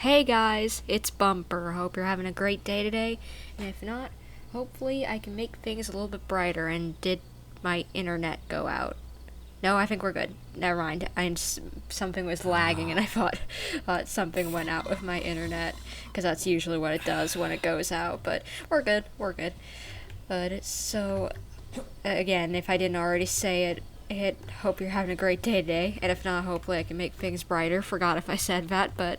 Hey guys, it's Bumper. Hope you're having a great day today. And if not, hopefully I can make things a little bit brighter. And did my internet go out? No, I think we're good. Never mind. Something was lagging and I thought something went out with my internet. Because that's usually what it does when it goes out. But we're good. We're good. Again, if I didn't already say it, hope you're having a great day today, and if not, hopefully I can make things brighter. Forgot if I said that, but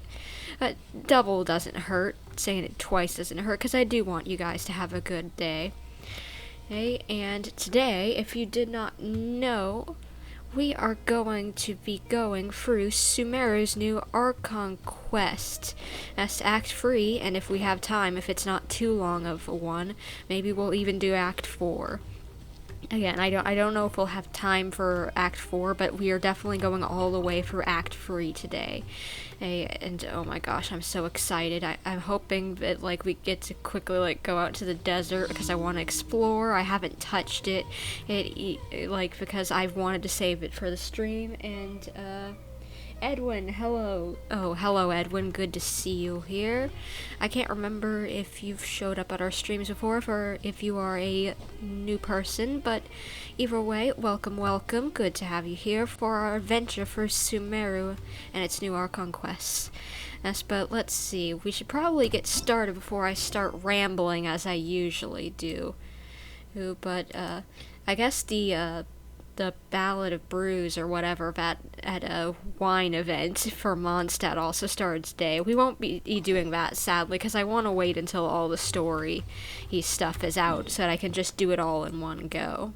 double doesn't hurt. Saying it twice doesn't hurt, because I do want you guys to have a good day. Okay, and today, if you did not know, we are going to be going through Sumeru's new Archon quest. That's Act 3, and if we have time, if it's not too long of a one, maybe we'll even do Act 4. Again, I don't know if we'll have time for Act 4, but we are definitely going all the way through Act 3 today. And oh my gosh, I'm so excited. I'm hoping that we get to quickly go out to the desert because I want to explore. I haven't touched it, because I've wanted to save it for the stream. And Edwin, hello. Oh, hello, Edwin. Good to see you here. I can't remember if you've showed up at our streams before, or if you are a new person, but either way, welcome, welcome. Good to have you here for our adventure for Sumeru and its new Archon quests. Yes, but let's see. We should probably get started before I start rambling as I usually do. But I guess the Ballad of Brews or whatever that at a wine event for Mondstadt also starts today. We won't be doing that, sadly, because I want to wait until all the story stuff is out so that I can just do it all in one go.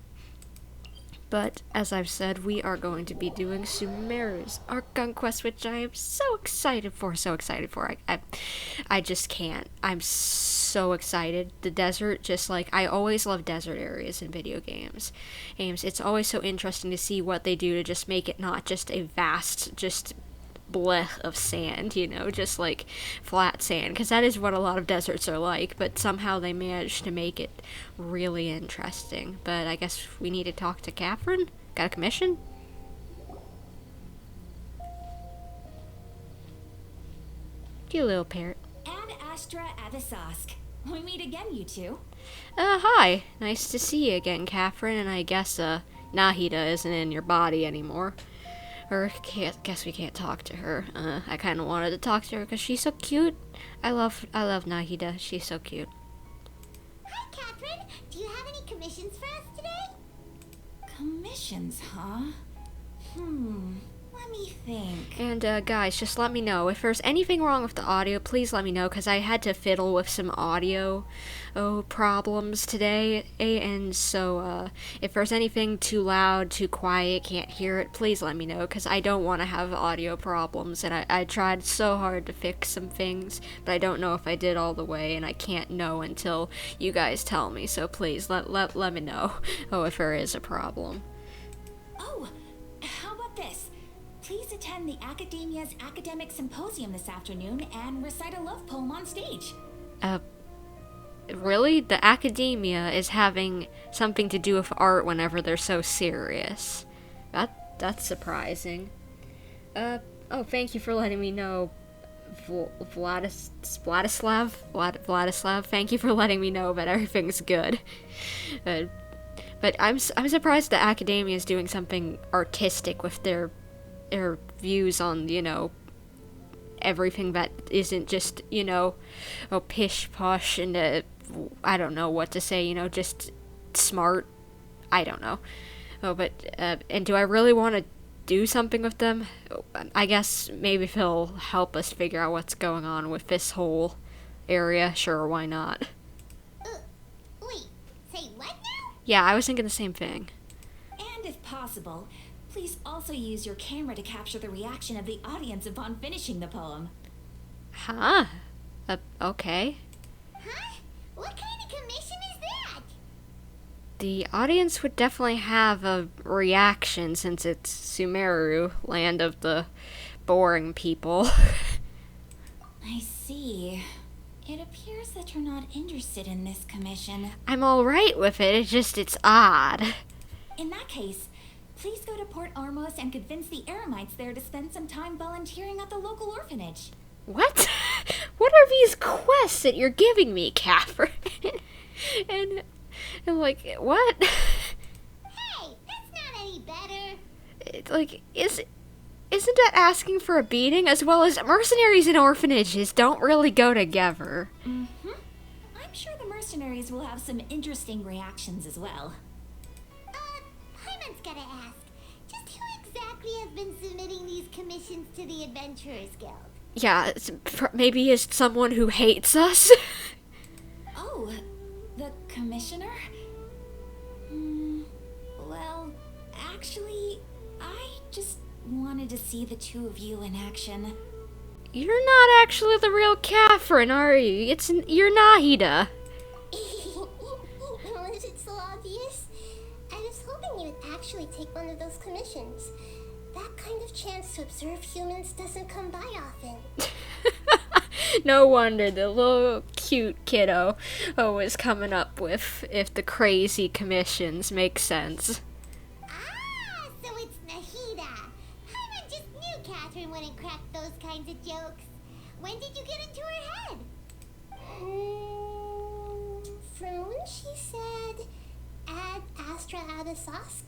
But, as I've said, we are going to be doing Sumeru's Archon quest, which I am so excited for, I just can't. I'm so excited. The desert, I always love desert areas in video games. It's always so interesting to see what they do to just make it not just a vast, blech of sand, just flat sand, because that is what a lot of deserts are like, but somehow they managed to make it really interesting. But I guess we need to talk to Catherine? Got a commission? You little parrot. And Astra Avisask. We meet again, you two. Hi. Nice to see you again, Catherine, and I guess, Nahida isn't in your body anymore. Guess we can't talk to her. I kind of wanted to talk to her because she's so cute. I love Nahida. She's so cute. Hi, Catherine. Do you have any commissions for us today? Commissions, huh? Let me think. And, guys, just let me know. If there's anything wrong with the audio, please let me know, because I had to fiddle with some audio problems today. And so, if there's anything too loud, too quiet, can't hear it, please let me know, because I don't want to have audio problems. And I tried so hard to fix some things, but I don't know if I did all the way, and I can't know until you guys tell me. So please, let me know, if there is a problem. Oh, how about this? Please attend the Academia's Academic Symposium this afternoon and recite a love poem on stage. Really? The Academia is having something to do with art whenever they're so serious. That's surprising. Thank you for letting me know, Vladislav? Vladislav, thank you for letting me know that everything's good. But I'm surprised the Academia is doing something artistic with their views on, everything that isn't just, pish posh and, I don't know what to say, just smart. I don't know. And do I really want to do something with them? I guess maybe if he'll help us figure out what's going on with this whole area. Sure, why not? Wait, say what now? Yeah, I was thinking the same thing. And if possible, please also use your camera to capture the reaction of the audience upon finishing the poem. Huh? Okay. Huh? What kind of commission is that? The audience would definitely have a reaction since it's Sumeru, land of the boring people. I see. It appears that you're not interested in this commission. I'm alright with it, it's odd. In that case, please go to Port Armos and convince the Eremites there to spend some time volunteering at the local orphanage. What? what are these quests that you're giving me, Catherine? and I'm like, what? Hey, that's not any better. Like, isn't that asking for a beating? As well as mercenaries and orphanages don't really go together. Mm-hmm. I'm sure the mercenaries will have some interesting reactions as well. Paimon's gotta ask. Just who exactly has been submitting these commissions to the Adventurers Guild? Yeah, maybe it's someone who hates us? Oh, the commissioner? Well, actually, I just wanted to see the two of you in action. You're not actually the real Catherine, are you? You're Nahida. Was it so obvious? I was hoping you would actually take one of those commissions. That kind of chance to observe humans doesn't come by often. No wonder the little cute kiddo was coming up with if the crazy commissions make sense. Ah, so it's Nahida. I just knew Catherine wouldn't crack those kinds of jokes. When did you get into her head? From when she said, "Ad Astra ad Asask."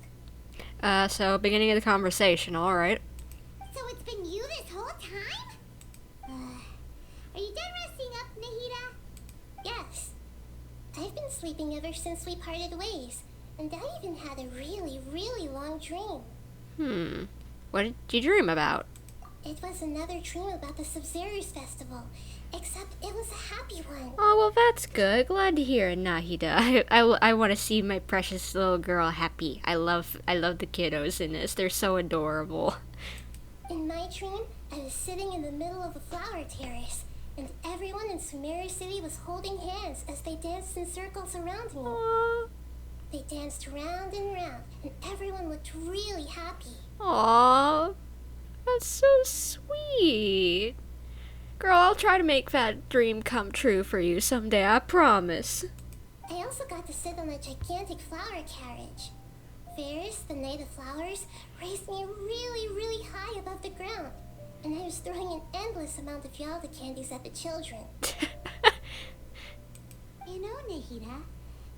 So beginning of the conversation, alright. So it's been you this whole time? Are you done resting up, Nahida? Yes. I've been sleeping ever since we parted ways, and I even had a really, really long dream. What did you dream about? It was another dream about the Sub-Zero's festival, except it was a happy one. Oh, well, that's good. Glad to hear it, Nahida. I want to see my precious little girl happy. I love the kiddos in this. They're so adorable. In my dream, I was sitting in the middle of a flower terrace, and everyone in Sumeru City was holding hands as they danced in circles around me. Aww. They danced round and round, and everyone looked really happy. Aww. That's so sweet. Girl, I'll try to make that dream come true for you someday, I promise. I also got to sit on a gigantic flower carriage. Ferris, the Knight of Flowers, raised me really, really high above the ground, and I was throwing an endless amount of Yalda candies at the children. You know, Nahida,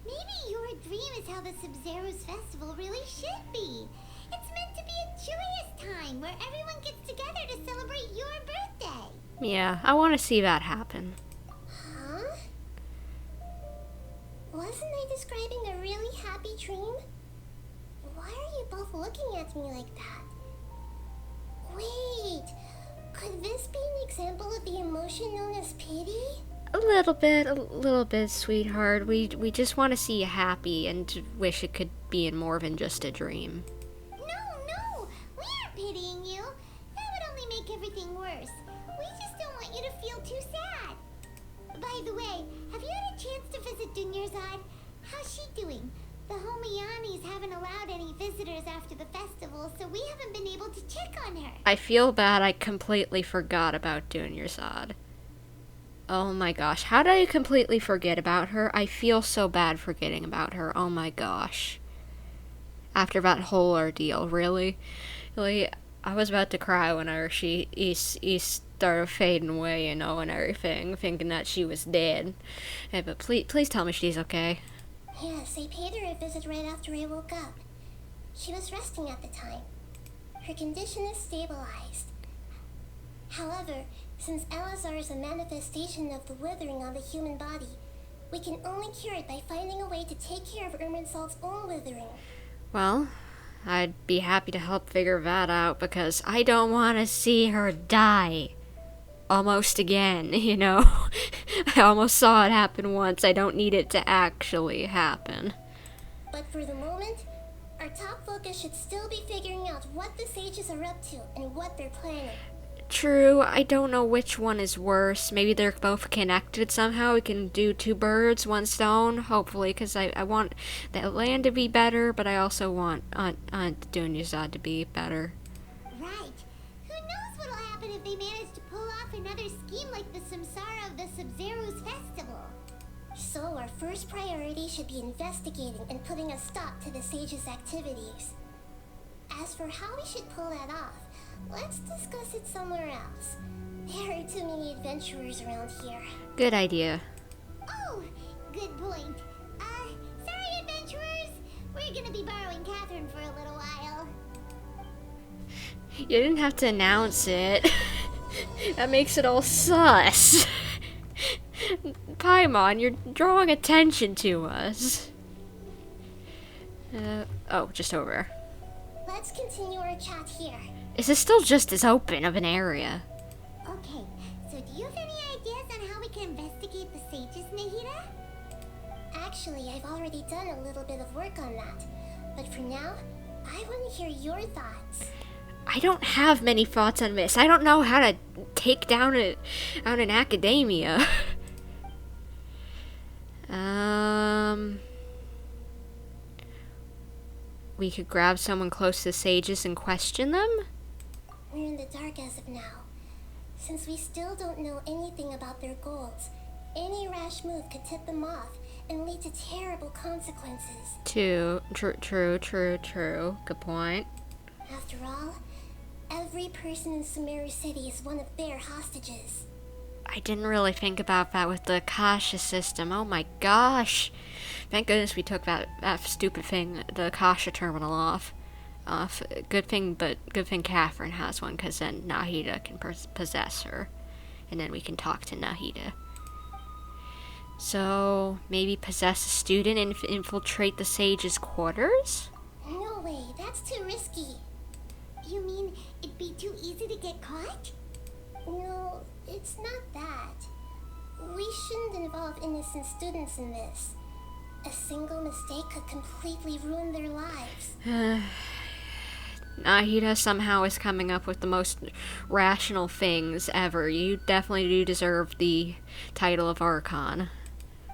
maybe your dream is how the Sub-Zero's festival really should be. It's meant to be a joyous time where everyone gets together to celebrate your birthday. Yeah, I want to see that happen. Huh? Wasn't I describing a really happy dream? Why are you both looking at me like that? Wait, could this be an example of the emotion known as pity? A little bit, sweetheart. We just want to see you happy and wish it could be in more than just a dream. No, we aren't pitying you. That would only make everything worse. We just don't want you to feel too sad. By the way, have you had a chance to visit Dunyarzad? How's she doing? The Homiyanis haven't allowed any visitors after the festival, so we haven't been able to check on her. I feel bad. I completely forgot about Dunyarzad. Oh my gosh, how did I completely forget about her? I feel so bad forgetting about her. Oh my gosh. After that whole ordeal, really? Really, I was about to cry whenever she started fading away, and everything, thinking that she was dead. Hey, but please tell me she's okay. Yes, I paid her a visit right after I woke up. She was resting at the time. Her condition is stabilized. However, since Elazar is a manifestation of the withering on the human body, we can only cure it by finding a way to take care of Irminsol's own withering. Well, I'd be happy to help figure that out, because I don't want to see her die. Almost again, I almost saw it happen once. I don't need it to actually happen. But for the moment, our top focus should still be figuring out what the sages are up to and what they're planning. True, I don't know which one is worse. Maybe they're both connected somehow. We can do two birds, one stone, hopefully, because I want the land to be better, but I also want Aunt Dunyarzad to be better. Right. Who knows what'll happen if they manage to pull off another scheme like the Samsara of the Sub-Zero's festival. So our first priority should be investigating and putting a stop to the sages' activities. As for how we should pull that off, let's discuss it somewhere else. There are too many adventurers around here. Good idea. Oh, good point. Sorry, adventurers. We're gonna be borrowing Catherine for a little while. You didn't have to announce it. That makes it all sus. Paimon, you're drawing attention to us. Oh, just over there. Let's continue our chat here. Is this still just as open of an area? Okay, so do you have any ideas on how we can investigate the sages, Nahida? Actually, I've already done a little bit of work on that. But for now, I want to hear your thoughts. I don't have many thoughts on this. I don't know how to take down an academia. We could grab someone close to the sages and question them? We're in the dark as of now. Since we still don't know anything about their goals, any rash move could tip them off and lead to terrible consequences. True. Good point. After all, every person in Sumeru City is one of their hostages. I didn't really think about that with the Akasha system. Oh my gosh. Thank goodness we took that stupid thing, the Akasha terminal off. Good thing Catherine has one, because then Nahida can possess her. And then we can talk to Nahida. So, maybe possess a student and infiltrate the sage's quarters? No way, that's too risky. You mean it'd be too easy to get caught? No, it's not that. We shouldn't involve innocent students in this. A single mistake could completely ruin their lives. Nahida somehow is coming up with the most rational things ever. You definitely do deserve the title of Archon.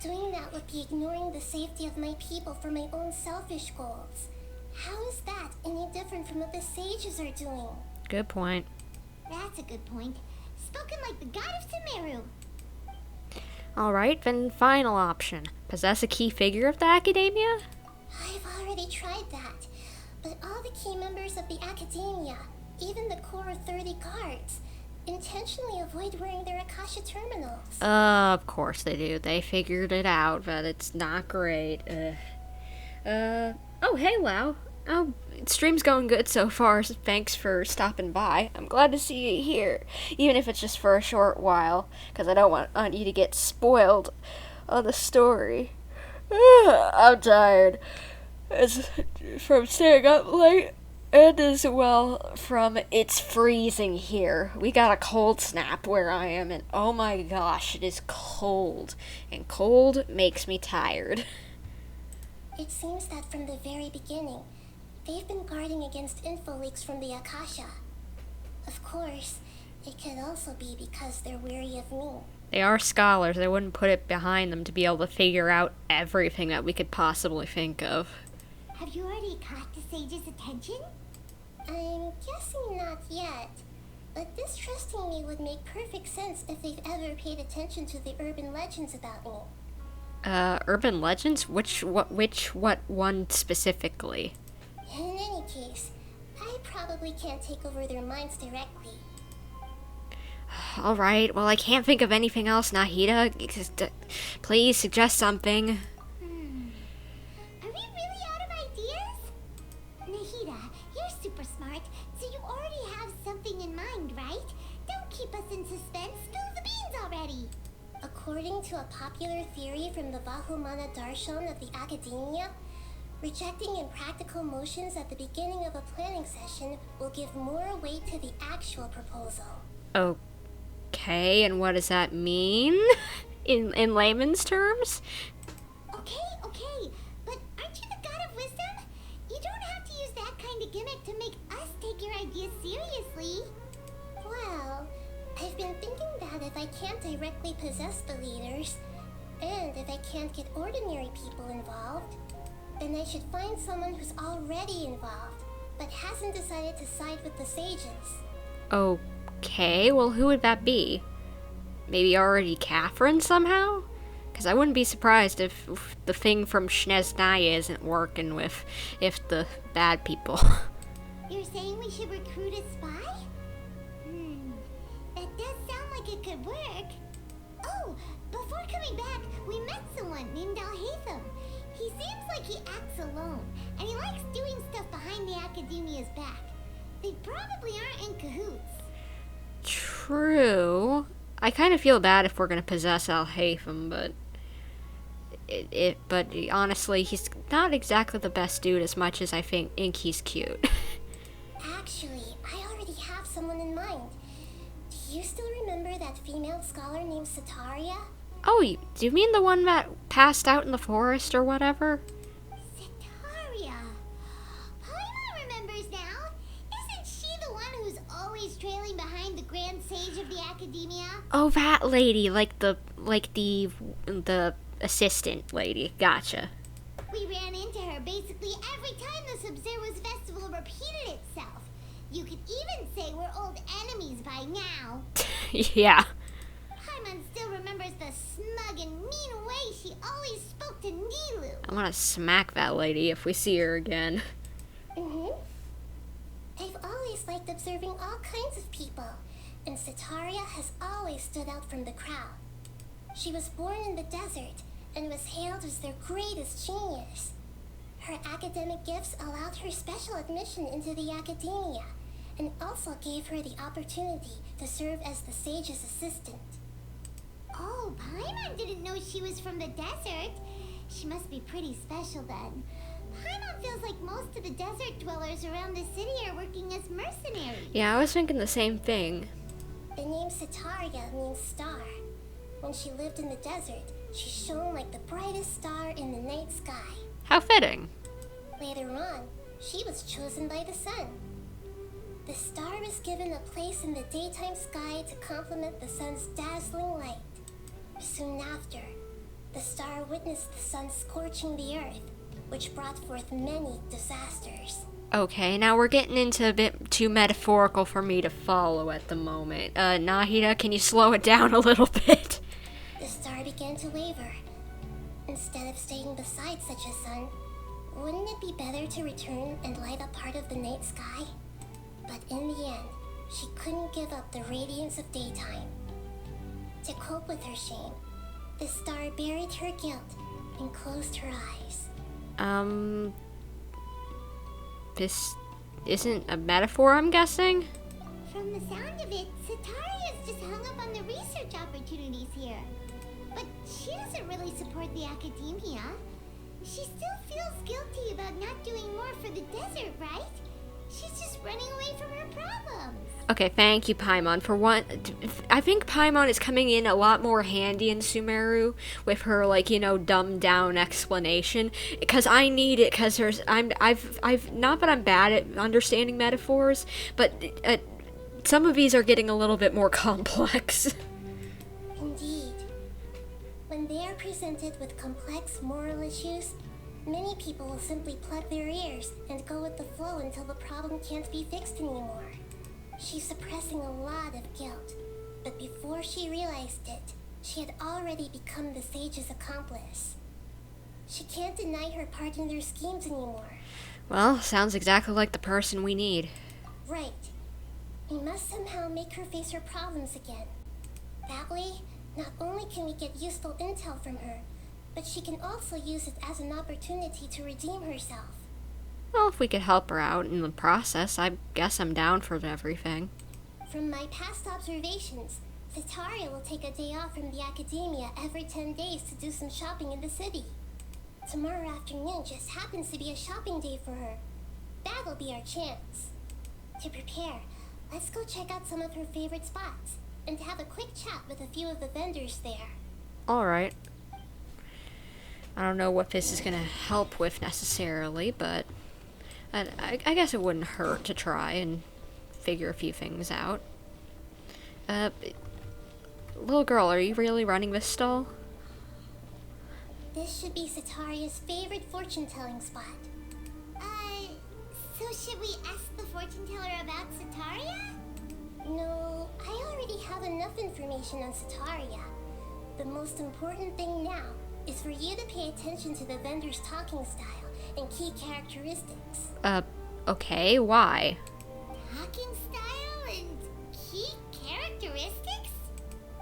Doing that would be ignoring the safety of my people for my own selfish goals. How is that any different from what the sages are doing? Good point. That's a good point. Spoken like the god of Sumeru. Alright, then final option. Possess a key figure of the Academia? I've already tried that. But all the key members of the Academia, even the core 30 guards, intentionally avoid wearing their Akasha terminals. Of course they do. They figured it out, but it's not great. Oh, hey, Lau. Oh, stream's going good so far. So thanks for stopping by. I'm glad to see you here, even if it's just for a short while, because I don't want you to get spoiled on the story. I'm tired. It's from staying up late, and as well from it's freezing here. We got a cold snap where I am, and oh my gosh, it is cold. And cold makes me tired. It seems that from the very beginning, they've been guarding against info leaks from the Akasha. Of course, it could also be because they're wary of me. They are scholars. They wouldn't put it behind them to be able to figure out everything that we could possibly think of. Have you already caught the sage's attention? I'm guessing not yet. But distrusting me would make perfect sense if they've ever paid attention to the urban legends about me. Urban legends? Which one specifically? In any case, I probably can't take over their minds directly. Alright, well I can't think of anything else, Nahida. Please suggest something. Are we really out of ideas? Nahida, you're super smart, so you already have something in mind, right? Don't keep us in suspense. Spill the beans already. According to a popular theory from the Vahumana Darshan of the Academia, rejecting impractical motions at the beginning of a planning session will give more weight to the actual proposal. Okay, and what does that mean? in layman's terms? Okay, but aren't you the god of wisdom? You don't have to use that kind of gimmick to make us take your ideas seriously. Well, I've been thinking that if I can't directly possess the leaders, and if I can't get ordinary people involved, then I should find someone who's already involved, but hasn't decided to side with the sages. Okay, well who would that be? Maybe already Catherine somehow? Because I wouldn't be surprised if the thing from Shneznaya isn't working with the bad people. You're saying we should recruit a spy? That does sound like it could work. Oh, before coming back, we met someone named Alhaitham. He seems like he acts alone, and he likes doing stuff behind the Academia's back. They probably aren't in cahoots. True. I kind of feel bad if we're gonna possess Alhaitham, but but honestly, he's not exactly the best dude as much as I think he's cute. Actually, I already have someone in mind. Do you still remember that female scholar named Sataria? Oh, do you mean the one that passed out in the forest or whatever? Sataria. Paimon remembers now. Isn't she the one who's always trailing behind the Grand Sage of the Academia? Oh, that lady, like the assistant lady. Gotcha. We ran into her basically every time the Subzerus festival repeated itself. You could even say we're old enemies by now. Yeah. Paimon still remembers the smug and mean way she always spoke to Nilu. I want to smack that lady if we see her again. I've always liked observing all kinds of people, and Sataria has always stood out from the crowd. She was born in the desert and was hailed as their greatest genius. Her academic gifts allowed her special admission into the academia, and also gave her the opportunity to serve as the sage's assistant. Oh, Paimon didn't know she was from the desert. She must be pretty special then. Paimon feels like most of the desert dwellers around the city are working as mercenaries. Yeah, I was thinking the same thing. The name Sataria means star. When she lived in the desert, she shone like the brightest star in the night sky. How fitting. Later on, she was chosen by the sun. The star was given a place in the daytime sky to complement the sun's dazzling light. Soon after, the star witnessed the sun scorching the earth, which brought forth many disasters. Okay, now we're getting into a bit too metaphorical for me to follow at the moment. Nahida, can you slow it down a little bit? The star began to waver. Instead of staying beside such a sun, wouldn't it be better to return and light up part of the night sky? But in the end, she couldn't give up the radiance of daytime. To cope with her shame, the star buried her guilt and closed her eyes. This isn't a metaphor, I'm guessing? From the sound of it, Sataria's just hung up on the research opportunities here. But she doesn't really support the academia. She still feels guilty about not doing more for the desert, right? She's just running away from her problems. Okay, thank you, Paimon. For one, I think Paimon is coming in a lot more handy in Sumeru with her, like, you know, dumbed down explanation. Because I need it, because I've not that I'm bad at understanding metaphors, but some of these are getting a little bit more complex. Indeed. When they are presented with complex moral issues, many people will simply plug their ears and go with the flow until the problem can't be fixed anymore. She's suppressing a lot of guilt, but before she realized it, she had already become the sage's accomplice. She can't deny her part in their schemes anymore. Well, sounds exactly like the person we need. Right. We must somehow make her face her problems again. That way, not only can we get useful intel from her, but she can also use it as an opportunity to redeem herself. Well, if we could help her out in the process, I guess I'm down for everything. From my past observations, Sataria will take a day off from the academia every 10 days to do some shopping in the city. Tomorrow afternoon just happens to be a shopping day for her. That'll be our chance. To prepare, let's go check out some of her favorite spots and have a quick chat with a few of the vendors there. Alright. I don't know what this is gonna help with necessarily, but I guess it wouldn't hurt to try and figure a few things out. Little girl, are you really running this stall? This should be Sataria's favorite fortune-telling spot. So should we ask the fortune teller about Sataria? No, I already have enough information on Sataria. The most important thing now is for you to pay attention to the vendor's talking style and key characteristics. Okay, why? Talking style and key characteristics?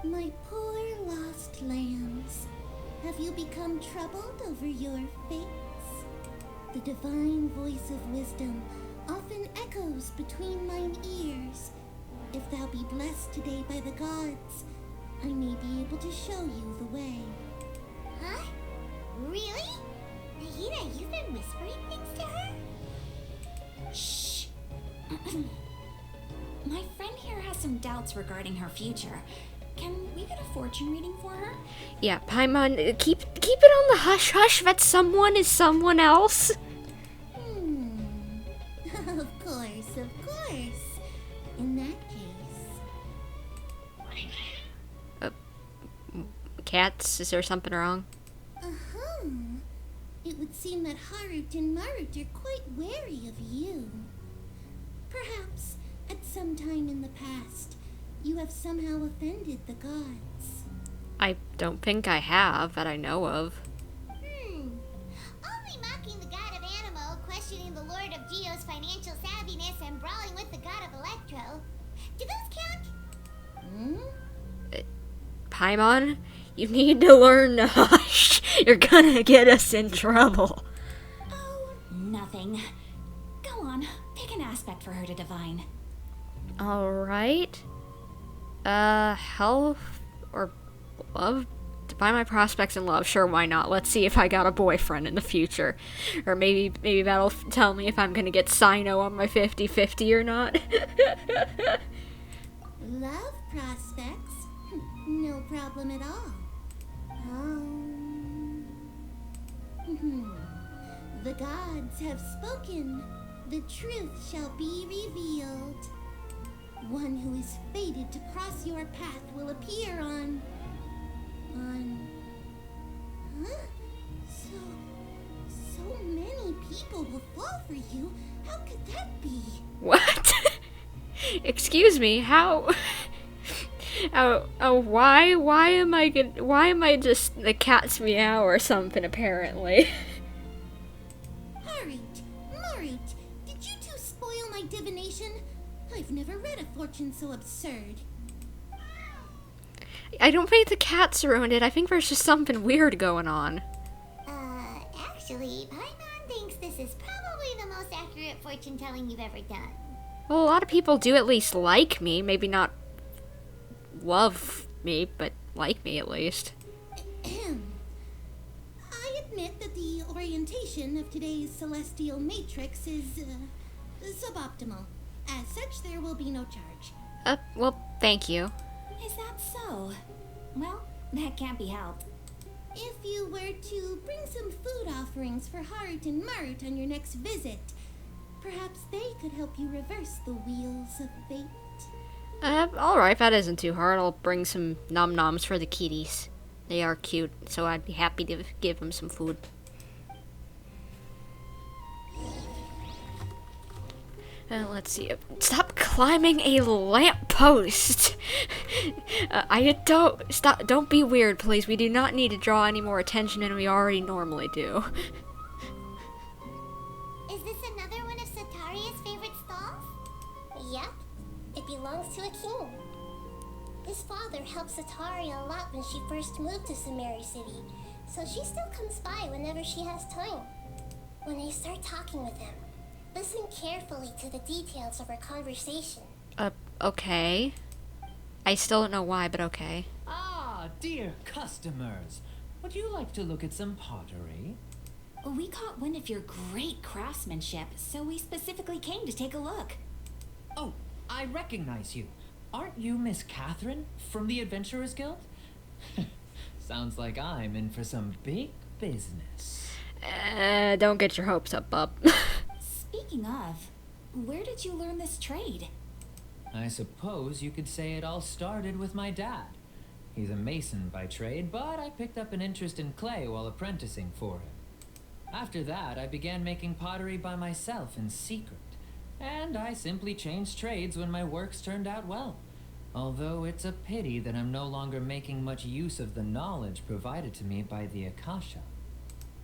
My poor lost lambs. Have you become troubled over your fates? The divine voice of wisdom often echoes between mine ears. If thou be blessed today by the gods, I may be able to show you the way. Huh? Really? Nahida, you've been whispering things to her? Shh. My friend here has some doubts regarding her future. Can we get a fortune reading for her? Yeah, Paimon, keep it on the hush hush that someone is someone else. Of course, of course. In that case... Cats, is there something wrong? Uh-huh. It would seem that Harut and Marut are quite wary of you. Perhaps, at some time in the past, you have somehow offended the gods. I don't think I have, that I know of. Only mocking the god of Animo, questioning the lord of Geo's financial savviness, and brawling with the god of Electro. Do those count? Paimon, you need to learn to hush. You're gonna get us in trouble. Oh, nothing. Go on, pick an aspect for her to divine. Alright. Health or love? Define my prospects in love. Sure, why not? Let's see if I got a boyfriend in the future. Or maybe that'll tell me if I'm gonna get Cyno on my 50-50 or not. Love prospects? No problem at all. The gods have spoken. The truth shall be revealed. One who is fated to cross your path will appear on... Huh? So many people will fall for you. How could that be? What? Excuse me, how... why am I just the cat's meow or something, apparently? Harut, Marut, did you two spoil my divination? I've never read a fortune so absurd. I don't think the cat's ruined it. I think there's just something weird going on. Actually, Paimon thinks this is probably the most accurate fortune telling you've ever done. Well, a lot of people do at least like me. Maybe not love me, but like me at least. I admit that the orientation of today's celestial matrix is suboptimal. As such, there will be no charge. Well, thank you. Is that so? Well, that can't be helped. If you were to bring some food offerings for Harut and Marut on your next visit, perhaps they could help you reverse the wheels of fate. Alright, that isn't too hard. I'll bring some nom-noms for the kitties. They are cute, so I'd be happy to give them some food. Let's see. Stop climbing a lamppost! Don't be weird, please. We do not need to draw any more attention than we already normally do. Is this another one of Sataria's favorite stalls? Yep, it belongs to a king. His father helped Sataria a lot when she first moved to Sumeru City, so she still comes by whenever she has time. When I start talking with him, listen carefully to the details of our conversation. Okay. I still don't know why, but okay. Ah, dear customers. Would you like to look at some pottery? We caught wind of your great craftsmanship, so we specifically came to take a look. Oh, I recognize you. Aren't you Miss Catherine from the Adventurers Guild? Sounds like I'm in for some big business. Don't get your hopes up, bub. Speaking of, where did you learn this trade? I suppose you could say it all started with my dad. He's a mason by trade, but I picked up an interest in clay while apprenticing for him. After that, I began making pottery by myself in secret, and I simply changed trades when my works turned out well. Although it's a pity that I'm no longer making much use of the knowledge provided to me by the Akasha.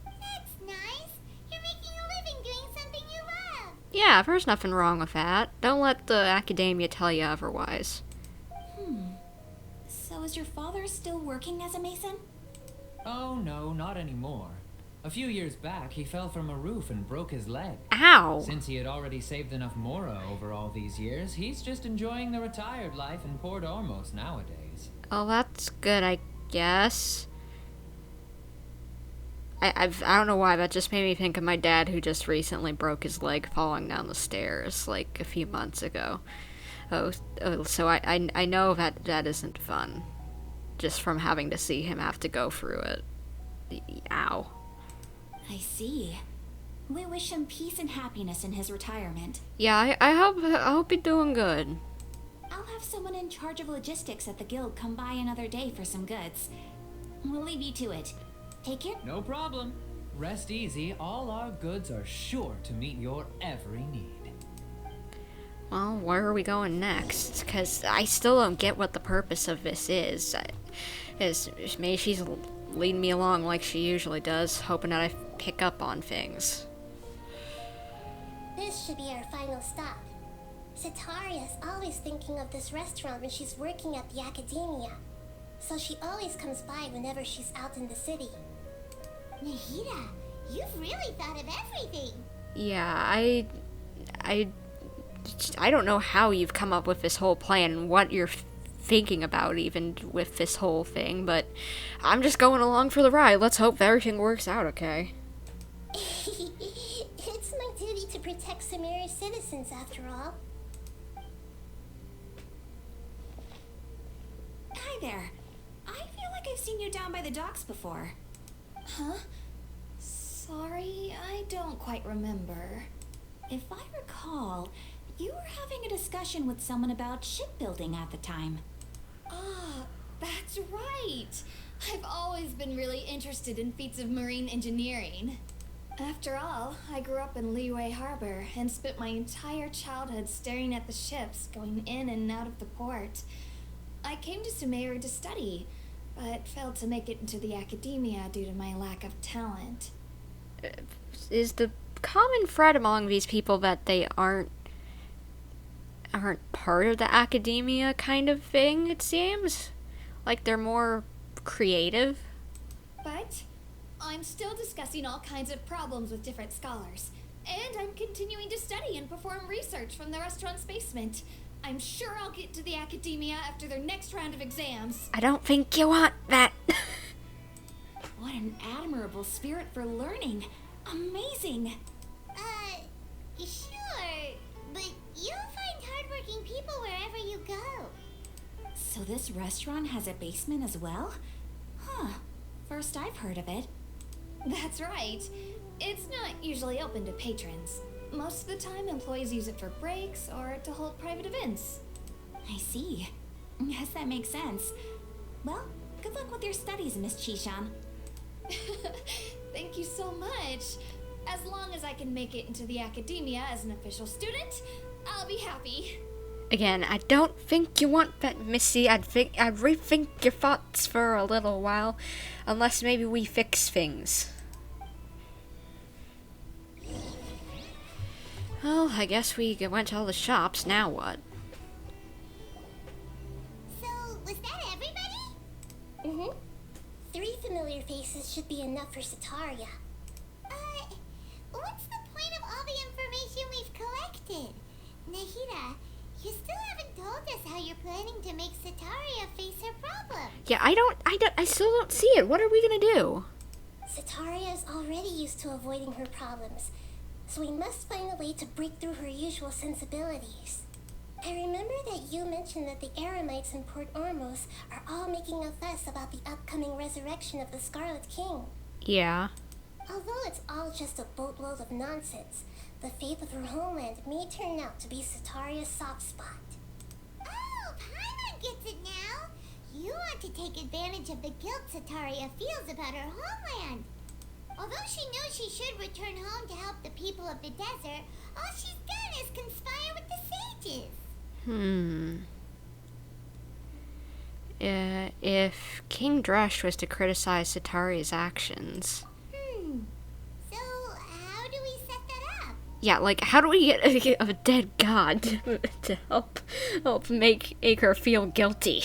That's nice. You're making a living doing something you love. Yeah, there's nothing wrong with that. Don't let the academia tell you otherwise. So is your father still working as a mason? Oh no, not anymore. A few years back, he fell from a roof and broke his leg. Ow! Since he had already saved enough mora over all these years, he's just enjoying the retired life in Port Ormos nowadays. Oh, that's good, I guess. I don't know why, that just made me think of my dad who just recently broke his leg falling down the stairs, like, a few months ago. So I know that isn't fun. Just from having to see him have to go through it. Ow. I see. We wish him peace and happiness in his retirement. Yeah, I hope you're doing good. I'll have someone in charge of logistics at the guild come by another day for some goods. We'll leave you to it. Take care. No problem. Rest easy, all our goods are sure to meet your every need. Well, where are we going next? Because I still don't get what the purpose of this is. Maybe she's leading me along like she usually does, hoping that I pick up on things. This should be our final stop. Sataria's always thinking of this restaurant when she's working at the academia. So she always comes by whenever she's out in the city. Nahida, you've really thought of everything. Yeah, I don't know how you've come up with this whole plan and what you're thinking about even with this whole thing, but I'm just going along for the ride. Let's hope everything works out okay. It's my duty to protect Sumeru's citizens, after all. Hi there. I feel like I've seen you down by the docks before. Huh? Sorry, I don't quite remember. If I recall, you were having a discussion with someone about shipbuilding at the time. Ah, that's right. I've always been really interested in feats of marine engineering. After all, I grew up in Liyue Harbor and spent my entire childhood staring at the ships going in and out of the port. I came to Sumeru to study, but failed to make it into the academia due to my lack of talent. Is the common thread among these people that they aren't part of the academia kind of thing, it seems? Like they're more creative? But I'm still discussing all kinds of problems with different scholars, and I'm continuing to study and perform research from the restaurant's basement. I'm sure I'll get to the academia after their next round of exams. I don't think you want that. What an admirable spirit for learning. Amazing. Sure, but you'll find hardworking people wherever you go. So this restaurant has a basement as well? Huh. First I've heard of it. That's right. It's not usually open to patrons. Most of the time, employees use it for breaks or to hold private events. I see. Yes, that makes sense. Well, good luck with your studies, Miss Chishan. Thank you so much. As long as I can make it into the academia as an official student, I'll be happy. Again, I don't think you want that, Missy. I'd rethink your thoughts for a little while, unless maybe we fix things. Well, I guess we went to all the shops. Now what? So, was that everybody? Mm-hmm. 3 familiar faces should be enough for Sataria. What's the point of all the information we've collected? Nahida, you still haven't told us how you're planning to make Sataria face her problem. Yeah, I still don't see it. What are we gonna do? Sataria is already used to avoiding her problems, so we must find a way to break through her usual sensibilities. I remember that you mentioned that the Eremites in Port Ormos are all making a fuss about the upcoming resurrection of the Scarlet King. Yeah. Although it's all just a boatload of nonsense, the fate of her homeland may turn out to be Sataria's soft spot. Oh, Paimon gets it now. You want to take advantage of the guilt Sataria feels about her homeland. Although she knows she should return home to help the people of the desert, all she's done is conspire with the sages. If King Dresh was to criticize Sataria's actions... So, how do we set that up? Yeah, like, how do we get a dead god to help make her feel guilty?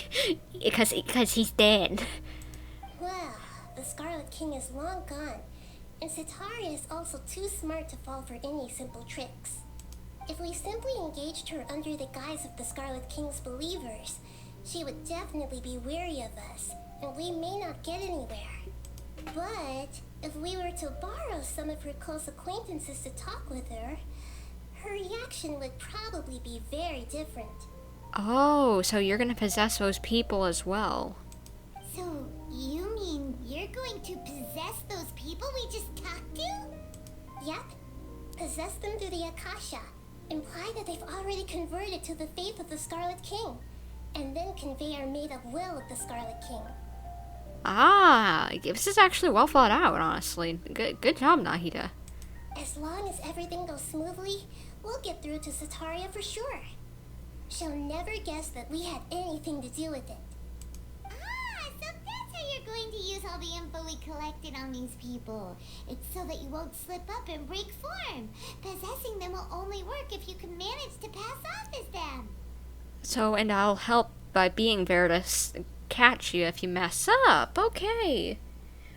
Because he's dead. Well, the Scarlet King is long gone, and Cetaria is also too smart to fall for any simple tricks. If we simply engaged her under the guise of the Scarlet King's believers, she would definitely be wary of us, and we may not get anywhere. But if we were to borrow some of her close acquaintances to talk with her, her reaction would probably be very different. Oh, so you're gonna possess those people as well. So, you mean you're going to possess those people we just talked to? Yep. Possess them through the Akasha. Imply that they've already converted to the faith of the Scarlet King, and then convey our made-up will of the Scarlet King. Ah, this is actually well thought out, honestly. Good job, Nahida. As long as everything goes smoothly, we'll get through to Cetaria for sure. She'll never guess that we had anything to do with it. Ah, so that's how you're going to use all the info we collected on these people. It's so that you won't slip up and break form. Possessing them will only work if you can manage to pass off as them. So, and I'll help by being there to catch you if you mess up. Okay.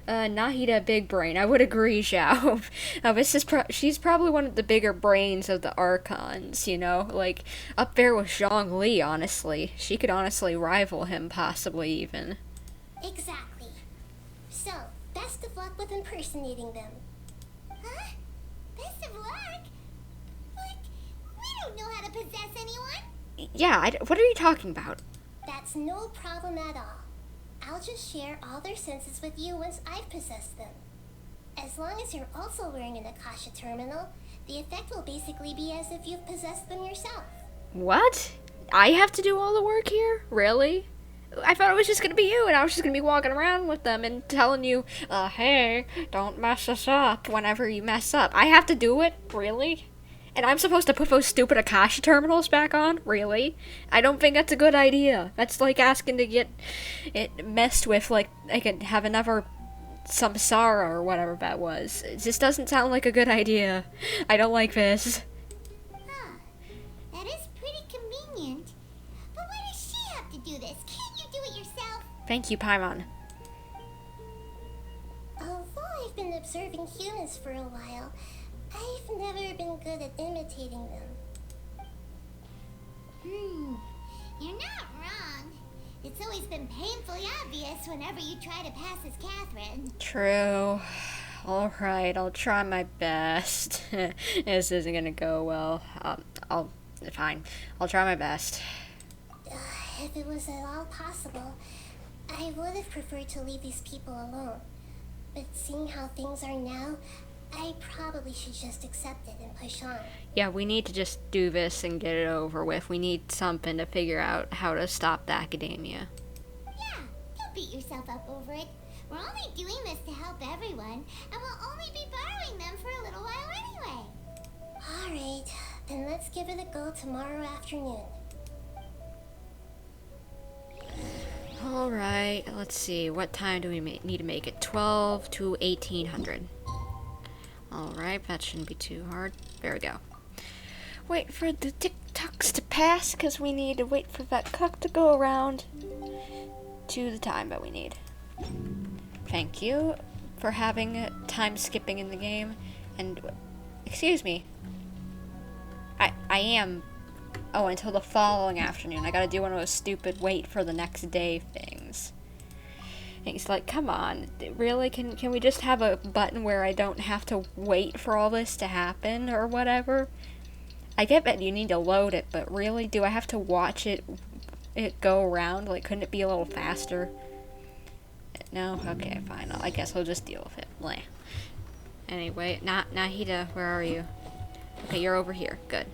Nahida Big Brain. I would agree, Xiao. She's probably one of the bigger brains of the Archons, you know? Like, up there with Zhongli, honestly. She could honestly rival him, possibly even. Exactly. So, best of luck with impersonating them. Huh? Best of luck? What? We don't know how to possess anyone. Yeah, what are you talking about? That's no problem at all. I'll just share all their senses with you once I've possessed them. As long as you're also wearing an Akasha terminal, the effect will basically be as if you've possessed them yourself. What? I have to do all the work here? Really? I thought it was just gonna be you, and I was just gonna be walking around with them and telling you, hey, don't mess us up whenever you mess up. I have to do it? Really? And I'm supposed to put those stupid Akasha terminals back on? Really? I don't think that's a good idea. That's like asking to get it messed with, like I could have another samsara or whatever that was. It just doesn't sound like a good idea. I don't like this. Huh. That is pretty convenient. But why does she have to do this? Can't you do it yourself? Thank you, Paimon. Although I've been observing humans for a while, I've never been good at imitating them. You're not wrong. It's always been painfully obvious whenever you try to pass as Catherine. True. Alright, I'll try my best. This isn't gonna go well. Fine. I'll try my best. If it was at all possible, I would have preferred to leave these people alone. But seeing how things are now, I probably should just accept it and push on. Yeah, we need to just do this and get it over with. We need something to figure out how to stop the academia. Yeah, don't beat yourself up over it. We're only doing this to help everyone, and we'll only be borrowing them for a little while anyway. Alright, then let's give it a go tomorrow afternoon. Alright, let's see. What time do we need to make it? 12 to 1800. Alright, that shouldn't be too hard. There we go. Wait for the tick-tocks to pass, because we need to wait for that clock to go around to the time that we need. Thank you for having time skipping in the game. And, excuse me. I am... Oh, until the following afternoon. I gotta do one of those stupid wait for the next day things. He's like, come on, really? Can we just have a button where I don't have to wait for all this to happen or whatever? I get that you need to load it, but really, do I have to watch it go around? Like, couldn't it be a little faster? No? Okay, fine. I guess I'll just deal with it. Bleh. Anyway, Nahida, where are you? Okay, you're over here. Good.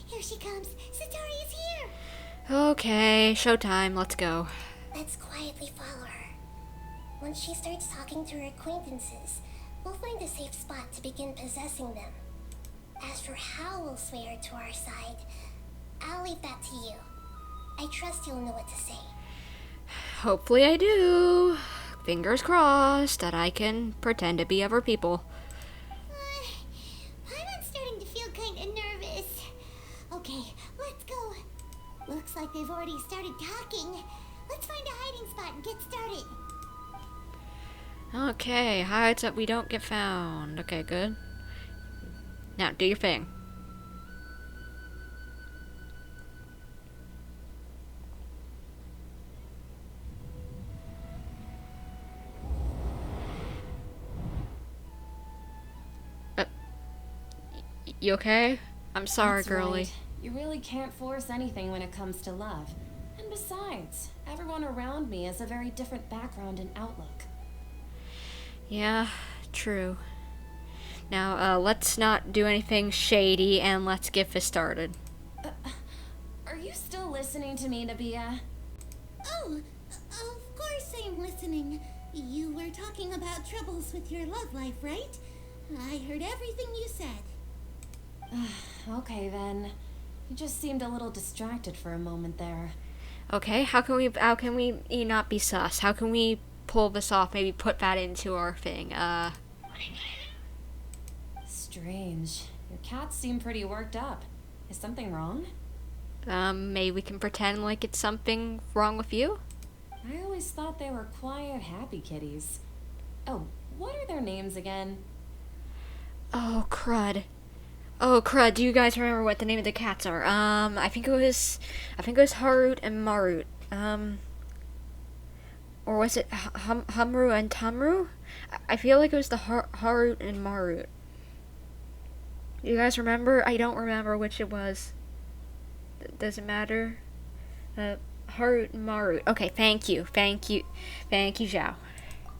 Here she comes. Satori is here. Okay, showtime. Let's go. Let's quietly follow her. Once she starts talking to her acquaintances, we'll find a safe spot to begin possessing them. As for how we'll sway her to our side, I'll leave that to you. I trust you'll know what to say. Hopefully I do. Fingers crossed that I can pretend to be other people. I'm starting to feel kind of nervous. Okay, let's go. Looks like they've already started talking. Let's find a hiding spot and get started. Okay, hides that we don't get found. Okay, good. Now, do your thing. You okay? I'm sorry, That's girly. right. You really can't force anything when it comes to love. And besides, everyone around me has a very different background and outlook. Yeah, true. Now, let's not do anything shady and let's get this started. Are you still listening to me, Nahida? Oh, of course I'm listening. You were talking about troubles with your love life, right? I heard everything you said. Okay then. You just seemed a little distracted for a moment there. Okay, how can we not be sus? How can we pull this off? Maybe put that into our thing. Strange. Your cats seem pretty worked up. Is something wrong? Maybe we can pretend like it's something wrong with you? I always thought they were quiet, happy kitties. Oh, what are their names again? Oh, crud. Oh, crud. Do you guys remember what the name of the cats are? I think it was Harut and Marut. Or was it Humru and Tamru? I feel like it was the Harut and Marut. You guys remember? I don't remember which it was. Does it matter? Harut and Marut. Okay, thank you, Zhao.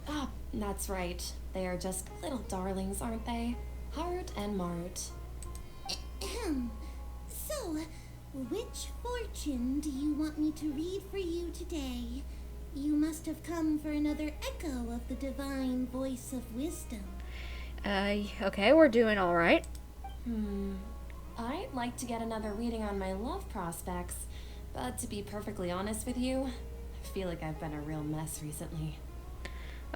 Ah, that's right. They are just little darlings, aren't they? Harut and Marut. So, which fortune do you want me to read for you today? You must have come for another echo of the divine voice of wisdom. Okay, we're doing alright. I'd like to get another reading on my love prospects, but to be perfectly honest with you, I feel like I've been a real mess recently.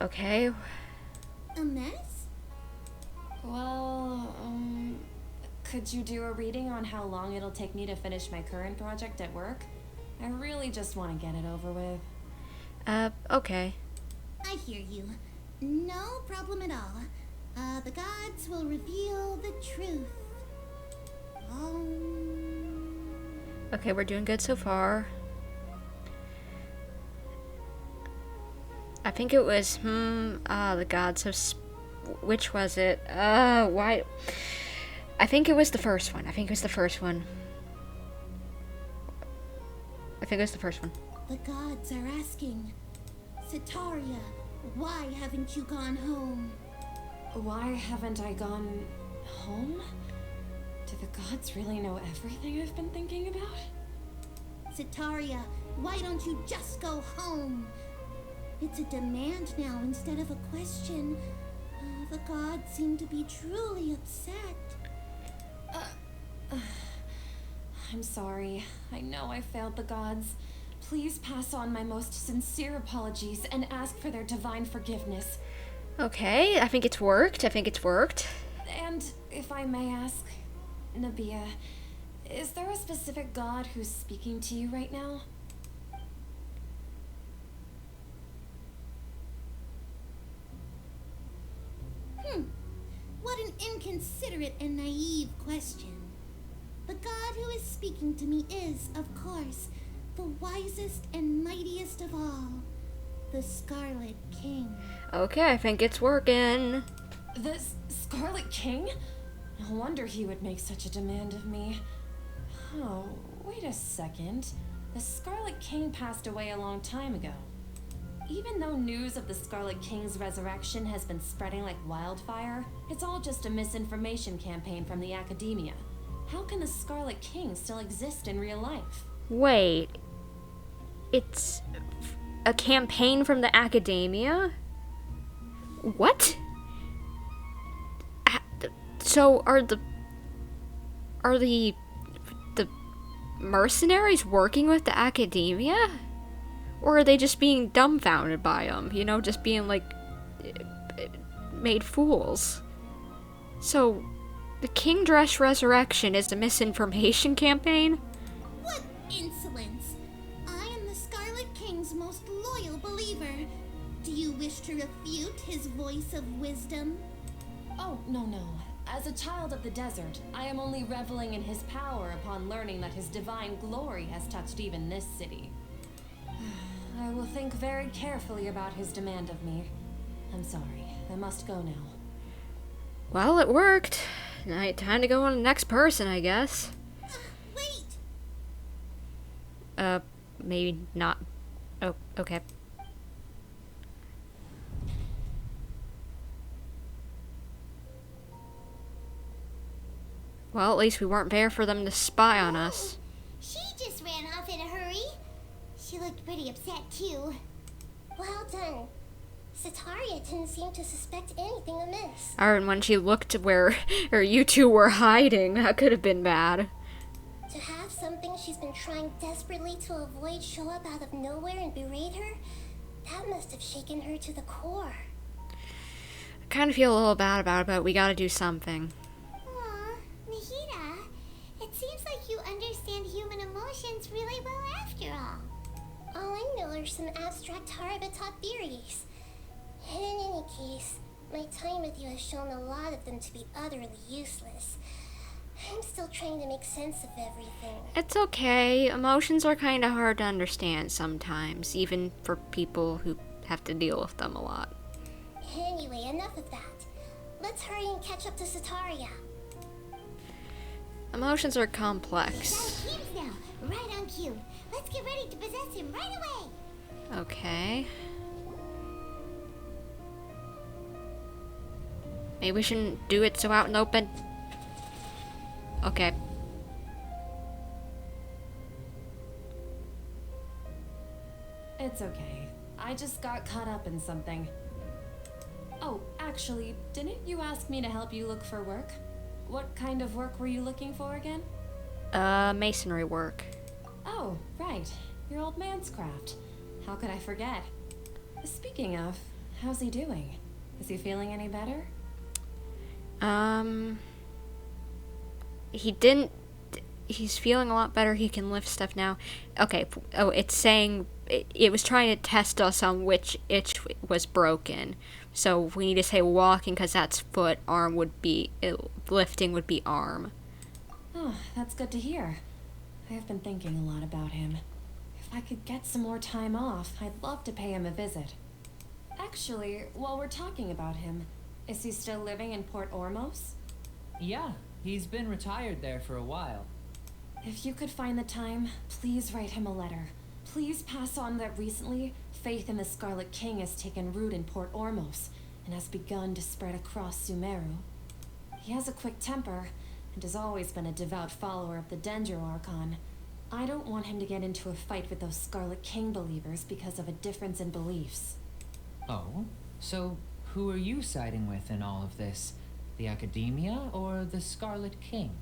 Okay. A mess? Well, could you do a reading on how long it'll take me to finish my current project at work? I really just want to get it over with. Okay. I hear you. No problem at all. The gods will reveal the truth. Okay, we're doing good so far. I think it was, the gods have, which was it? Why? I think it was the first one. The gods are asking, Sitaria, why haven't you gone home? Why haven't I gone home? Do the gods really know everything I've been thinking about? Sitaria, why don't you just go home? It's a demand now instead of a question. The gods seem to be truly upset. I'm sorry. I know I failed the gods. Please pass on my most sincere apologies and ask for their divine forgiveness. Okay, I think it's worked. And if I may ask, Nahida, is there a specific god who's speaking to you right now? What an inconsiderate and naive question. The god who is speaking to me is, of course, the wisest and mightiest of all, the Scarlet King. Okay, I think it's working. The Scarlet King? No wonder he would make such a demand of me. Oh, wait a second. The Scarlet King passed away a long time ago. Even though news of the Scarlet King's resurrection has been spreading like wildfire, it's all just a misinformation campaign from the academia. How can the Scarlet King still exist in real life? Wait. It's a campaign from the academia? What? So are the mercenaries working with the academia? Or are they just being dumbfounded by them? You know, just being like made fools. So, the Kingdresh Resurrection is a misinformation campaign? What insolence! I am the Scarlet King's most loyal believer. Do you wish to refute his voice of wisdom? Oh, no. As a child of the desert, I am only reveling in his power upon learning that his divine glory has touched even this city. I will think very carefully about his demand of me. I'm sorry. I must go now. Well, it worked. Now, time to go on to the next person, I guess. Wait! Maybe not. Oh, okay. Well, at least we weren't there for them to spy on us. She just ran off in a hurry. She looked pretty upset, too. Well done. Sataria didn't seem to suspect anything amiss. And when she looked to where you two were hiding, that could have been bad. To have something she's been trying desperately to avoid show up out of nowhere and berate her, that must have shaken her to the core. I kind of feel a little bad about it, but we gotta do something. Aw, Nahida, it seems like you understand human emotions really well after all. All I know are some abstract Harabatop theories. In any case, my time with you has shown a lot of them to be utterly useless. I'm still trying to make sense of everything. It's okay. Emotions are kind of hard to understand sometimes, even for people who have to deal with them a lot. Anyway, enough of that. Let's hurry and catch up to Sataria. Emotions are complex. Got Keems now, right on cue. Let's get ready to possess him right away. Okay. Maybe we shouldn't do it so out in the open. Okay. It's okay. I just got caught up in something. Oh, actually, didn't you ask me to help you look for work? What kind of work were you looking for again? Masonry work. Oh, right. Your old man's craft. How could I forget? Speaking of, how's he doing? Is he feeling any better? He's feeling a lot better. He can lift stuff now. Okay. Oh, it's saying it was trying to test us on which itch was broken. So we need to say walking because that's foot. Arm would be lifting would be arm. Oh, that's good to hear. I have been thinking a lot about him. If I could get some more time off, I'd love to pay him a visit. Actually, while we're talking about him, is he still living in Port Ormos? Yeah, he's been retired there for a while. If you could find the time, please write him a letter. Please pass on that recently, faith in the Scarlet King has taken root in Port Ormos and has begun to spread across Sumeru. He has a quick temper and has always been a devout follower of the Dendro Archon. I don't want him to get into a fight with those Scarlet King believers because of a difference in beliefs. Oh? So, who are you siding with in all of this? The Academia or the Scarlet King?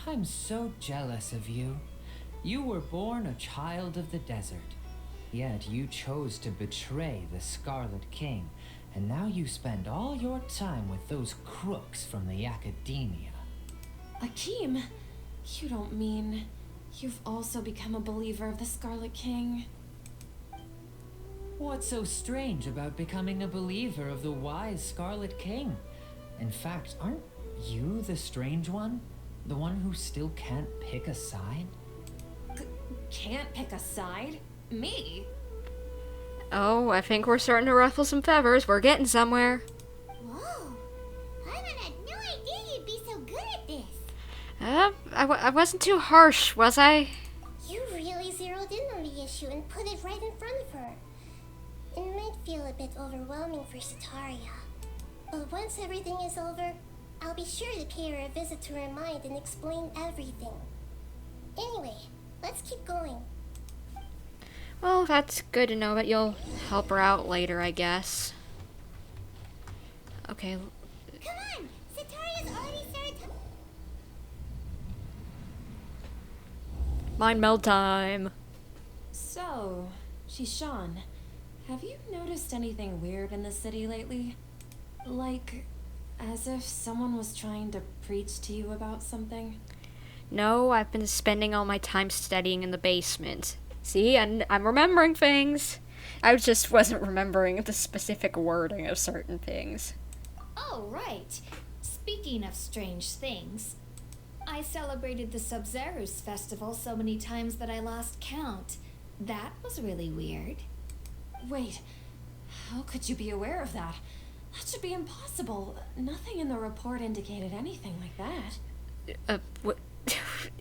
I'm so jealous of you. You were born a child of the desert, yet you chose to betray the Scarlet King, and now you spend all your time with those crooks from the Academia. Akeem, you don't mean you've also become a believer of the Scarlet King? What's so strange about becoming a believer of the wise Scarlet King? In fact, aren't you the strange one? The one who still can't pick a side? Can't pick a side? Me? Oh, I think we're starting to ruffle some feathers. We're getting somewhere. Whoa, Paimon had no idea you'd be so good at this. I wasn't too harsh, was I? You really zeroed in on the issue and put it right in front of her. It might feel a bit overwhelming for Sataria, but once everything is over, I'll be sure to pay her a visit to her mind and explain everything. Anyway, let's keep going. Well, that's good to know that you'll help her out later, I guess. Okay. Come on, Sataria's already started Mind meld time. So, Shishan, have you noticed anything weird in the city lately? Like, as if someone was trying to preach to you about something? No, I've been spending all my time studying in the basement. See, and I'm remembering things. I just wasn't remembering the specific wording of certain things. Oh, right. Speaking of strange things, I celebrated the Sub-Zerus festival so many times that I lost count. That was really weird. Wait, how could you be aware of that? That should be impossible. Nothing in the report indicated anything like that. What?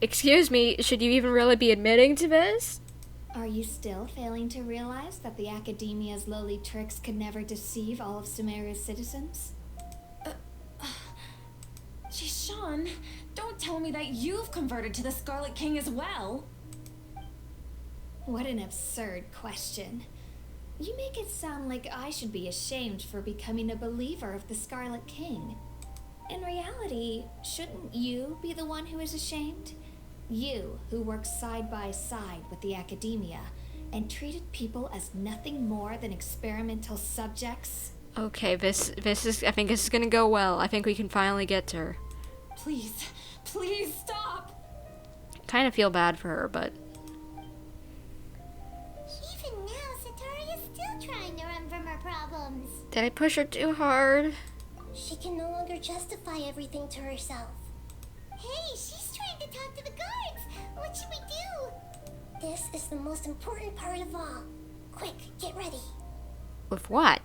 Excuse me, should you even really be admitting to this? Are you still failing to realize that the Academia's lowly tricks could never deceive all of Sumeru's citizens? Shishan, don't tell me that you've converted to the Scarlet King as well. What an absurd question. You make it sound like I should be ashamed for becoming a believer of the Scarlet King. In reality, shouldn't you be the one who is ashamed? You, who worked side by side with the Academia and treated people as nothing more than experimental subjects. Okay, this is, I think this is gonna go well. I think we can finally get to her. Please, please stop! Kind of feel bad for her, but... Even now, Satori is still trying to run from her problems. Did I push her too hard? She can no longer justify everything to herself. Hey, she's trying to talk to the guards. What should we do? This is the most important part of all. Quick, get ready. With what?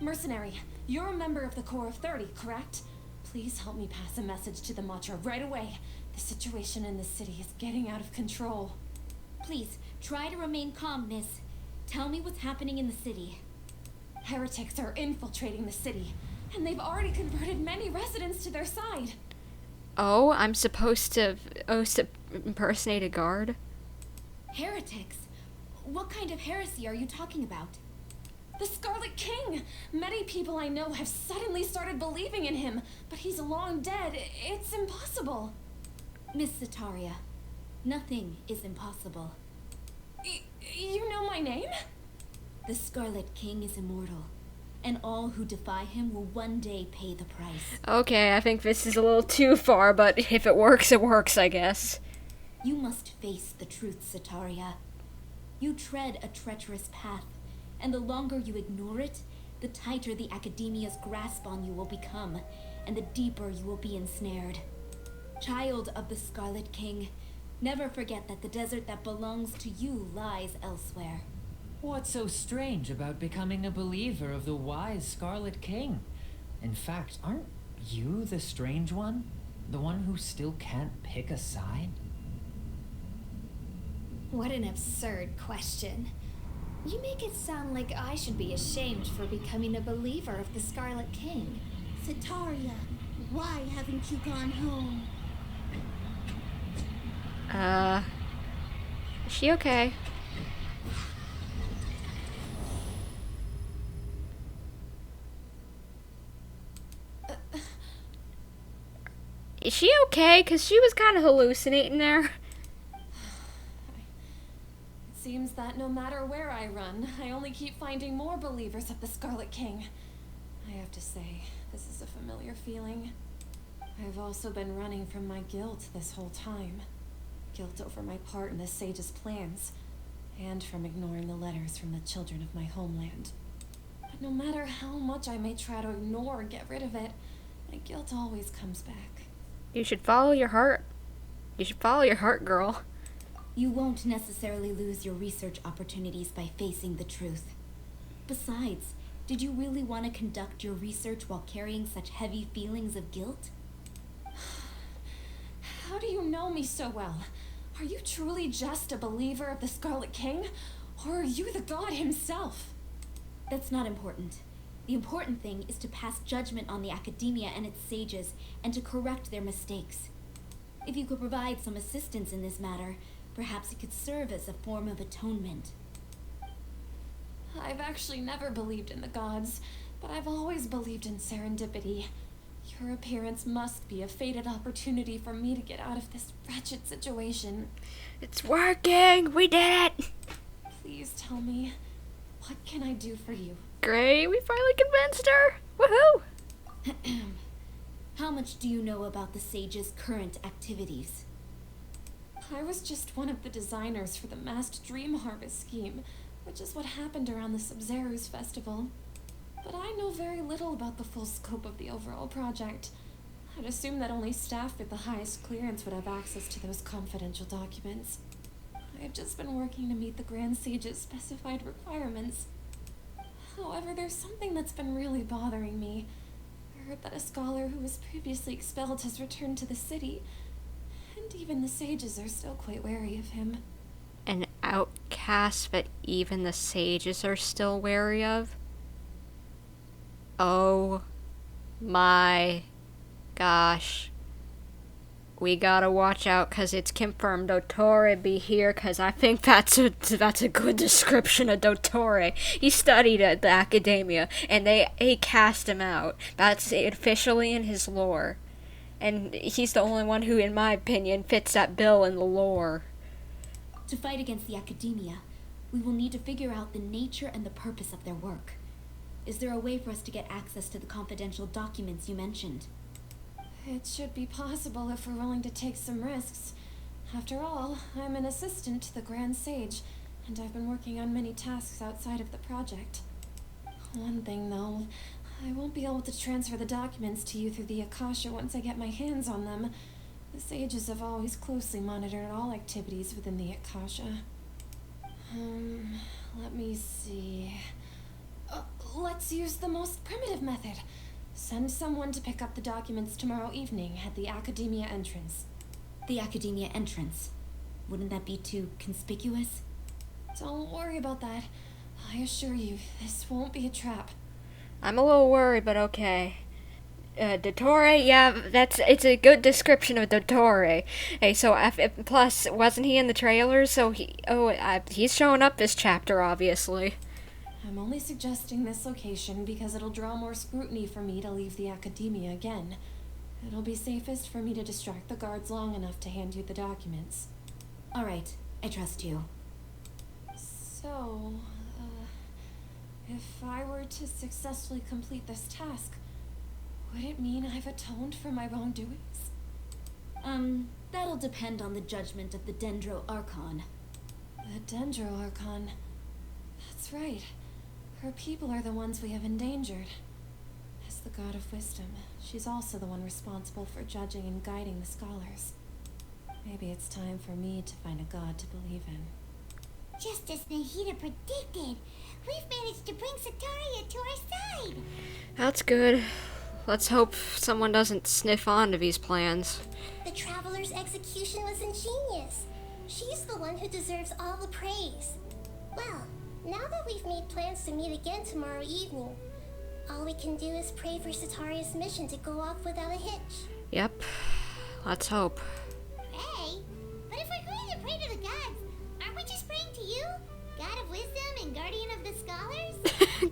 Mercenary, you're a member of the Corps of 30, correct? Please help me pass a message to the Matra right away. The situation in the city is getting out of control. Please, try to remain calm, miss. Tell me what's happening in the city. Heretics are infiltrating the city, and they've already converted many residents to their side. Oh, I'm supposed to impersonate a guard? Heretics? What kind of heresy are you talking about? The Scarlet King! Many people I know have suddenly started believing in him, but he's long dead. It's impossible. Miss Sataria, nothing is impossible. You know my name? The Scarlet King is immortal, and all who defy him will one day pay the price. Okay, I think this is a little too far, but if it works, I guess. You must face the truth, Sataria. You tread a treacherous path, and the longer you ignore it, the tighter the Academia's grasp on you will become, and the deeper you will be ensnared. Child of the Scarlet King, never forget that the desert that belongs to you lies elsewhere. What's so strange about becoming a believer of the wise Scarlet King? In fact, aren't you the strange one? The one who still can't pick a side? What an absurd question. You make it sound like I should be ashamed for becoming a believer of the Scarlet King. Sataria, why haven't you gone home? Is she okay? Is she okay? Because she was kind of hallucinating there. It seems that no matter where I run, I only keep finding more believers of the Scarlet King. I have to say, this is a familiar feeling. I've also been running from my guilt this whole time. Guilt over my part in the sage's plans, and from ignoring the letters from the children of my homeland. But no matter how much I may try to ignore or get rid of it, my guilt always comes back. You should follow your heart. You should follow your heart, girl. You won't necessarily lose your research opportunities by facing the truth. Besides, did you really want to conduct your research while carrying such heavy feelings of guilt? How do you know me so well? Are you truly just a believer of the Scarlet King? Or are you the god himself? That's not important. The important thing is to pass judgment on the Academia and its sages, and to correct their mistakes. If you could provide some assistance in this matter, perhaps it could serve as a form of atonement. I've actually never believed in the gods, but I've always believed in serendipity. Your appearance must be a fated opportunity for me to get out of this wretched situation. It's working! We did it! Please tell me, what can I do for you? Great, we finally convinced her! Woohoo! How much do you know about the Sage's current activities? I was just one of the designers for the masked dream harvest scheme, which is what happened around the Sub-Zero's festival. But I know very little about the full scope of the overall project. I'd assume that only staff with the highest clearance would have access to those confidential documents. I've just been working to meet the Grand Sage's specified requirements. However, there's something that's been really bothering me. I heard that a scholar who was previously expelled has returned to the city, and even the sages are still quite wary of him. An outcast that even the sages are still wary of? Oh my gosh. We gotta watch out, cause it's confirmed Dottore be here, cause I think that's a good description of Dottore. He studied at the academia, and they cast him out. That's officially in his lore. And he's the only one who, in my opinion, fits that bill in the lore. To fight against the academia, we will need to figure out the nature and the purpose of their work. Is there a way for us to get access to the confidential documents you mentioned? It should be possible if we're willing to take some risks. After all, I'm an assistant to the Grand Sage, and I've been working on many tasks outside of the project. One thing, though, I won't be able to transfer the documents to you through the Akasha once I get my hands on them. The sages have always closely monitored all activities within the Akasha. Let me see... let's use the most primitive method. Send someone to pick up the documents tomorrow evening at the Academia entrance. The Academia entrance. Wouldn't that be too conspicuous? Don't worry about that. I assure you, this won't be a trap. I'm a little worried, but okay. Dottore, yeah, it's a good description of Dottore. Hey, so plus, wasn't he in the trailer? So he's showing up this chapter, obviously. I'm only suggesting this location because it'll draw more scrutiny for me to leave the Academia again. It'll be safest for me to distract the guards long enough to hand you the documents. All right, I trust you. So, if I were to successfully complete this task, would it mean I've atoned for my wrongdoings? That'll depend on the judgment of the Dendro Archon. The Dendro Archon. That's right. Her people are the ones we have endangered. As the god of wisdom, she's also the one responsible for judging and guiding the scholars. Maybe it's time for me to find a god to believe in. Just as Nahida predicted, we've managed to bring Sataria to our side. That's good. Let's hope someone doesn't sniff onto these plans. The Traveler's execution was ingenious. She's the one who deserves all the praise. Well, now that we've made plans to meet again tomorrow evening, all we can do is pray for Sataria's mission to go off without a hitch. Yep. Let's hope. Pray? But if we're going to pray to the gods, aren't we just praying to you? God of wisdom and guardian of the scholars?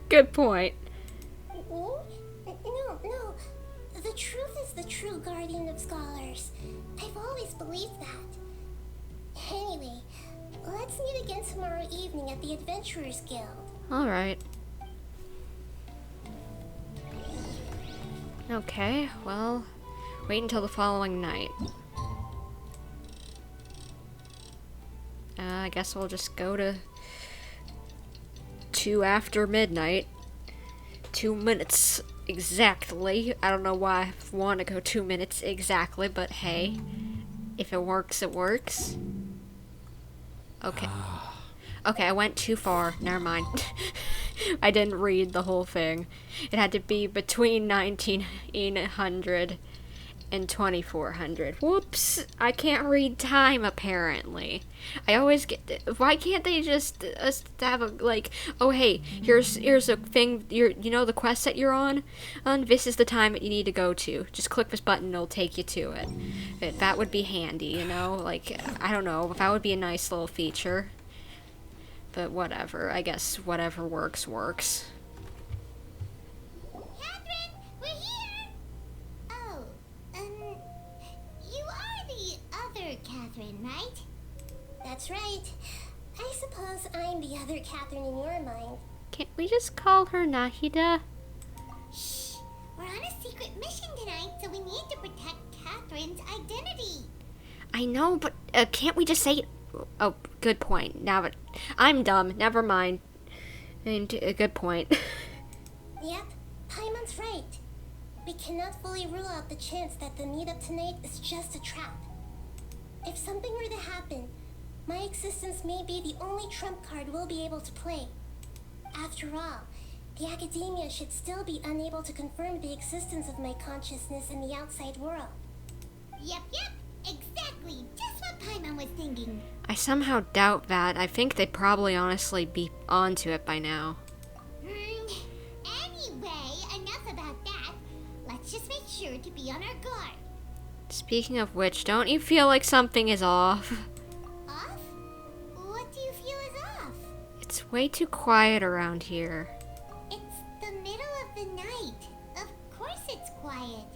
Good point. No. The truth is the true guardian of scholars. I've always believed that. Anyway, let's meet again tomorrow evening at the Adventurers Guild. Alright. Okay, well, wait until the following night. I guess we'll just go to 2 after midnight. 2 minutes exactly. I don't know why I want to go 2 minutes exactly, but hey, if it works, it works. Okay. Okay, I went too far. Never mind. I didn't read the whole thing. It had to be between 1900 and 2400. Whoops! I can't read time, apparently. I always get... Why can't they just have a, like... Oh, hey, here's a thing... you know the quest that you're on? This is the time that you need to go to. Just click this button, it'll take you to it. That would be handy, you know? Like, I don't know. That would be a nice little feature. But whatever. I guess whatever works, works. Catherine, we're here! Catherine, right? That's right. I suppose I'm the other Catherine in your mind. Can't we just call her Nahida? Shh! We're on a secret mission tonight, so we need to protect Catherine's identity. I know, but can't we just say it? Oh, good point. Now, but I'm dumb. Never mind. And a good point. Yep, Paimon's right. We cannot fully rule out the chance that the meetup tonight is just a trap. If something were to happen, my existence may be the only trump card we'll be able to play. After all, the academia should still be unable to confirm the existence of my consciousness in the outside world. Yep, exactly. Just what Paimon was thinking. I somehow doubt that. I think they'd probably honestly be onto it by now. Anyway, enough about that. Let's just make sure to be on our guard. Speaking of which, don't you feel like something is off? Off? What do you feel is off? It's way too quiet around here. It's the middle of the night. Of course it's quiet.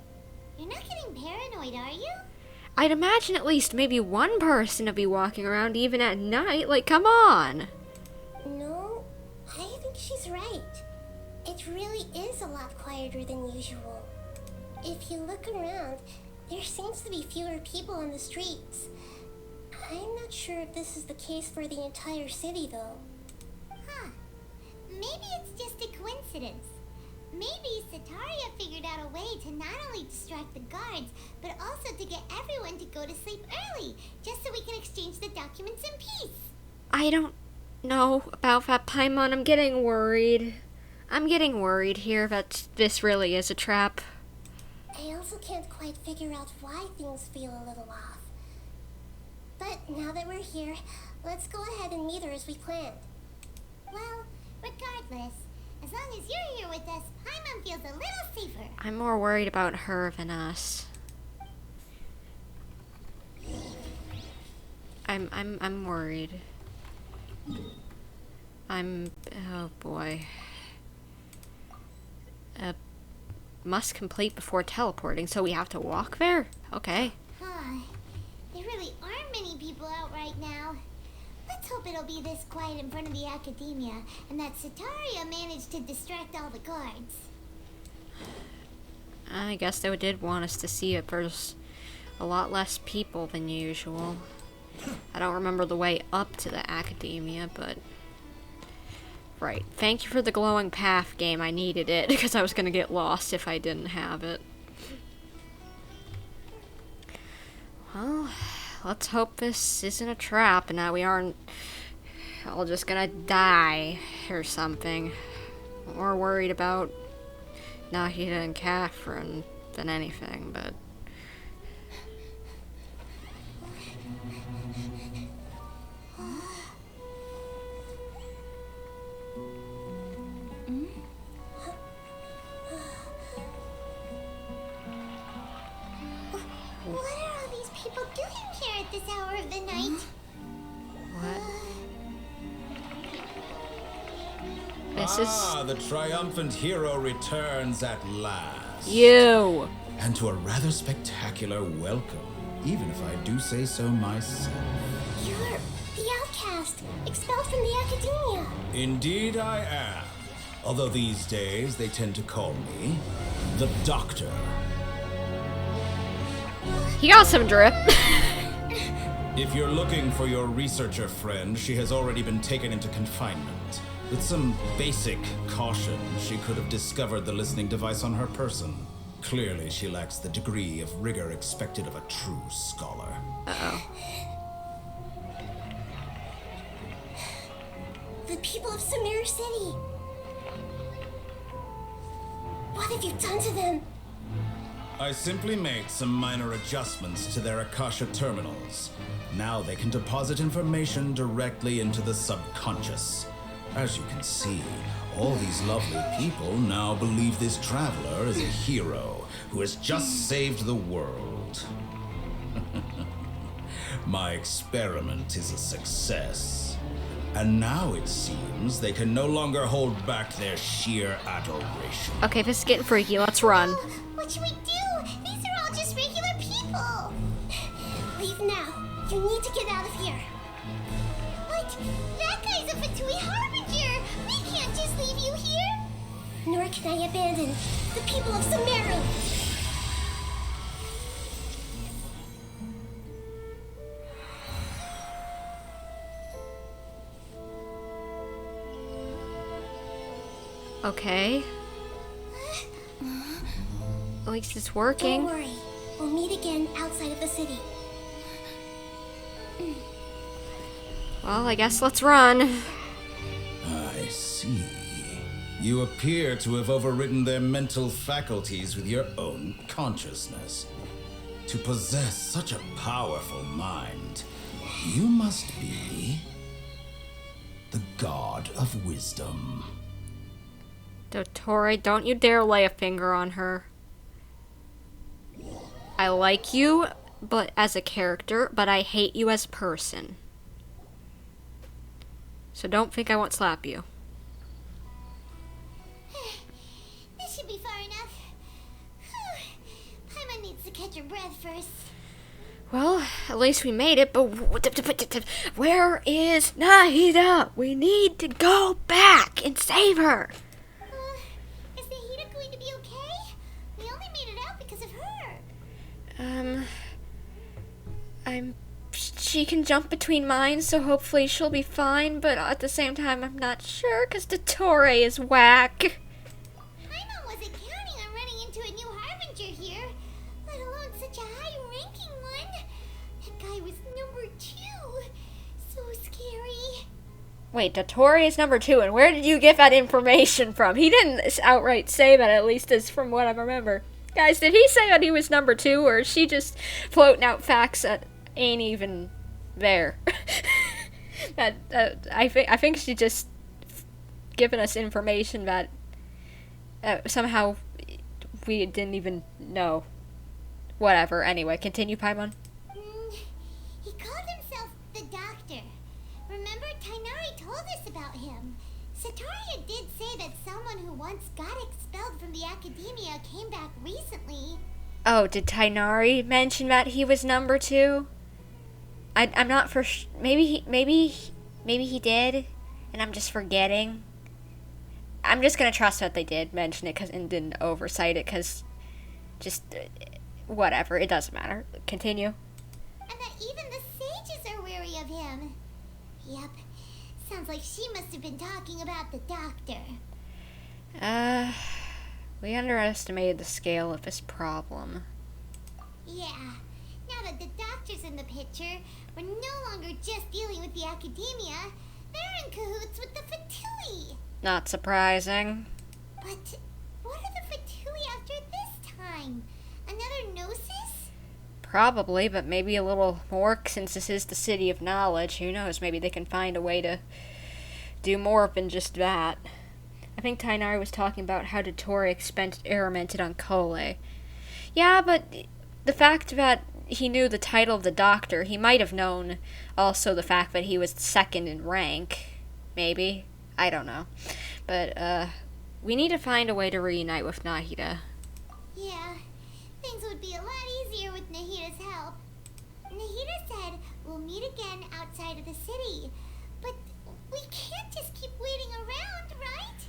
You're not getting paranoid, are you? I'd imagine at least maybe one person to be walking around even at night. Like, come on. No, I think she's right. It really is a lot quieter than usual. If you look around, there seems to be fewer people on the streets. I'm not sure if this is the case for the entire city, though. Huh. Maybe it's just a coincidence. Maybe Sataria figured out a way to not only distract the guards, but also to get everyone to go to sleep early, just so we can exchange the documents in peace. I don't know about that, Paimon. I'm getting worried. I'm getting worried here that this really is a trap. I also can't quite figure out why things feel a little off. But now that we're here, let's go ahead and meet her as we planned. Well, regardless, as long as you're here with us, Paimon feels a little safer. I'm more worried about her than us. I'm worried. Oh boy. Must complete before teleporting, so we have to walk there? Okay. Huh. There really aren't many people out right now. Let's hope it'll be this quiet in front of the academia, and that Sataria managed to distract all the guards. I guess they did want us to see it. There's a lot less people than usual. I don't remember the way up to the academia, but... Right. Thank you for the glowing path game. I needed it, because I was going to get lost if I didn't have it. Well, let's hope this isn't a trap and that we aren't all just gonna die or something. More worried about Nahida and Catherine than anything, but... What are all these people doing here at this hour of the night? What? This is... the triumphant hero returns at last. You! And to a rather spectacular welcome, even if I do say so myself. You're the outcast, expelled from the academia. Indeed I am. Although these days they tend to call me the Doctor. He got some drip. If you're looking for your researcher friend, she has already been taken into confinement. With some basic caution, she could have discovered the listening device on her person. Clearly, she lacks the degree of rigor expected of a true scholar. Uh-oh. The people of Sumeru City. What have you done to them? I simply made some minor adjustments to their Akasha terminals. Now they can deposit information directly into the subconscious. As you can see, all these lovely people now believe this traveler is a hero who has just saved the world. My experiment is a success. And now it seems they can no longer hold back their sheer adoration. Okay, this is getting freaky. Let's run. What should we do? These are all just regular people. Leave now, You need to get out of here. What? That guy's a Fatui Harbinger! We can't just leave you here! Nor can I abandon the people of Sumeru. Okay. At least it's working. Don't worry. We'll meet again outside of the city. Well, I guess let's run. I see. You appear to have overridden their mental faculties with your own consciousness. To possess such a powerful mind, you must be the god of wisdom. Dottore, don't you dare lay a finger on her. I like you, but as a character, but I hate you as a person. So don't think I won't slap you. This should be far enough. Paimon needs to catch her breath first. Well, at least we made it, but where is Nahida? We need to go back and save her. Is Nahida going to be okay? We only made it out because of her. She can jump between mines, so hopefully she'll be fine, but at the same time, I'm not sure, because Dottore is whack. Paimon wasn't counting on running into a new Harbinger here, let alone such a high-ranking one. That guy was number 2. So scary. Wait, Dottore is number 2, and where did you get that information from? He didn't outright say that, at least as from what I remember. Guys, did he say that he was number 2, or is she just floating out facts that ain't even there? I think she just given us information that somehow we didn't even know. Whatever. Anyway, continue, Paimon. He called himself the Doctor. Remember, Tighnari told us about him. Sataria did say that someone who once got expelled from the academia came back recently. Oh, did Tighnari mention that he was number 2? I'm not for maybe he did, and I'm just forgetting. I'm just gonna trust that they did mention it and didn't oversight it, cause just whatever, it doesn't matter. Continue. And that even the sages are wary of him. Yep, sounds like she must have been talking about the Doctor. We underestimated the scale of this problem. Yeah, now that the Doctor's in the picture, we're no longer just dealing with the academia. They're in cahoots with the Fatui. Not surprising. But what are the Fatui after this time? Another Gnosis? Probably, but maybe a little more since this is the city of knowledge. Who knows? Maybe they can find a way to do more than just that. I think Tighnari was talking about how Dottore experimented on Collei. Yeah, but the fact that he knew the title of the Doctor, he might have known also the fact that he was second in rank. Maybe. I don't know. But, we need to find a way to reunite with Nahida. Yeah, things would be a lot easier with Nahida's help. Nahida said we'll meet again outside of the city. But we can't just keep waiting around, right?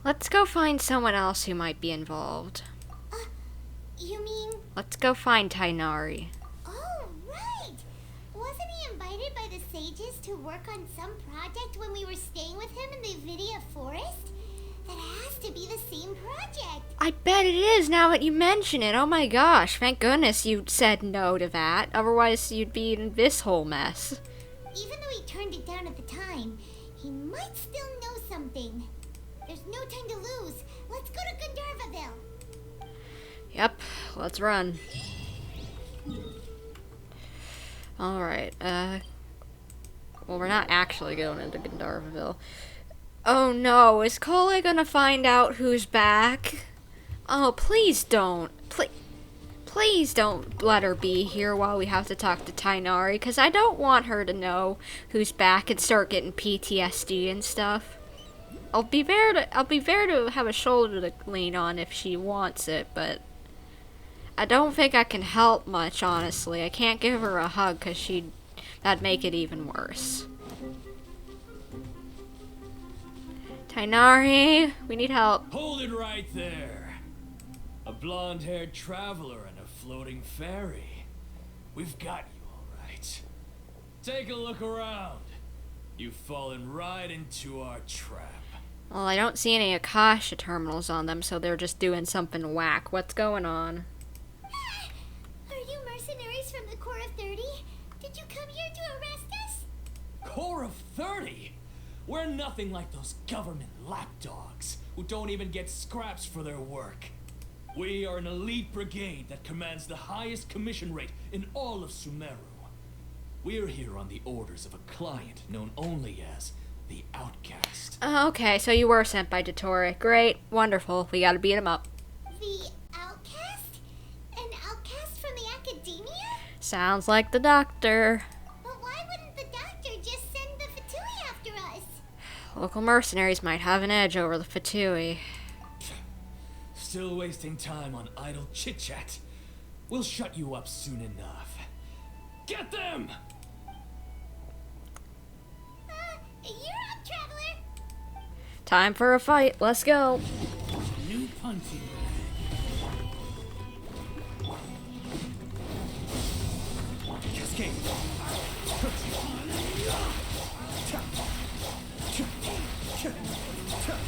Let's go find someone else who might be involved. You mean... Let's go find Tighnari. Oh, right! Wasn't he invited by the sages to work on some project when we were staying with him in the Vidia forest? That has to be the same project. I bet it is now that you mention it. Oh my gosh, thank goodness you said no to that. Otherwise you'd be in this whole mess. Even though he turned it down at the time, he might still know something. There's no time to lose. Let's go to Gandharvaville. Yep, let's run. Alright, well, we're not actually going into Gandharvaville. Oh no, is Collei gonna find out who's back? Oh, please don't. Please don't let her be here while we have to talk to Tighnari, because I don't want her to know who's back and start getting PTSD and stuff. I'll be there to have a shoulder to lean on if she wants it, but I don't think I can help much, honestly. I can't give her a hug because that'd make it even worse. Tighnari, we need help. Hold it right there. A blonde-haired traveler and a floating fairy. We've got you all right. Take a look around. You've fallen right into our trap. Well, I don't see any Akasha terminals on them, so they're just doing something whack. What's going on? Are you mercenaries from the Corps of 30? Did you come here to arrest us? Corps of 30? We're nothing like those government lapdogs who don't even get scraps for their work. We are an elite brigade that commands the highest commission rate in all of Sumeru. We're here on the orders of a client known only as the Outcast. Okay, so you were sent by Dottore. Great, wonderful. We gotta beat him up. The outcast? An outcast from the academia? Sounds like the doctor. But why wouldn't the doctor just send the Fatui after us? Local mercenaries might have an edge over the Fatui. Still wasting time on idle chit-chat. We'll shut you up soon enough. Get them! You're up, traveler. Time for a fight. Let's go. New punching bag. Cascade.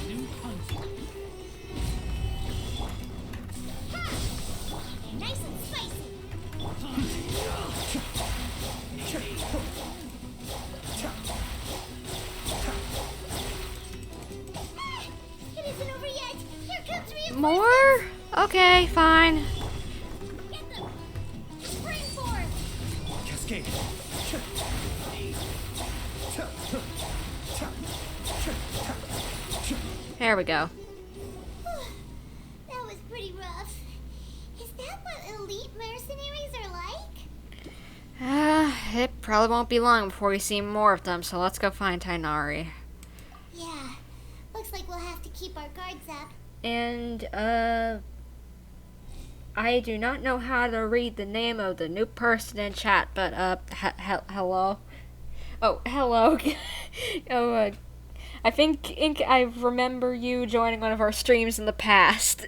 New punching. Nice and spicy. It isn't over yet. Here comes reinforcements. More? Okay, fine. Get them. Spring forth. Cascade. There we go. That was pretty rough. Is that what elite mercenaries are like? It probably won't be long before we see more of them, so let's go find Tighnari. Yeah. Looks like we'll have to keep our guards up. And, I do not know how to read the name of the new person in chat, but, hello? Oh, hello. Oh, I think I remember you joining one of our streams in the past,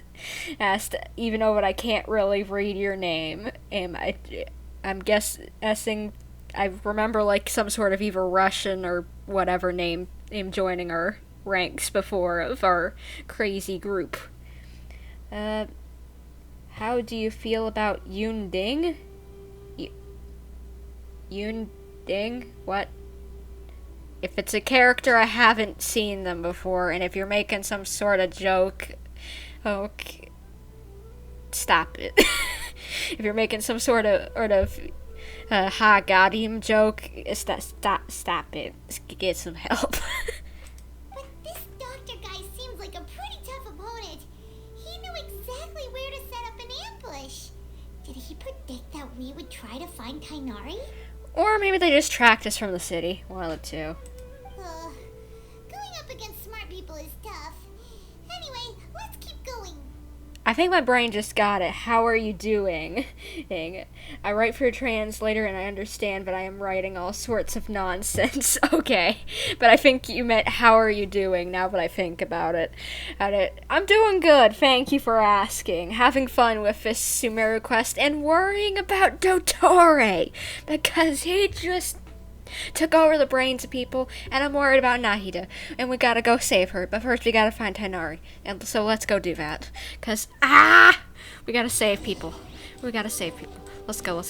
even though I can't really read your name. I'm guessing I remember like some sort of either Russian or whatever name joining our ranks before of our crazy group. How do you feel about Yunding? Yunding? What? If it's a character, I haven't seen them before, and if you're making some sort of joke, okay, stop it. If you're making some sort of ha got him joke, stop it. Get some help. But this doctor guy seems like a pretty tough opponent. He knew exactly where to set up an ambush. Did he predict that we would try to find Tighnari? Or maybe they just tracked us from the city. One of the two. Going up against smart people is tough. Anyway, let's keep going. I think my brain just got it. How are you doing? I write for a translator and I understand, but I am writing all sorts of nonsense. Okay. But I think you meant how are you doing now that I think about it. I'm doing good. Thank you for asking. Having fun with this sumeru quest and worrying about Dottore because he just took over the brains of people, and I'm worried about Nahida, and we gotta go save her, but first we gotta find Tighnari, and so let's go do that, cause, we gotta save people, let's go,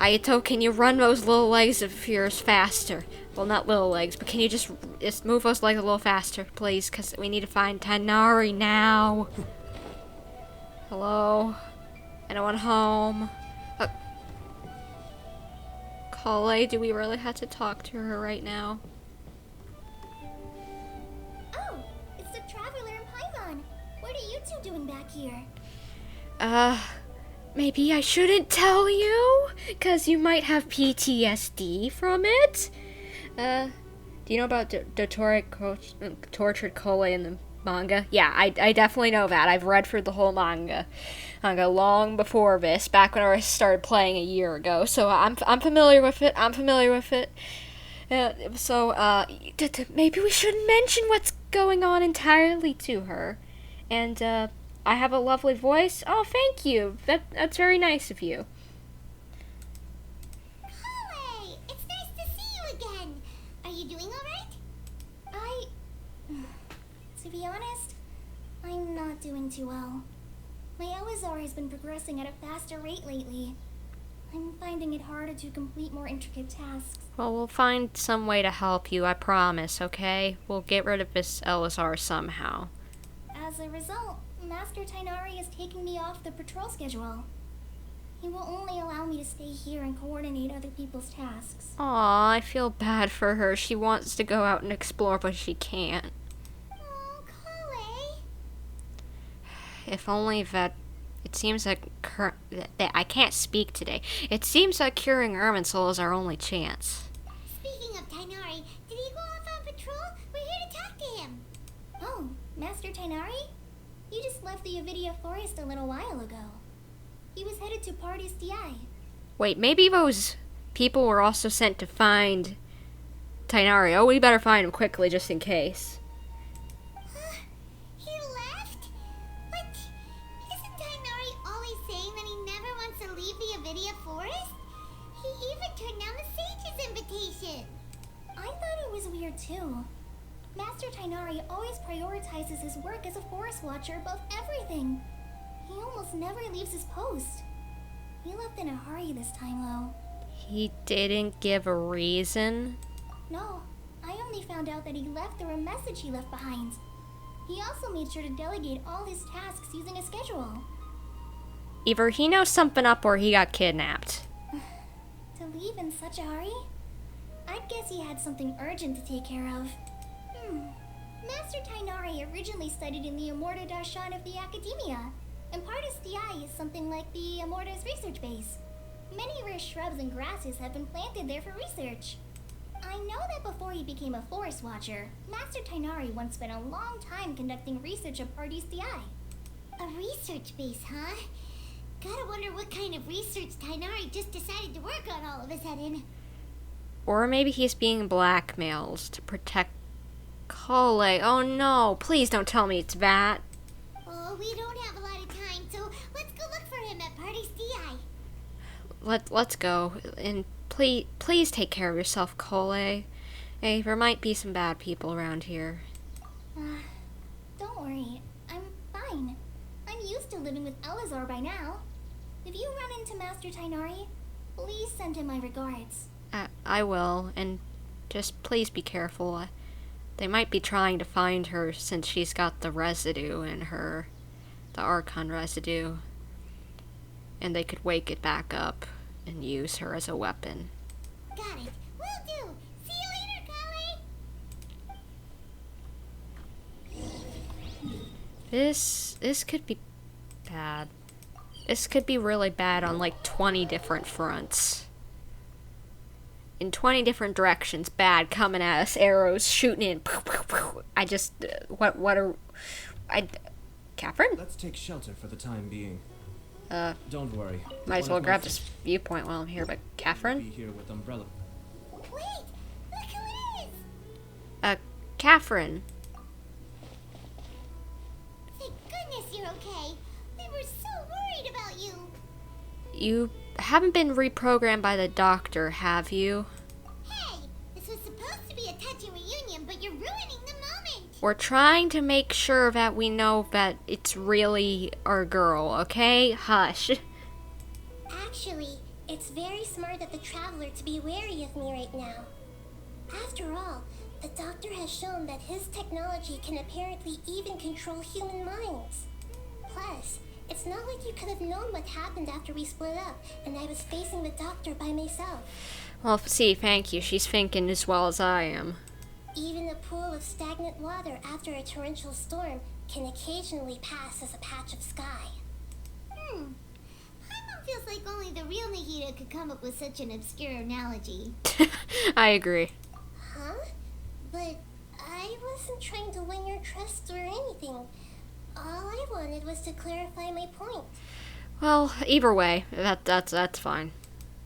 Aito, can you run those little legs of yours faster? Well, not little legs, but can you just move those legs a little faster, please, cause we need to find Tighnari now. Hello? Anyone home? Collei, do we really have to talk to her right now? Oh, it's the traveler and Paimon. What are you two doing back here? Maybe I shouldn't tell you? Cause you might have PTSD from it? Do you know about Dottore tortured Collei in the manga? Yeah, I definitely know that. I've read through the whole manga long before this, back when I started playing a year ago. So I'm familiar with it. Maybe we shouldn't mention what's going on entirely to her. And I have a lovely voice. Oh, thank you. That's very nice of you. Collei, it's nice to see you again. Are you doing alright? To be honest, I'm not doing too well. My Elazar has been progressing at a faster rate lately. I'm finding it harder to complete more intricate tasks. Well, we'll find some way to help you, I promise, okay? We'll get rid of this Elazar somehow. As a result, Master Tighnari is taking me off the patrol schedule. He will only allow me to stay here and coordinate other people's tasks. Aw, I feel bad for her. She wants to go out and explore, but she can't. Oh, Collei. If only that... It seems like... I can't speak today. It seems like curing Irminsul is our only chance. Speaking of Tighnari, did he go off on patrol? We're here to talk to him. Oh, Master Tighnari? You just left the Avidia Forest a little while ago. He was headed to Pardis Di. Wait, maybe those people were also sent to find Tighnari. Oh, we better find him quickly, just in case. He left? But isn't Tighnari always saying that he never wants to leave the Avidia Forest? He even turned down the sage's invitation. I thought it was weird too. Master Tighnari always prioritizes his work as a forest watcher above everything. He almost never leaves his post. He left in a hurry this time, though. He didn't give a reason? No, I only found out that he left through a message he left behind. He also made sure to delegate all his tasks using a schedule. Either he knows something up or he got kidnapped. To leave in such a hurry? I'd guess he had something urgent to take care of. Master Tighnari originally studied in the Amorta Darshan of the Academia, and Pardis Di is something like the Amorta's research base. Many rare shrubs and grasses have been planted there for research. I know that before he became a forest watcher, Master Tighnari once spent a long time conducting research at Pardis Di. A research base, huh? Gotta wonder what kind of research Tighnari just decided to work on all of a sudden. Or maybe he's being blackmailed to protect Collei. Oh no, please don't tell me it's that. Oh, we don't have a lot of time, so let's go look for him at Pardis Di. Let's go. And please take care of yourself, Collei. Hey, there might be some bad people around here. Don't worry, I'm fine. I'm used to living with Elazar by now. If you run into Master Tighnari, please send him my regards. I will, and just please be careful. They might be trying to find her since she's got the residue in her, the Archon residue. And they could wake it back up and use her as a weapon. Got it. Will do. See you later, Collei. This could be bad. This could be really bad on like 20 different fronts. In 20 different directions, bad coming at us, arrows shooting in. Catherine? Let's take shelter for the time being. Don't worry. Might as well grab this viewpoint while I'm here, but Be Catherine? here with umbrella. Wait! Look who it is! Catherine. Thank goodness you're okay. We were so worried about you. You haven't been reprogrammed by the doctor, have you? Hey, this was supposed to be a touching reunion, but you're ruining the moment. We're trying to make sure that we know that it's really our girl, okay? Hush. Actually, it's very smart of the Traveler to be wary of me right now. After all, the Doctor has shown that his technology can apparently even control human minds. Plus, it's not like you could have known what happened after we split up and I was facing the Doctor by myself. Well, see, thank you. She's thinking as well as I am. Even a pool of stagnant water after a torrential storm can occasionally pass as a patch of sky. Paimon feels like only the real Nahida could come up with such an obscure analogy. I agree. Huh? But I I wasn't trying to win your trust or anything. All I wanted was to clarify my point. Well, either way, that's fine.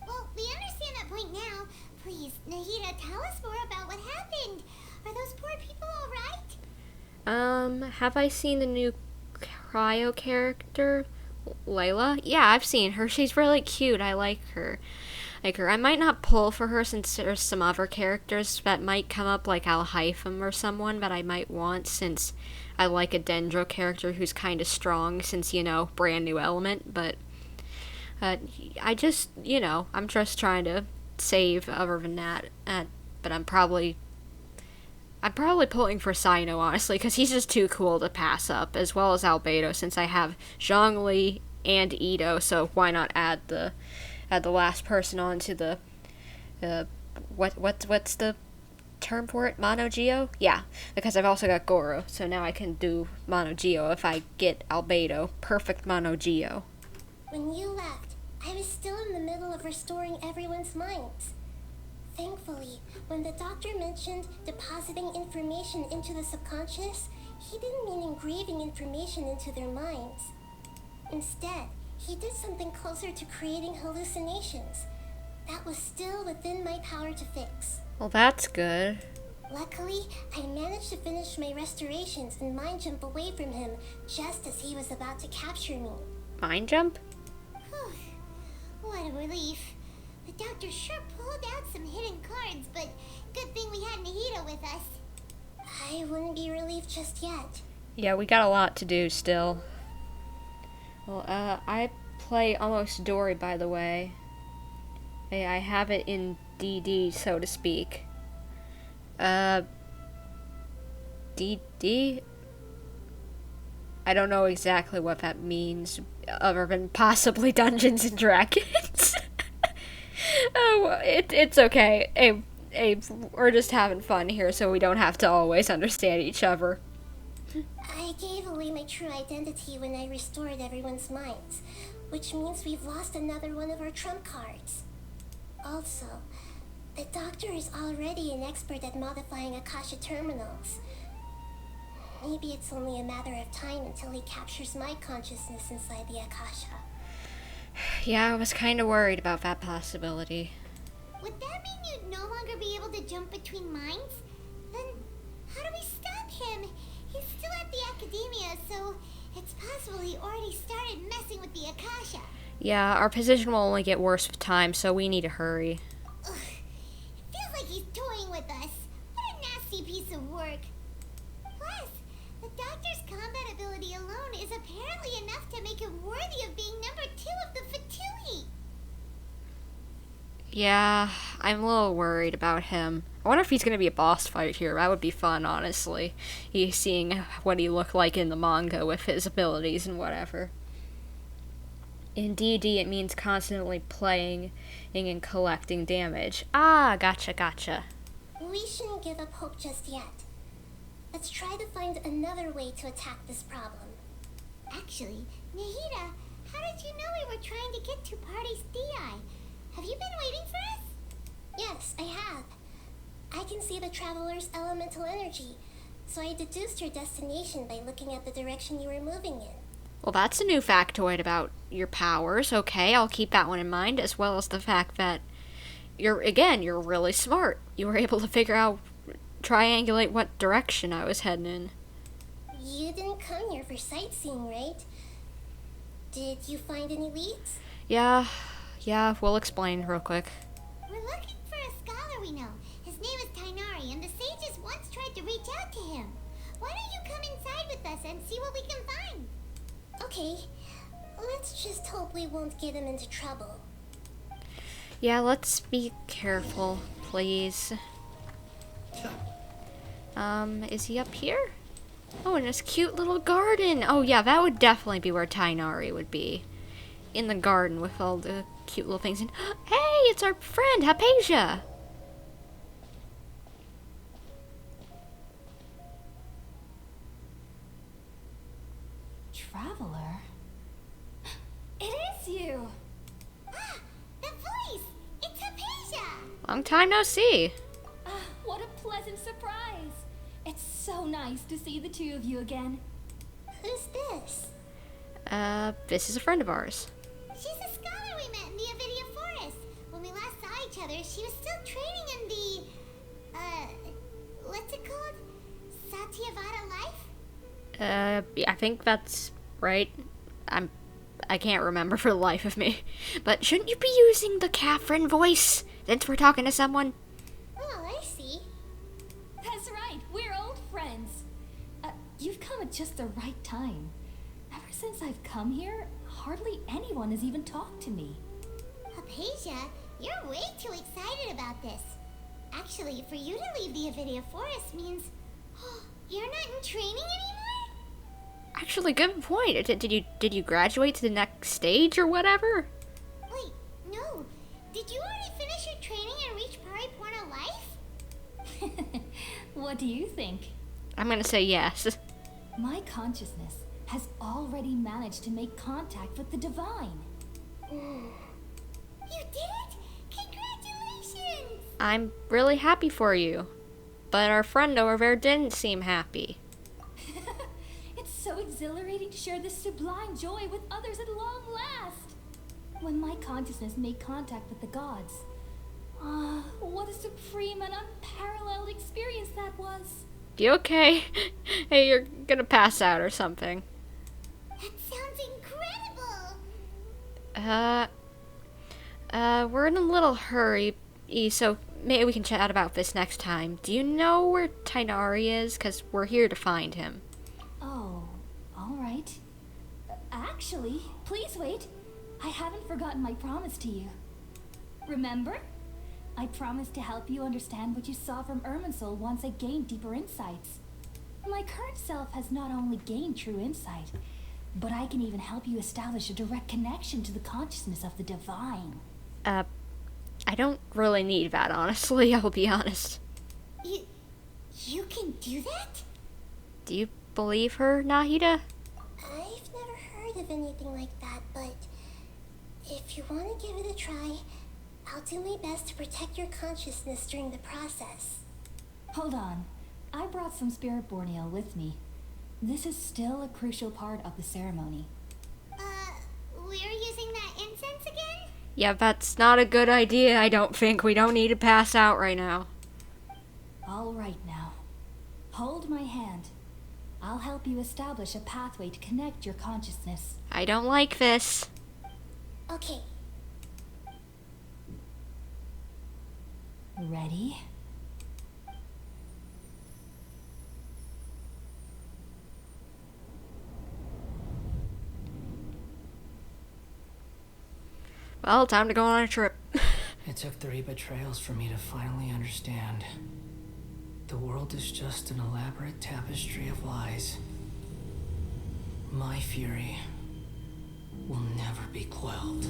Well, we understand that point now. Please, Nahida, tell us more about what happened. Are those poor people alright? Have I seen the new cryo character, Layla? Yeah, I've seen her. She's really cute. I like her. I might not pull for her since there's some other characters that might come up, like Alhaitham or someone that I might want, since I like a Dendro character who's kind of strong, since, you know, brand new element, but I just, you know, I'm just trying to save other than that, but I'm probably pulling for Cyno, honestly, because he's just too cool to pass up, as well as Albedo, since I have Zhongli and Ito, so why not add the last person onto the what's the term for it? Mono Geo? Yeah, because I've also got Goro, so now I can do Mono Geo if I get Albedo. Perfect Mono Geo. When you left, I was still in the middle of restoring everyone's minds. Thankfully, when the doctor mentioned depositing information into the subconscious, he didn't mean engraving information into their minds. Instead, he did something closer to creating hallucinations. That was still within my power to fix. Well, that's good. Luckily, I managed to finish my restorations and mind jump away from him just as he was about to capture me. Mind jump? Whew. What a relief. The doctor sure pulled out some hidden cards, but good thing we had Nahida with us. I wouldn't be relieved just yet. Yeah, we got a lot to do still. Well, I play Almost Dory, by the way. I have it in DD, so to speak. DD? I don't know exactly what that means, other than possibly Dungeons and Dragons. Oh, it's okay. We're just having fun here, so we don't have to always understand each other. I gave away my true identity when I restored everyone's minds, which means we've lost another one of our trump cards. Also, the doctor is already an expert at modifying Akasha terminals. Maybe it's only a matter of time until he captures my consciousness inside the Akasha. Yeah, I was kind of worried about that possibility. Would that mean you'd no longer be able to jump between minds? Then how do we stop him? He's still at the academia, so it's possible he already started messing with the Akasha. Yeah, our position will only get worse with time, so we need to hurry. Ugh, it feels like he's toying with us. What a nasty piece of work. Plus, the doctor's combat ability alone is apparently enough to make him worthy of being number 2 of the Fatui. Yeah, I'm a little worried about him. I wonder if he's going to be a boss fight here. That would be fun, honestly. Seeing what he looked like in the manga with his abilities and whatever. In D&D, it means constantly playing and collecting damage. Ah, gotcha. We shouldn't give up hope just yet. Let's try to find another way to attack this problem. Actually, Nahida, how did you know we were trying to get to Party's DI? Have you been waiting for us? Yes, I have. I can see the traveler's elemental energy, so I deduced your destination by looking at the direction you were moving in. Well, that's a new factoid about your powers. Okay, I'll keep that one in mind, as well as the fact that you're really smart. You were able to triangulate what direction I was heading in. You didn't come here for sightseeing, right? Did you find any leads? Yeah, we'll explain real quick. We're looking for a scholar we know. His name is Tighnari, and the sages once tried to reach out to him. Why don't you come inside with us and see what we can find? Okay, let's just hope we won't get him into trouble. Yeah, let's be careful, please. Is he up here? Oh, in this cute little garden. Oh yeah, that would definitely be where Tighnari would be. In the garden with all the cute little things. And hey, it's our friend, Hypatia! Traveler? It is you! Ah, the voice! It's Hypatia! Long time no see. What a pleasant surprise! It's so nice to see the two of you again. Who's this? This is a friend of ours. She's a scholar we met in the Avidia Forest. When we last saw each other, she was still training in the, what's it called? Satyavada life? Yeah, I think that's right. I can't remember for the life of me. But shouldn't you be using the Catherine voice since we're talking to someone? Oh, I see. That's right, we're old friends. You've come at just the right time. Ever since I've come here, hardly anyone has even talked to me. Hypatia, you're way too excited about this. Actually, for you to leave the Avidia Forest means you're not in training anymore? Actually, good point. Did you graduate to the next stage or whatever? Wait, no. Did you already finish your training and reach Paripurna life? What do you think? I'm gonna say yes. My consciousness has already managed to make contact with the divine. You did it? Congratulations! I'm really happy for you. But our friend over there didn't seem happy. It's so exhilarating to share this sublime joy with others at long last. When my consciousness made contact with the gods. What a supreme and unparalleled experience that was. You okay? Hey, you're gonna pass out or something. That sounds incredible! We're in a little hurry, so maybe we can chat about this next time. Do you know where Tighnari is? 'Cause we're here to find him. Oh, alright. Actually, please wait. I haven't forgotten my promise to you. Remember? I promised to help you understand what you saw from Irminsul once I gained deeper insights. My current self has not only gained true insight, but I can even help you establish a direct connection to the consciousness of the divine. I don't really need that, honestly, I'll be honest. You can do that? Do you believe her, Nahida? I've never heard of anything like that, but if you want to give it a try, I'll do my best to protect your consciousness during the process. Hold on. I brought some spirit borneo with me. This is still a crucial part of the ceremony. We're using that incense again? Yeah, that's not a good idea, I don't think. We don't need to pass out right now. All right now. Hold my hand. I'll help you establish a pathway to connect your consciousness. I don't like this. Okay. Ready? Well, time to go on a trip. It took 3 betrayals for me to finally understand. The world is just an elaborate tapestry of lies. My fury will never be quelled.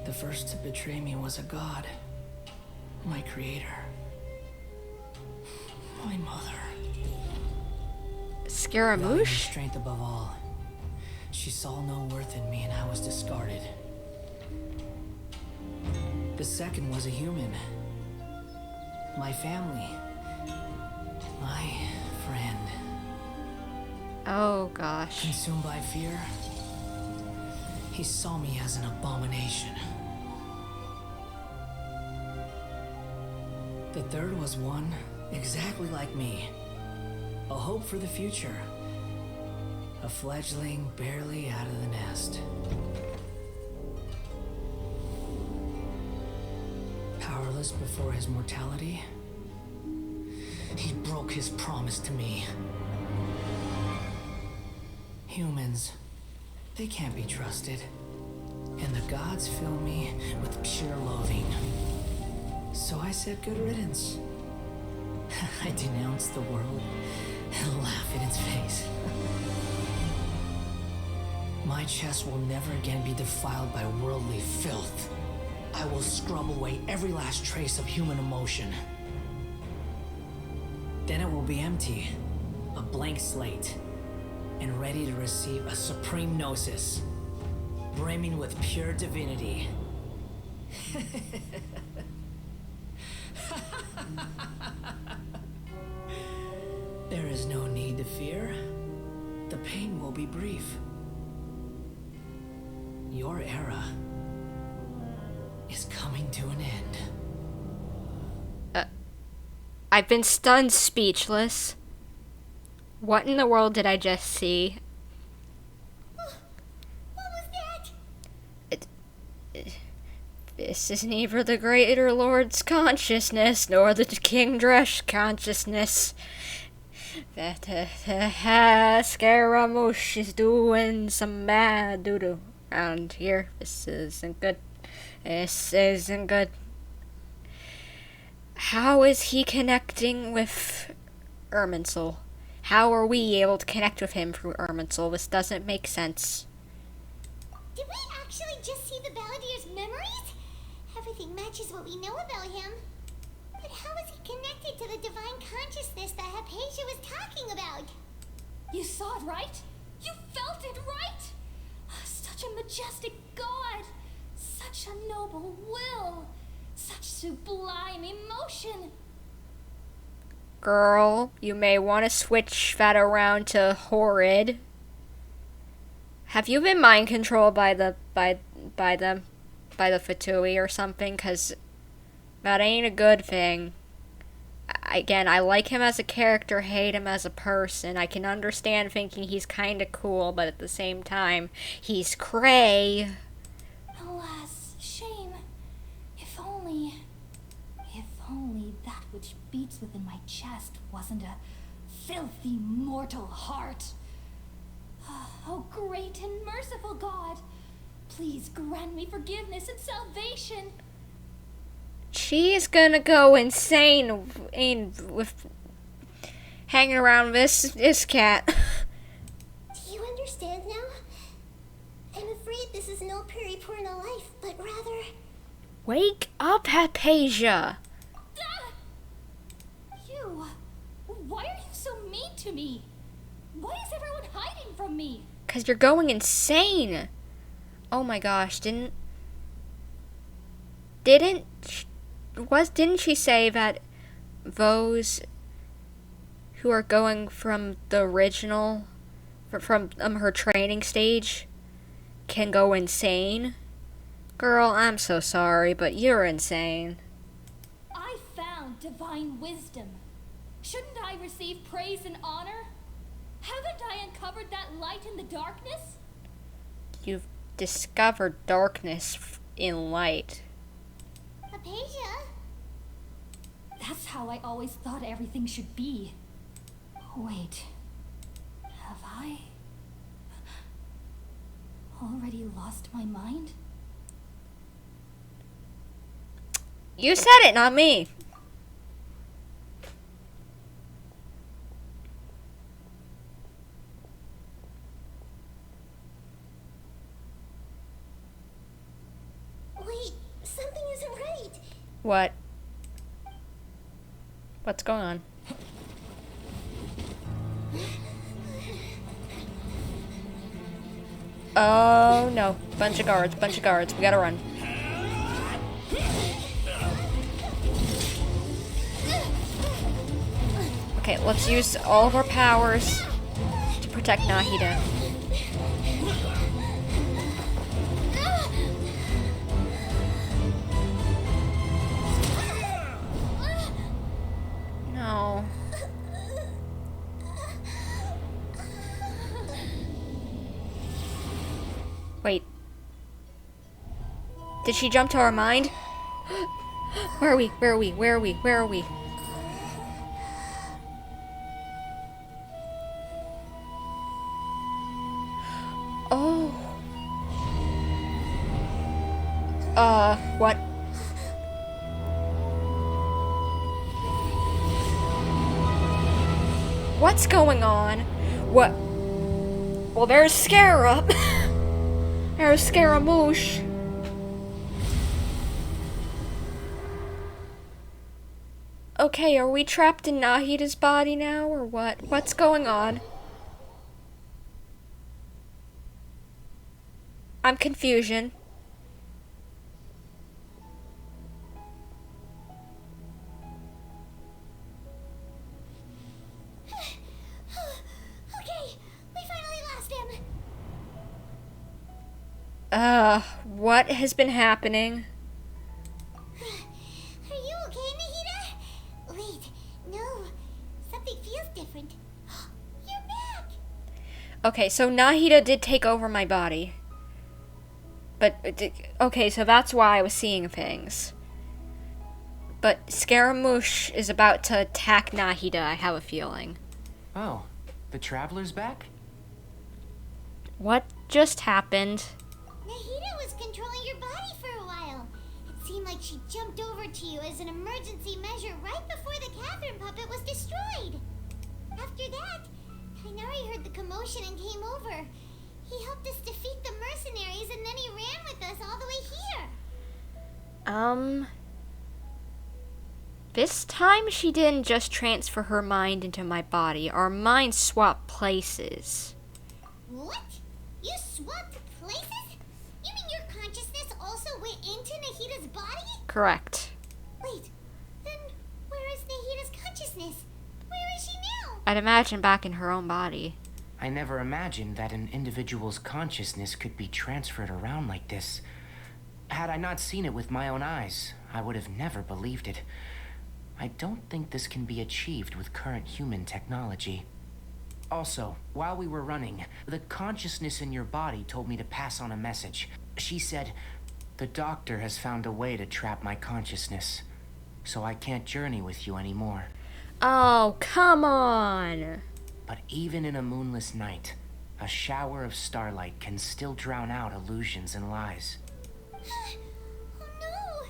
The first to betray me was a god. My creator. My mother. Valuing Scaramouche? strength above all. She saw no worth in me and I was discarded. The second was a human. My family. My friend. Oh, gosh. Consumed by fear, he saw me as an abomination. The third was one exactly like me. A hope for the future. A fledgling barely out of the nest. Powerless before his mortality, he broke his promise to me. Humans, they can't be trusted. And the gods fill me with pure loathing. So I said good riddance. I denounce the world and laugh in its face. My chest will never again be defiled by worldly filth. I will scrub away every last trace of human emotion. Then it will be empty, a blank slate, and ready to receive a supreme gnosis, brimming with pure divinity. There is no need to fear. The pain will be brief. Your era is coming to an end. I've been stunned speechless. What in the world did I just see? What was that? This is neither the greater Lord's consciousness nor the King Dresh consciousness. That Scaramouche is doing some mad doo-doo around here. This isn't good. This isn't good. How is he connecting with Irminsul? How are we able to connect with him through Irminsul? This doesn't make sense. Did we actually just see the Balladeer's memories? Everything matches what we know about him. But how is he connected to the divine consciousness that Hypatia was talking about? You saw it, right? You felt it, right? Such a majestic god. Such a noble will. Such sublime emotion. Girl, you may want to switch that around to horrid. Have you been mind controlled by the Fatui or something? 'Cause that ain't a good thing. Again, I like him as a character, hate him as a person. I can understand thinking he's kinda cool, but at the same time, he's cray. Alas, shame. If only that which beats within my chest wasn't a filthy mortal heart. Oh, great and merciful God, please grant me forgiveness and salvation. She's gonna go insane with hanging around this cat. Do you understand now? I'm afraid this is no Purina life, but rather... Wake up, Hypatia! You! Why are you so mean to me? Why is everyone hiding from me? 'Cause you're going insane! Oh my gosh, didn't she say that those who are going from the original, from her training stage, can go insane? Girl, I'm so sorry, but you're insane. I found divine wisdom. Shouldn't I receive praise and honor? Haven't I uncovered that light in the darkness? You've discovered darkness in light. Hypatia? That's how I always thought everything should be. Wait, have I already lost my mind? You said it, not me. Wait, something isn't right. What? What's going on? Oh no. Bunch of guards. We gotta run. Okay, let's use all of our powers to protect Nahida. No. Wait. Did she jump to our mind? Where are we? Oh. What? What's going on? What? Well, there's Scarab. There's Scaramouche. Okay, are we trapped in Nahida's body now, or what? What's going on? I'm confusion. What has been happening? Are you okay, Nahida? Wait, no. Something feels different. You're back! Okay, so Nahida did take over my body. But, okay, so that's why I was seeing things. But Scaramouche is about to attack Nahida, I have a feeling. Oh, the traveler's back? What just happened? Nahida was controlling your body for a while. It seemed like she jumped over to you as an emergency measure right before the Catherine puppet was destroyed. After that, Tighnari heard the commotion and came over. He helped us defeat the mercenaries and then he ran with us all the way here. This time she didn't just transfer her mind into my body. Our minds swapped places. What? You swapped places? You mean your consciousness also went into Nahida's body? Correct. Wait, then where is Nahida's consciousness? Where is she now? I'd imagine back in her own body. I never imagined that an individual's consciousness could be transferred around like this. Had I not seen it with my own eyes, I would have never believed it. I don't think this can be achieved with current human technology. Also, while we were running, the consciousness in your body told me to pass on a message. She said, "The doctor has found a way to trap my consciousness, so I can't journey with you anymore." Oh, come on! But even in a moonless night, a shower of starlight can still drown out illusions and lies. Oh no!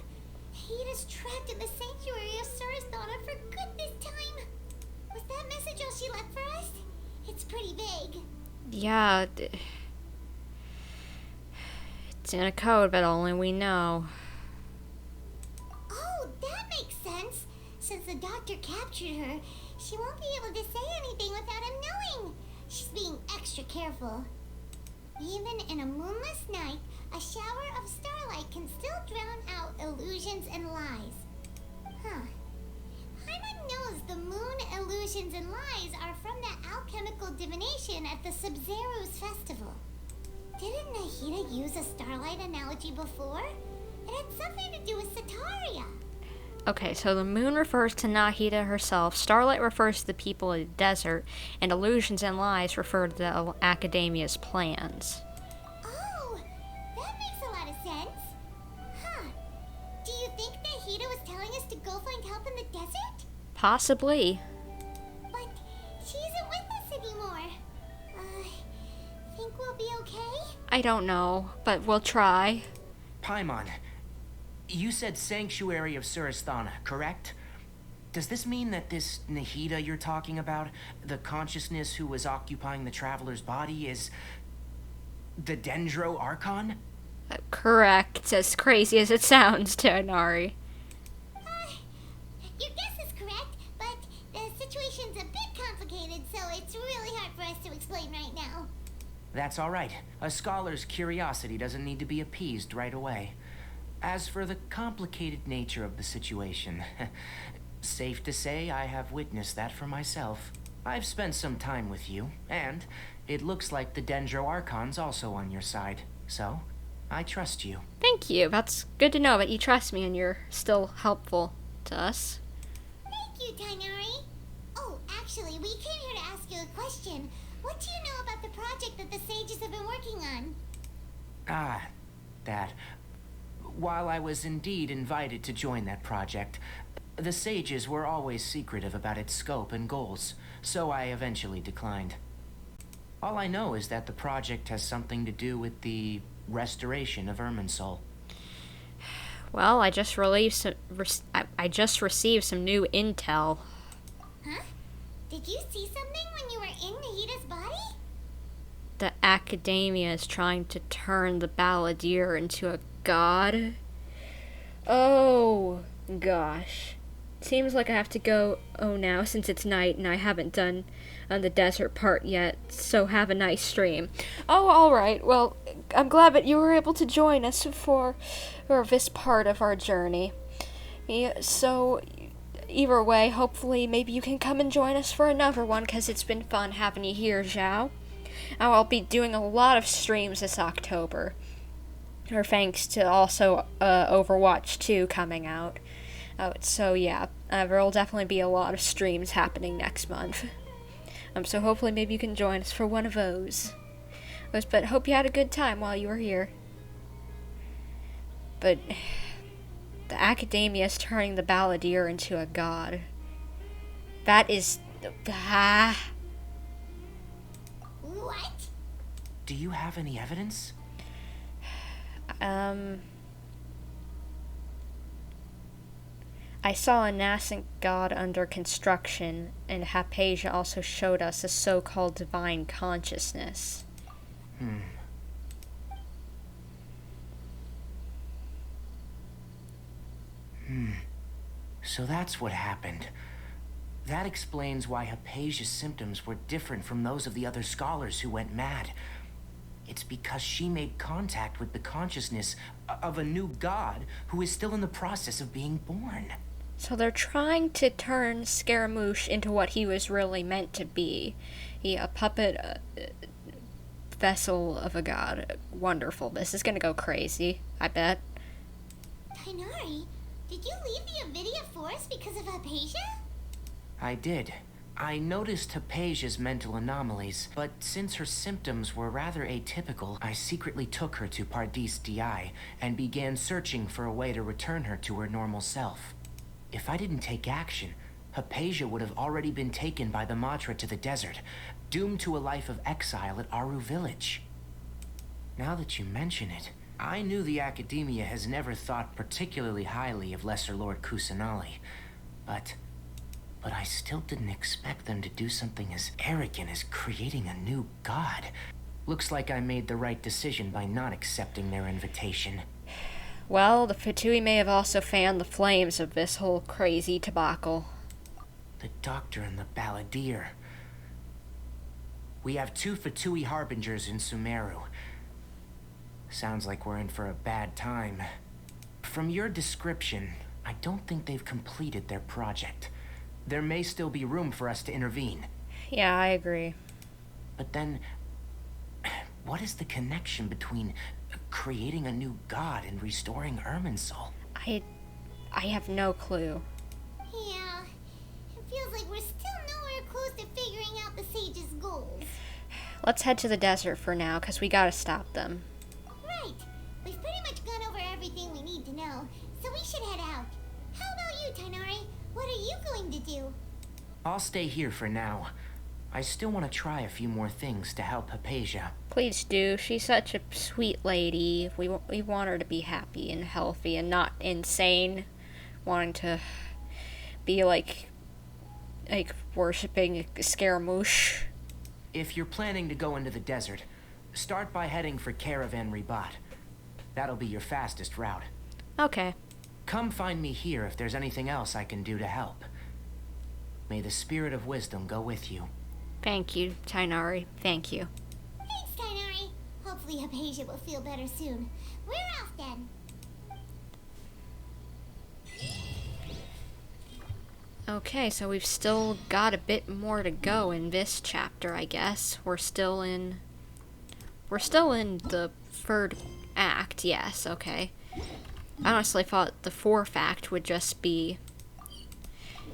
Nahida's trapped in the sanctuary of Sumeru for good this time. Was that message all she left for us? It's pretty vague. Yeah, it's in a code, but only we know. Oh, that makes sense. Since the doctor captured her, she won't be able to say anything without him knowing. She's being extra careful. Even in a moonless night, a shower of starlight can still drown out illusions and lies. Huh. Paimon knows the moon illusions and lies are from the alchemical divination at the Sumeru's festival. Didn't Nahida use a starlight analogy before? It had something to do with Sataria. Okay, so the moon refers to Nahida herself, starlight refers to the people of the desert, and illusions and lies refer to the Academia's plans. Oh, that makes a lot of sense. Huh. Do you think Nahida was telling us to go find help in the desert? Possibly. But she isn't with us anymore. Think we'll be okay? I don't know, but we'll try. Paimon, you said Sanctuary of Sumeru, correct? Does this mean that this Nahida you're talking about, the consciousness who was occupying the traveler's body, is the Dendro Archon? Correct, as crazy as it sounds, Tighnari. Your guess is correct, but the situation's a bit complicated, so it's really hard for us to explain right now. That's all right. A scholar's curiosity doesn't need to be appeased right away. As for the complicated nature of the situation, safe to say I have witnessed that for myself. I've spent some time with you, and it looks like the Dendro Archon's also on your side, so I trust you. Thank you. That's good to know that you trust me and you're still helpful to us. Thank you, Tighnari. Oh, actually, we came here to ask you a question. What do you know about the project that the sages have been working on? Ah, that. While I was indeed invited to join that project, the sages were always secretive about its scope and goals, so I eventually declined. All I know is that the project has something to do with the restoration of Irminsul. Well, I just received some new intel. Huh? Did you see something when you were in Nahida's body? The Academia is trying to turn the Balladeer into a god. Oh, gosh. Seems like I have to go now since it's night and I haven't done the desert part yet, so have a nice stream. Oh, alright. Well, I'm glad that you were able to join us for this part of our journey. Yeah, so, either way, hopefully maybe you can come and join us for another one, because it's been fun having you here, Zhao. I'll be doing a lot of streams this October. or thanks to also Overwatch 2 coming out. So yeah, there will definitely be a lot of streams happening next month. So hopefully maybe you can join us for one of those. But hope you had a good time while you were here. But the academia is turning the balladeer into a god. That is... What? Do you have any evidence? I saw a nascent god under construction, and Hypatia also showed us a so-called divine consciousness. So that's what happened. That explains why Hypatia's symptoms were different from those of the other scholars who went mad. It's because she made contact with the consciousness of a new god who is still in the process of being born. So they're trying to turn Scaramouche into what he was really meant to be. A puppet vessel of a god. Wonderful. This is gonna go crazy, I bet. Tighnari, did you leave the Avidia Forest because of Hypatia? I did. I noticed Hypatia's mental anomalies, but since her symptoms were rather atypical, I secretly took her to Pardis Di and began searching for a way to return her to her normal self. If I didn't take action, Hypatia would have already been taken by the Matra to the desert, doomed to a life of exile at Aru village. Now that you mention it, I knew the Academia has never thought particularly highly of Lesser Lord Kusanali, but I still didn't expect them to do something as arrogant as creating a new god. Looks like I made the right decision by not accepting their invitation. Well, the Fatui may have also fanned the flames of this whole crazy debacle. The Doctor and the Balladeer. We have 2 Fatui Harbingers in Sumeru. Sounds like we're in for a bad time. From your description, I don't think they've completed their project. There may still be room for us to intervene. Yeah, I agree. But then, what is the connection between creating a new god and restoring Irminsul? I have no clue. Yeah, it feels like we're still nowhere close to figuring out the Sage's goals. Let's head to the desert for now, because we gotta stop them. Right. We've pretty much gone over everything we need to know, so we should head out. How about you, Tighnari? What are you going to do? I'll stay here for now. I still want to try a few more things to help Hypatia. Please do. She's such a sweet lady. We want her to be happy and healthy and not insane. Wanting to be like worshipping Scaramouche. If you're planning to go into the desert, start by heading for Caravan Ribat. That'll be your fastest route. Okay. Come find me here if there's anything else I can do to help. May the spirit of wisdom go with you. Thank you, Tighnari. Thank you. Thanks, Tighnari. Hopefully Hypatia will feel better soon. We're off then. Okay, so we've still got a bit more to go in this chapter, I guess. We're still in the 3rd act, yes, okay. I honestly thought the 4th act would just be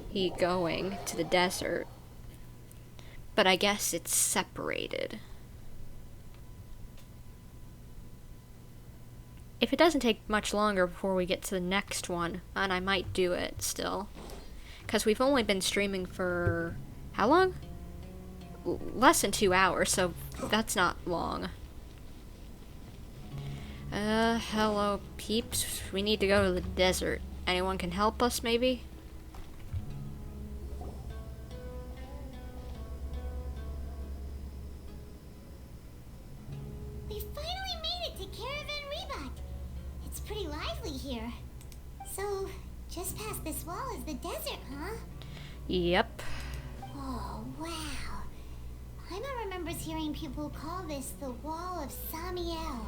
he going to the desert. But I guess it's separated. If it doesn't take much longer before we get to the next one, and I might do it still. Because we've only been streaming for... how long? Less than 2 hours, so that's not long. Hello, peeps. We need to go to the desert. Anyone can help us, maybe? We finally made it to Caravan Ribat. It's pretty lively here. So, just past this wall is the desert, huh? Yep. Oh, wow. Paimon remembers hearing people call this the Wall of Samiel.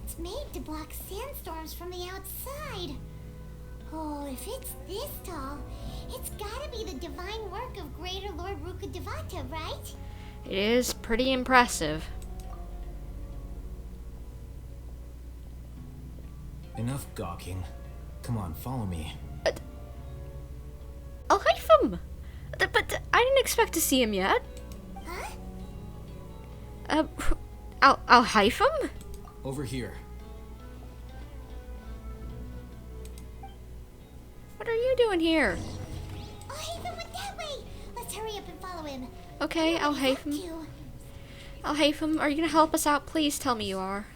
It's made to block sandstorms from the outside. Oh, if it's this tall, it's gotta be the divine work of Greater Lord Rukkhadevata, right? It is pretty impressive. Enough gawking. Come on, follow me. I'll hype him! But I didn't expect to see him yet. Huh? I'll hype him? Over here. What are you doing here? Oh, Haven went that way. Let's hurry up and follow him. Okay, I'll hype him. I'll hype him. Are you gonna help us out? Please tell me you are.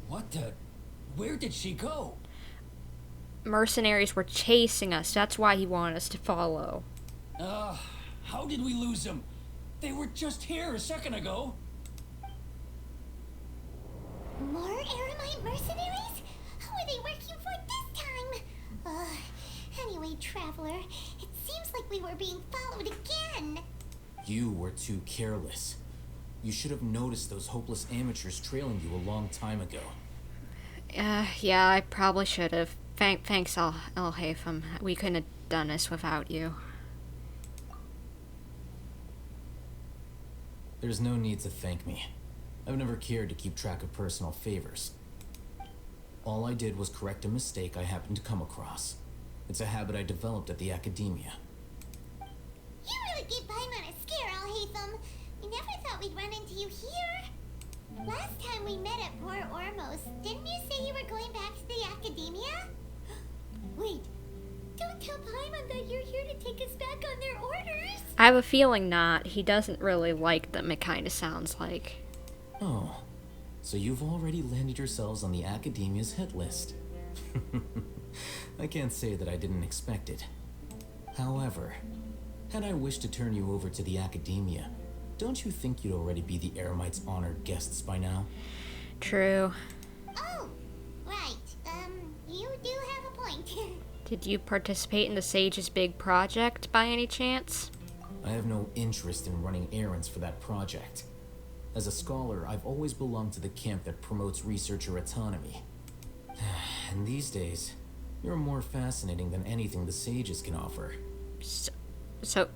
What the? Where did she go? Mercenaries were chasing us. That's why he wanted us to follow. How did we lose them? They were just here a second ago. More Eremite mercenaries? Who are they working for this time? Anyway, Traveler, it seems like we were being followed again. You were too careless. You should have noticed those hopeless amateurs trailing you a long time ago. Yeah, I probably should have. Thanks, I'll hype him. We couldn't have done this without you. There's no need to thank me. I've never cared to keep track of personal favors. All I did was correct a mistake I happened to come across. It's a habit I developed at the academia. You really gave Paimon a scare, Alhaitham. We never thought we'd run into you here. Last time we met at Port Ormos, didn't you say you were going back to the academia? Wait, don't tell Paimon that you're here to take us back on their orders. I have a feeling not. He doesn't really like them, it kind of sounds like. Oh, so you've already landed yourselves on the academia's hit list. I can't say that I didn't expect it. However, had I wished to turn you over to the academia, don't you think you'd already be the Eremites' honored guests by now? True. Oh, right. You do have a point. Did you participate in the Sage's big project by any chance? I have no interest in running errands for that project. As a scholar, I've always belonged to the camp that promotes researcher autonomy. And these days, you're more fascinating than anything the Sages can offer. So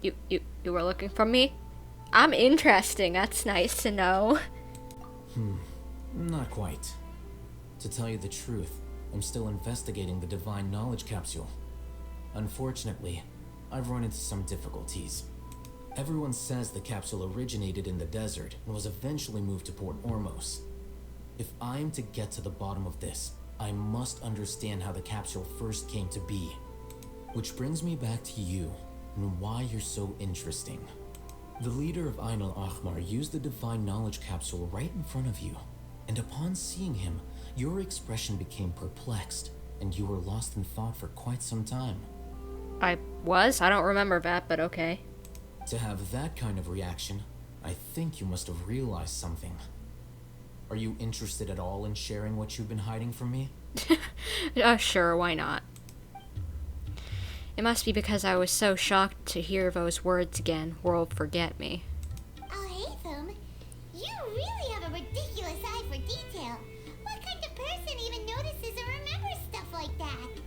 you were looking for me? I'm interesting, that's nice to know. Not quite. To tell you the truth, I'm still investigating the Divine Knowledge Capsule. Unfortunately, I've run into some difficulties. Everyone says the capsule originated in the desert and was eventually moved to Port Ormos. If I'm to get to the bottom of this, I must understand how the capsule first came to be. Which brings me back to you, and why you're so interesting. The leader of Ainul Ahmar used the Divine Knowledge Capsule right in front of you, and upon seeing him, your expression became perplexed, and you were lost in thought for quite some time. I was? I don't remember that, but okay. To have that kind of reaction, I think you must have realized something. Are you interested at all in sharing what you've been hiding from me? Sure, why not? It must be because I was so shocked to hear those words again, world forget me. Alhaitham, you really have a ridiculous eye for detail. What kind of person even notices or remembers stuff like that?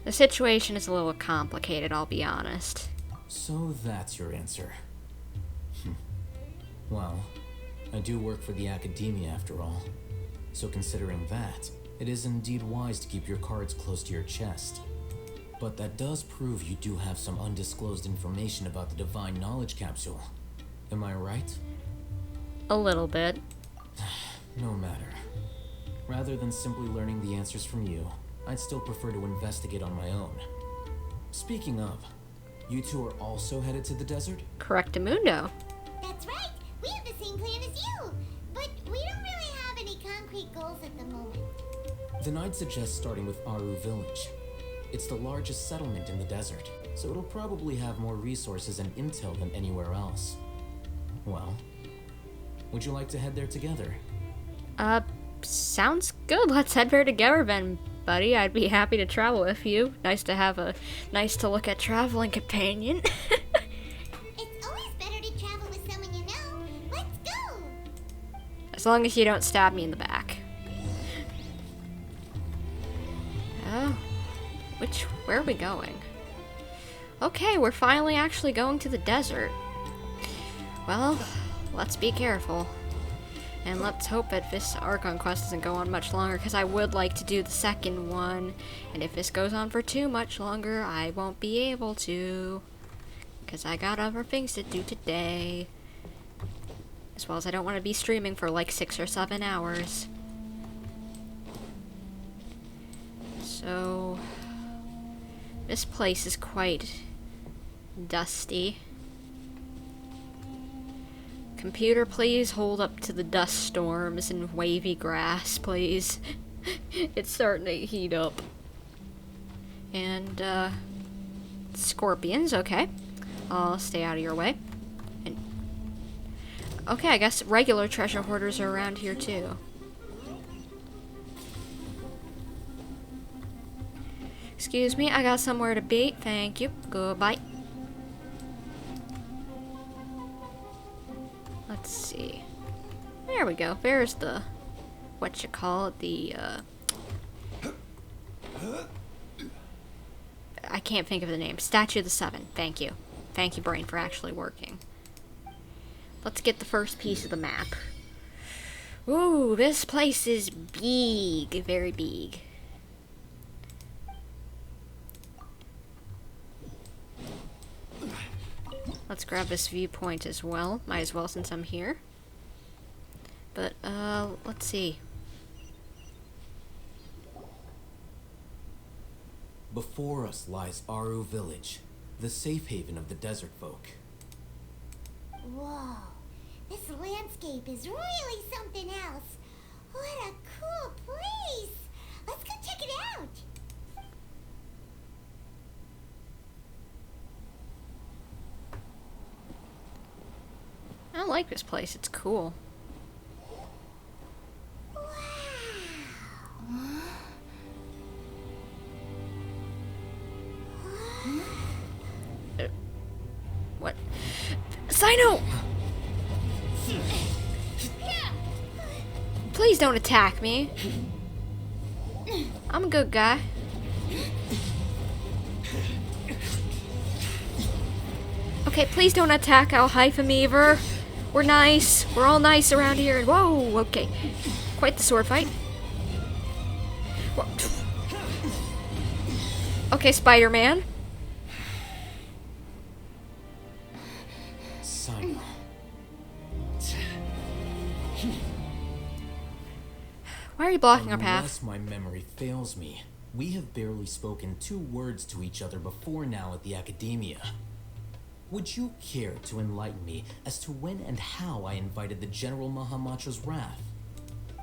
The situation is a little complicated, I'll be honest. So that's your answer. Well, I do work for the academia after all. So considering that, it is indeed wise to keep your cards close to your chest. But that does prove you do have some undisclosed information about the Divine Knowledge Capsule. Am I right? A little bit. No matter. Rather than simply learning the answers from you, I'd still prefer to investigate on my own. Speaking of, you two are also headed to the desert? Correctamundo. That's right. We have the same plan as you. But we don't really have any concrete goals at the moment. Then I'd suggest starting with Aru Village. It's the largest settlement in the desert, so it'll probably have more resources and intel than anywhere else. Well, would you like to head there together? Sounds good. Let's head there together then, buddy. I'd be happy to travel with you. Nice to have a look at traveling companion. It's always better to travel with someone you know. Let's go! As long as you don't stab me in the back. Where are we going? Okay, we're finally actually going to the desert. Well, let's be careful. And let's hope that this Archon quest doesn't go on much longer, because I would like to do the second one. And if this goes on for too much longer, I won't be able to. Because I got other things to do today. As well as I don't want to be streaming for like 6 or 7 hours. So, this place is quite dusty. Computer, please hold up to the dust storms and wavy grass, please. It's starting to heat up. And, scorpions, okay. I'll stay out of your way. And, okay, I guess regular treasure hoarders are around here too. Excuse me, I got somewhere to be. Thank you. Goodbye. Let's see. There we go. There's the, what you call it, the, I can't think of the name. Statue of the Seven. Thank you. Thank you, brain, for actually working. Let's get the first piece of the map. Ooh, this place is big. Very big. Let's grab this viewpoint as well. Might as well since I'm here. But, let's see. Before us lies Aru Village, the safe haven of the desert folk. Whoa, this landscape is really something else. What a cool place. Let's go check it out. I like this place. It's cool. What? Cyno! Please don't attack me. I'm a good guy. Okay, please don't attack Al-Hyphamever. We're nice. We're all nice around here. Whoa, okay. Quite the sword fight. Whoa. Okay, Spider-Man. Cyno. Why are you blocking our path? Unless my memory fails me, we have barely spoken 2 words to each other before now at the Academia. Would you care to enlighten me as to when and how I invited the General Mahamatra's wrath?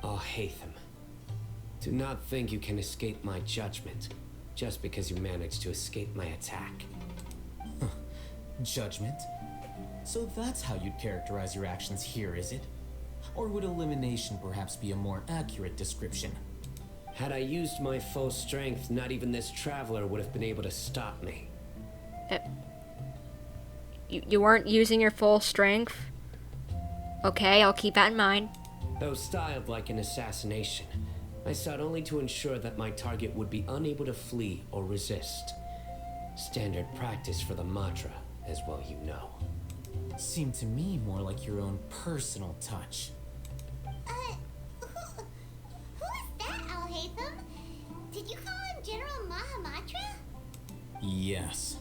Oh, Hatham. Do not think you can escape my judgment, just because you managed to escape my attack. Judgment? So that's how you'd characterize your actions here, is it? Or would elimination perhaps be a more accurate description? Had I used my full strength, not even this traveler would have been able to stop me. You weren't using your full strength? Okay, I'll keep that in mind. Though styled like an assassination, I sought only to ensure that my target would be unable to flee or resist. Standard practice for the Matra, as well you know. Seemed to me more like your own personal touch. Who is that, Al-Haytham? Did you call him General Mahamatra? Yes.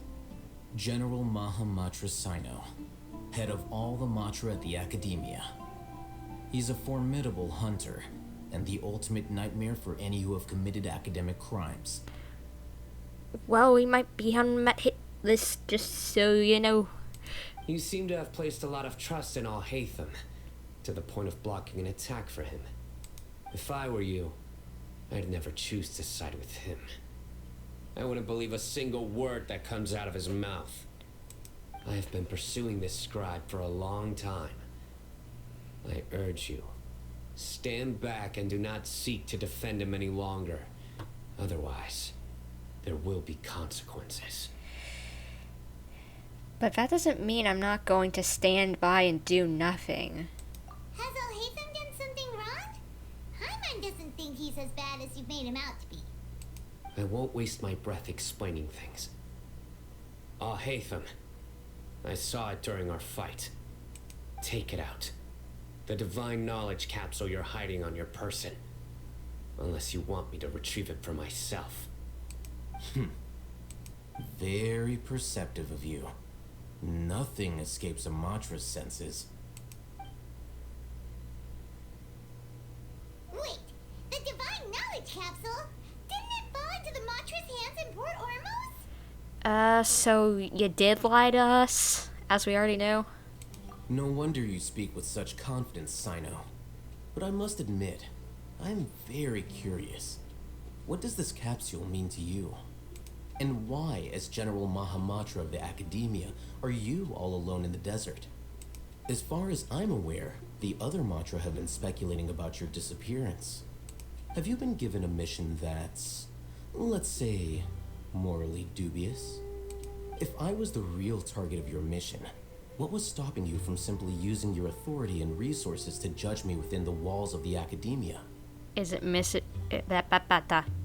General Mahamatra Cyno, head of all the Matra at the Academia. He's a formidable hunter, and the ultimate nightmare for any who have committed academic crimes. Well, we might be on my hit list, just so you know. You seem to have placed a lot of trust in Al-Haytham, to the point of blocking an attack for him. If I were you, I'd never choose to side with him. I wouldn't believe a single word that comes out of his mouth. I have been pursuing this scribe for a long time. I urge you, stand back and do not seek to defend him any longer. Otherwise, there will be consequences. But that doesn't mean I'm not going to stand by and do nothing. Has Al-Haytham done something wrong? Hyman doesn't think he's as bad as you made him out to be. I won't waste my breath explaining things. Ah, Haytham. I saw it during our fight. Take it out. The divine knowledge capsule you're hiding on your person. Unless you want me to retrieve it for myself. Very perceptive of you. Nothing escapes a Matra's senses. Wait, the divine knowledge capsule? Didn't it fall into the Matra's hands in Port Ormos? So you did lie to us, as we already know? No wonder you speak with such confidence, Cyno. But I must admit, I'm very curious. What does this capsule mean to you? And why, as General Mahamatra of the Academia, are you all alone in the desert? As far as I'm aware, the other Matra have been speculating about your disappearance. Have you been given a mission that's, let's say, morally dubious? If I was the real target of your mission, what was stopping you from simply using your authority and resources to judge me within the walls of the Academia? Is it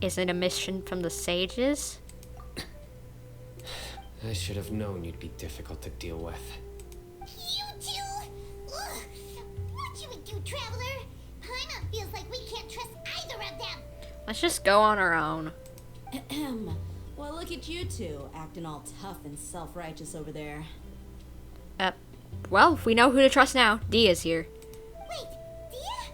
Is it a mission from the sages? I should have known you'd be difficult to deal with. You two? Ugh. What you would do, Traveler? Paimon feels like we can't trust either of them. Let's just go on our own. Ahem. Well, look at you two, acting all tough and self-righteous over there. Well, we know who to trust now. Dehya's here. Wait, Dehya?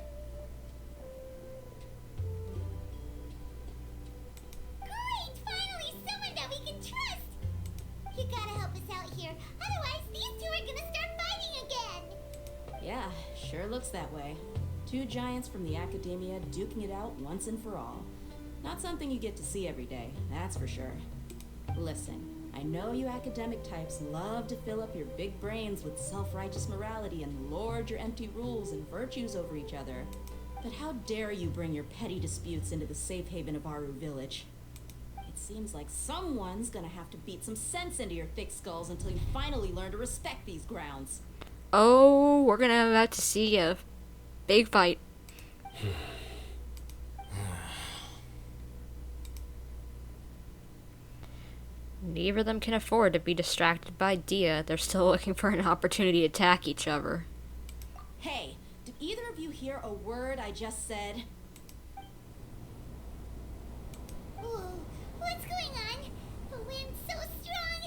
Great! Finally, someone that we can trust! You gotta help us out here, otherwise these two are gonna start fighting again! Yeah, sure looks that way. Two giants from the Academia duking it out once and for all. Not something you get to see every day, that's for sure. Listen, I know you academic types love to fill up your big brains with self-righteous morality and lord your empty rules and virtues over each other. But how dare you bring your petty disputes into the safe haven of Aru Village? It seems like someone's gonna have to beat some sense into your thick skulls until you finally learn to respect these grounds. Oh, we're gonna about to see a big fight. Neither of them can afford to be distracted by Dehya. They're still looking for an opportunity to attack each other. Hey, did either of you hear a word I just said? Whoa, what's going on? The wind's so strong!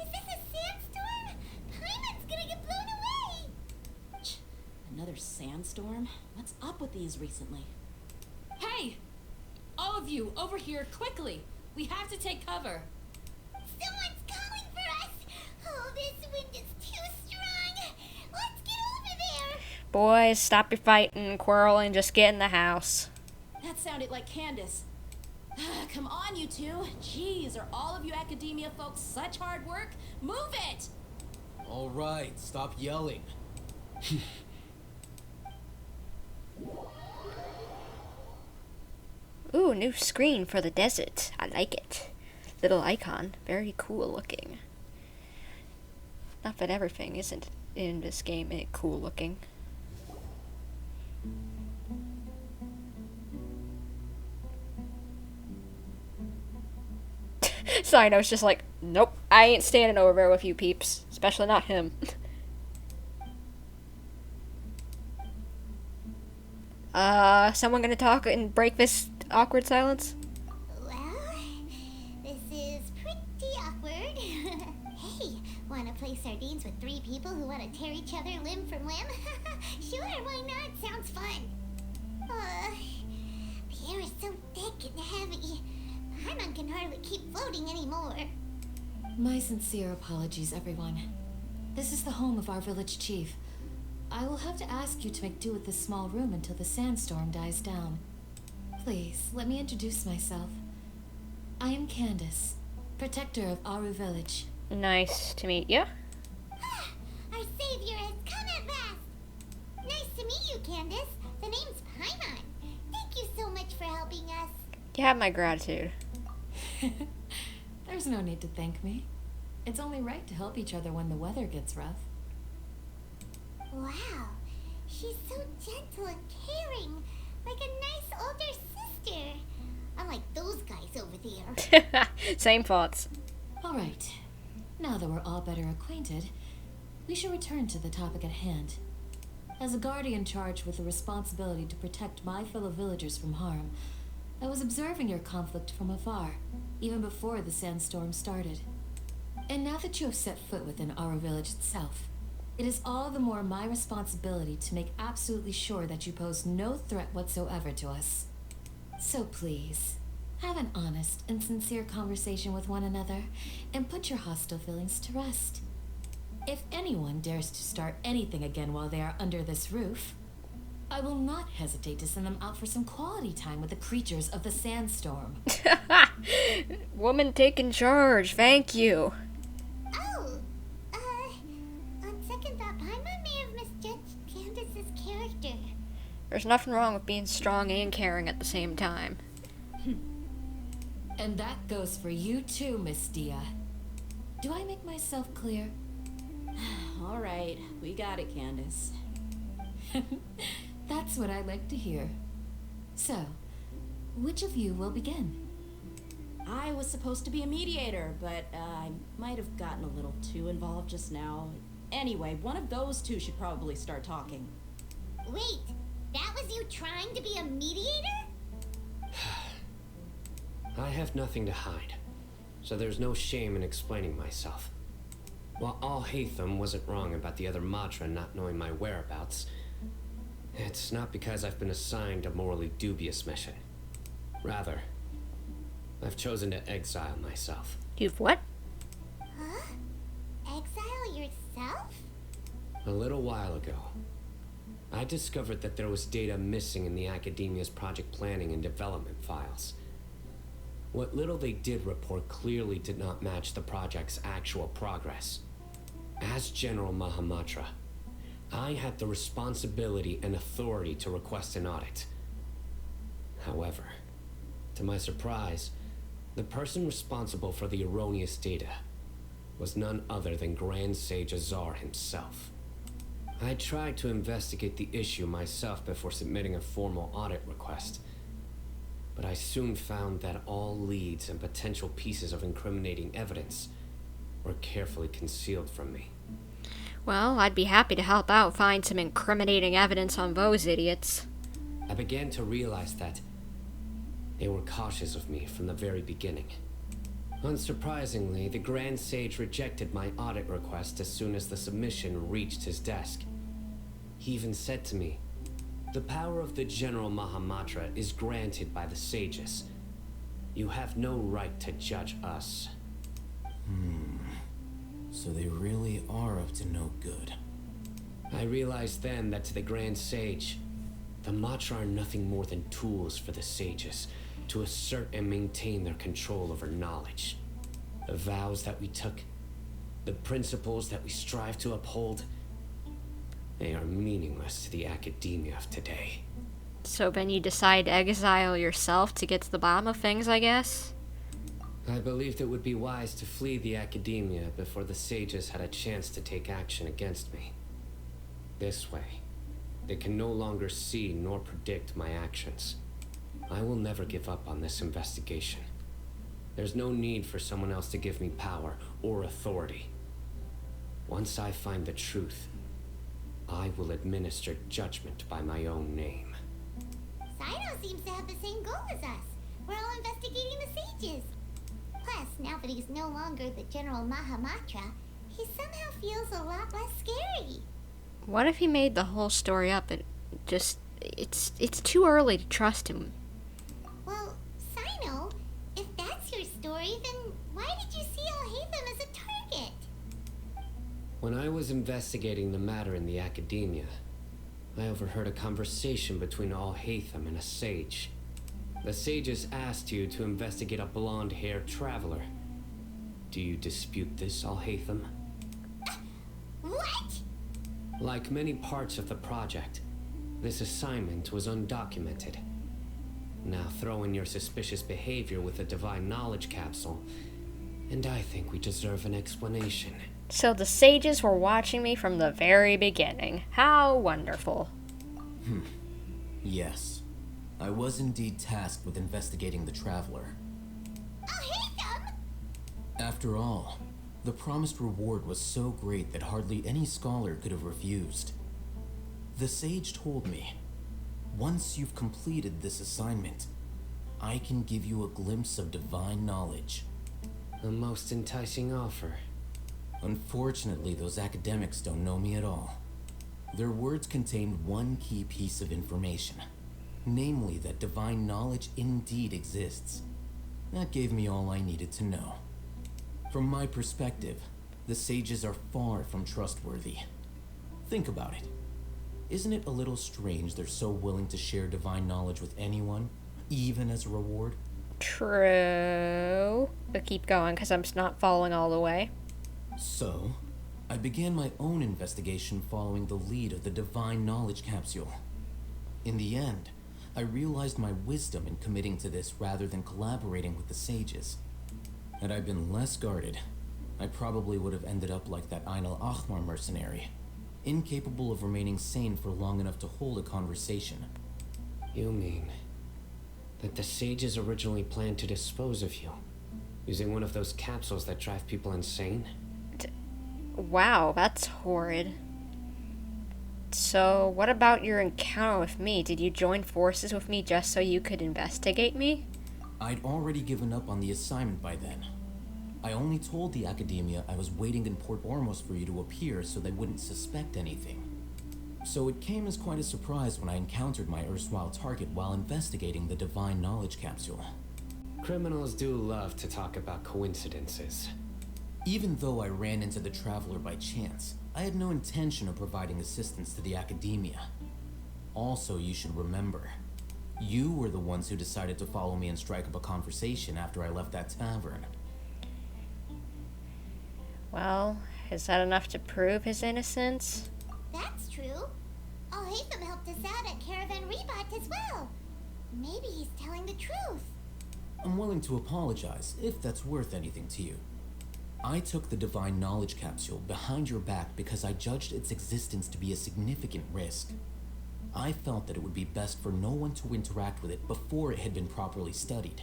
Is this a sandstorm? Paimon's gonna get blown away! Another sandstorm? What's up with these recently? Hey! All of you, over here, quickly! We have to take cover! Someone's calling for us! Oh, this wind is too strong! Let's get over there! Boys, stop your fighting and quarreling, just get in the house. That sounded like Candace. Come on, you two. Jeez, are all of you Academia folks such hard work? Move it! All right, stop yelling. Ooh, new screen for the desert. I like it. Little icon. Very cool looking. Not that everything isn't in this game cool looking. Cyno's just like, nope, I ain't standing over there with you peeps. Especially not him. Someone gonna talk and break this awkward silence? Well, this is pretty awkward. Hey, wanna play sardines with three people who wanna tear each other limb from limb? Sure, why not? Sounds fun. The air is so thick and heavy. Paimon can hardly keep floating anymore. My sincere apologies, everyone. This is the home of our village chief. I will have to ask you to make do with this small room until the sandstorm dies down. Please, let me introduce myself. I am Candace, protector of Aru Village. Nice to meet you. Our savior has come at last. Nice to meet you, Candace. The name's Paimon. Thank you so much for helping us. You have my gratitude. There's no need to thank me. It's only right to help each other when the weather gets rough. Wow, she's so gentle and caring, like a nice older sister. Unlike those guys over there. Same thoughts. Alright. Now that we're all better acquainted, we should return to the topic at hand. As a guardian charged with the responsibility to protect my fellow villagers from harm, I was observing your conflict from afar, even before the sandstorm started. And now that you have set foot within our village itself, it is all the more my responsibility to make absolutely sure that you pose no threat whatsoever to us. So please, have an honest and sincere conversation with one another, and put your hostile feelings to rest. If anyone dares to start anything again while they are under this roof, I will not hesitate to send them out for some quality time with the creatures of the sandstorm. Woman taking charge, thank you. Oh, on second thought, Paimon may have misjudged Candace's character. There's nothing wrong with being strong and caring at the same time. And that goes for you too, Miss Dehya. Do I make myself clear? All right, we got it, Candace. That's what I like to hear. So, which of you will begin? I was supposed to be a mediator, but I might have gotten a little too involved just now. Anyway, one of those two should probably start talking. Wait, that was you trying to be a mediator? I have nothing to hide, so there's no shame in explaining myself. While Al-Haytham wasn't wrong about the other Matra not knowing my whereabouts, it's not because I've been assigned a morally dubious mission. Rather, I've chosen to exile myself. You've what? Huh? Exile yourself? A little while ago, I discovered that there was data missing in the Academia's project planning and development files. What little they did report clearly did not match the project's actual progress. As General Mahamatra, I had the responsibility and authority to request an audit. However, to my surprise, the person responsible for the erroneous data was none other than Grand Sage Azar himself. I tried to investigate the issue myself before submitting a formal audit request, but I soon found that all leads and potential pieces of incriminating evidence were carefully concealed from me. Well, I'd be happy to help out find some incriminating evidence on those idiots. I began to realize that they were cautious of me from the very beginning. Unsurprisingly, the Grand Sage rejected my audit request as soon as the submission reached his desk. He even said to me, "The power of the General Mahamatra is granted by the sages. You have no right to judge us." So they really are up to no good. I realized then that to the Grand Sage, the Matra are nothing more than tools for the sages to assert and maintain their control over knowledge. The vows that we took, the principles that we strive to uphold, they are meaningless to the academia of today. So then you decide to exile yourself to get to the bottom of things, I guess? I believed it would be wise to flee the academia before the sages had a chance to take action against me. This way, they can no longer see nor predict my actions. I will never give up on this investigation. There's no need for someone else to give me power or authority. Once I find the truth, I will administer judgment by my own name. Cyno seems to have the same goal as us. We're all investigating the sages. Plus, now that he's no longer the General Mahamatra, he somehow feels a lot less scary. What if he made the whole story up and just... It's too early to trust him. Well, Cyno, if that's your story, then why did you see Al-Haytham as a target? When I was investigating the matter in the academia, I overheard a conversation between Al-Haytham and a sage. The sages asked you to investigate a blonde-haired traveler. Do you dispute this, Al-Haytham? What? Like many parts of the project, this assignment was undocumented. Now throw in your suspicious behavior with a divine knowledge capsule, and I think we deserve an explanation. So the sages were watching me from the very beginning. How wonderful. Yes. I was indeed tasked with investigating the Traveler. After all, the promised reward was so great that hardly any scholar could have refused. The sage told me, once you've completed this assignment, I can give you a glimpse of divine knowledge. A most enticing offer. Unfortunately, those academics don't know me at all. Their words contained one key piece of information, namely that divine knowledge indeed exists. That gave me all I needed to know. From my perspective, the sages are far from trustworthy. Think about it. Isn't it a little strange they're so willing to share divine knowledge with anyone, even as a reward? True. But keep going, because I'm not following all the way. So, I began my own investigation following the lead of the divine knowledge capsule. In the end, I realized my wisdom in committing to this rather than collaborating with the sages. Had I been less guarded, I probably would have ended up like that Ain al-Ahmar mercenary, incapable of remaining sane for long enough to hold a conversation. You mean that the sages originally planned to dispose of you, using one of those capsules that drive people insane? Wow, that's horrid. So, what about your encounter with me? Did you join forces with me just so you could investigate me? I'd already given up on the assignment by then. I only told the academia I was waiting in Port Ormos for you to appear so they wouldn't suspect anything. So it came as quite a surprise when I encountered my erstwhile target while investigating the divine knowledge capsule. Criminals do love to talk about coincidences. Even though I ran into the Traveler by chance, I had no intention of providing assistance to the academia. Also, you should remember, you were the ones who decided to follow me and strike up a conversation after I left that tavern. Well, is that enough to prove his innocence? That's true. Al-Haytham helped us out at Caravan Rebat as well. Maybe he's telling the truth. I'm willing to apologize, if that's worth anything to you. I took the divine knowledge capsule behind your back because I judged its existence to be a significant risk. I felt that it would be best for no one to interact with it before it had been properly studied.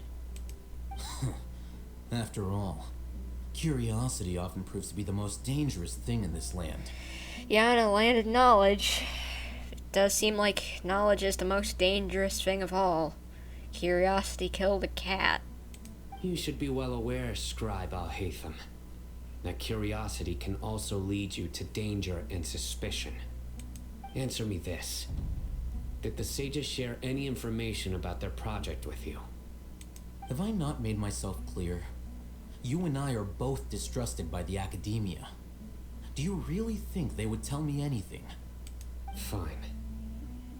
After all, curiosity often proves to be the most dangerous thing in this land. Yeah, in a land of knowledge, it does seem like knowledge is the most dangerous thing of all. Curiosity killed a cat. You should be well aware, Scribe Al-Haytham, that curiosity can also lead you to danger and suspicion. Answer me this. Did the sages share any information about their project with you? Have I not made myself clear? You and I are both distrusted by the academia. Do you really think they would tell me anything? Fine.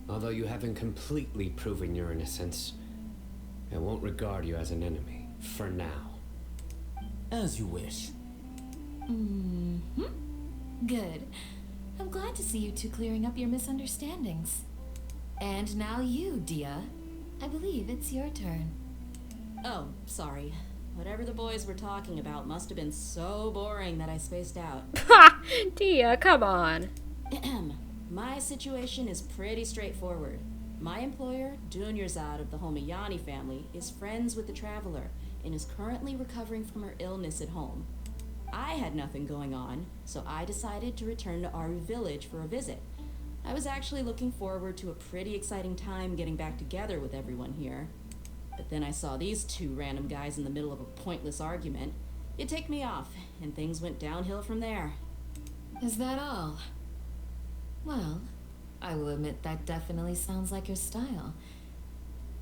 Although you haven't completely proven your innocence, I won't regard you as an enemy, for now. As you wish. Good. I'm glad to see you two clearing up your misunderstandings. And now you, Dehya. I believe it's your turn. Oh, sorry. Whatever the boys were talking about must have been so boring that I spaced out. Ha! Dehya, come on. My situation is pretty straightforward. My employer, Dunyarzad of the Homayani family, is friends with the Traveler and is currently recovering from her illness at home. I had nothing going on, so I decided to return to Aru village for a visit. I was actually looking forward to a pretty exciting time getting back together with everyone here. But then I saw these two random guys in the middle of a pointless argument. It ticked me off, and things went downhill from there. Is that all? Well, I will admit that definitely sounds like your style.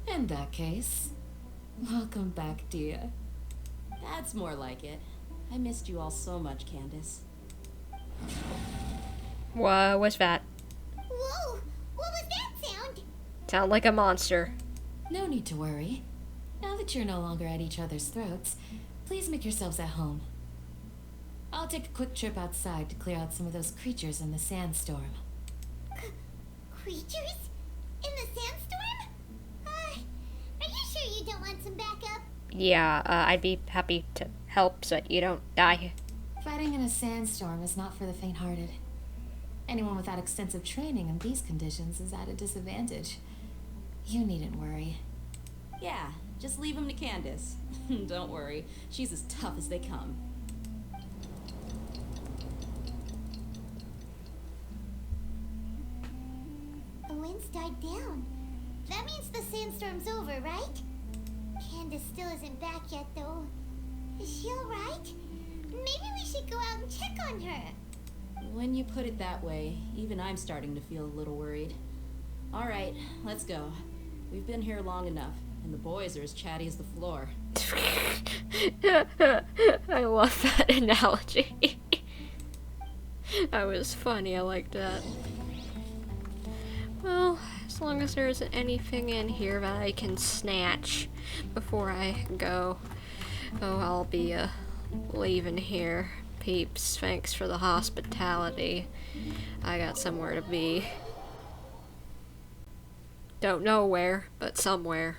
In that case, welcome back, Dehya. That's more like it. I missed you all so much, Candace. What was that? Whoa! What was that sound? Sound like a monster. No need to worry. Now that you're no longer at each other's throats, please make yourselves at home. I'll take a quick trip outside to clear out some of those creatures in the sandstorm. Creatures? In the sandstorm? Are you sure you don't want some backup? Yeah, I'd be happy to help so that you don't die. Fighting in a sandstorm is not for the faint-hearted. Anyone without extensive training in these conditions is at a disadvantage. You needn't worry. Yeah, just leave him to Candace. Don't worry, she's as tough as they come. died down. That means the sandstorm's over, right? Candace still isn't back yet, though. Is she alright? Maybe we should go out and check on her. When you put it that way, even I'm starting to feel a little worried. All right, let's go. We've been here long enough, and the boys are as chatty as the floor. I love that analogy. That was funny, I like that. Well, as long as there isn't anything in here that I can snatch before I go, I'll be leaving here. Peeps, thanks for the hospitality. I got somewhere to be. Don't know where, but somewhere.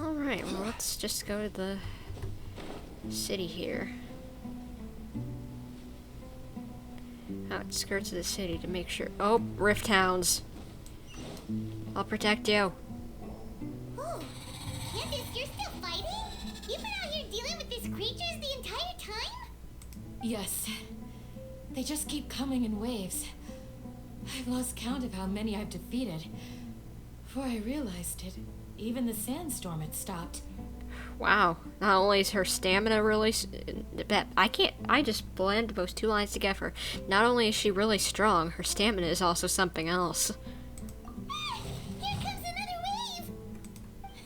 Alright, well, let's just go to the city here. Outskirts of the city to make sure. Oh, Rift Hounds. I'll protect you. Oh, Candace, you're still fighting? You've been out here dealing with these creatures the entire time? Yes. They just keep coming in waves. I've lost count of how many I've defeated. Before I realized it, even the sandstorm had stopped. Wow. Not only is her stamina really... I just blend those two lines together. Not only is she really strong, her stamina is also something else. Here comes another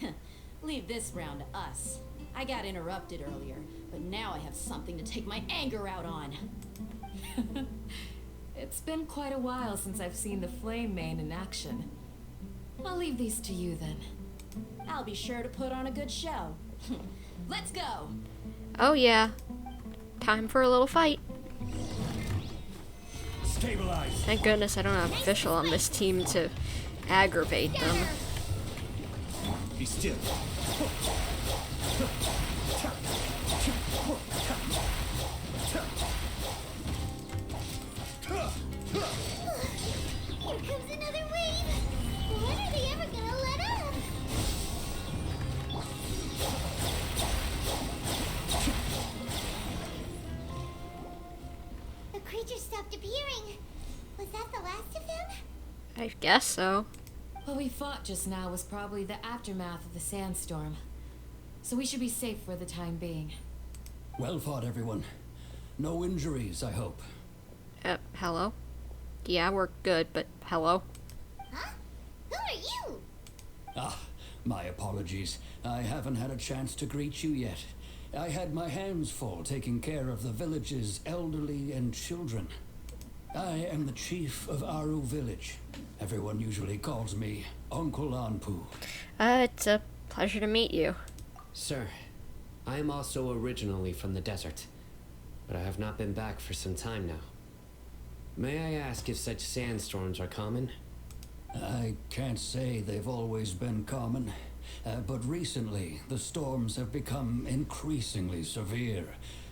wave! Leave this round to us. I got interrupted earlier, but now I have something to take my anger out on. It's been quite a while since I've seen the Flame Mane in action. I'll leave these to you then. I'll be sure to put on a good show. Let's go! Oh yeah. Time for a little fight. Stabilize. Thank goodness I don't have official on this team to aggravate them. Be still. Here comes another wave! When are they ever gonna let up? The creatures stopped appearing. Was that the last of them? I guess so. What we fought just now was probably the aftermath of the sandstorm. So we should be safe for the time being. Well fought, everyone. No injuries, I hope. Hello? Yeah, we're good, but hello? Huh? Who are you? Ah, my apologies. I haven't had a chance to greet you yet. I had my hands full taking care of the village's elderly and children. I am the chief of Aru village. Everyone usually calls me Uncle Anpu. It's a pleasure to meet you. Sir, I am also originally from the desert, but I have not been back for some time now. May I ask if such sandstorms are common? I can't say they've always been common, but recently the storms have become increasingly severe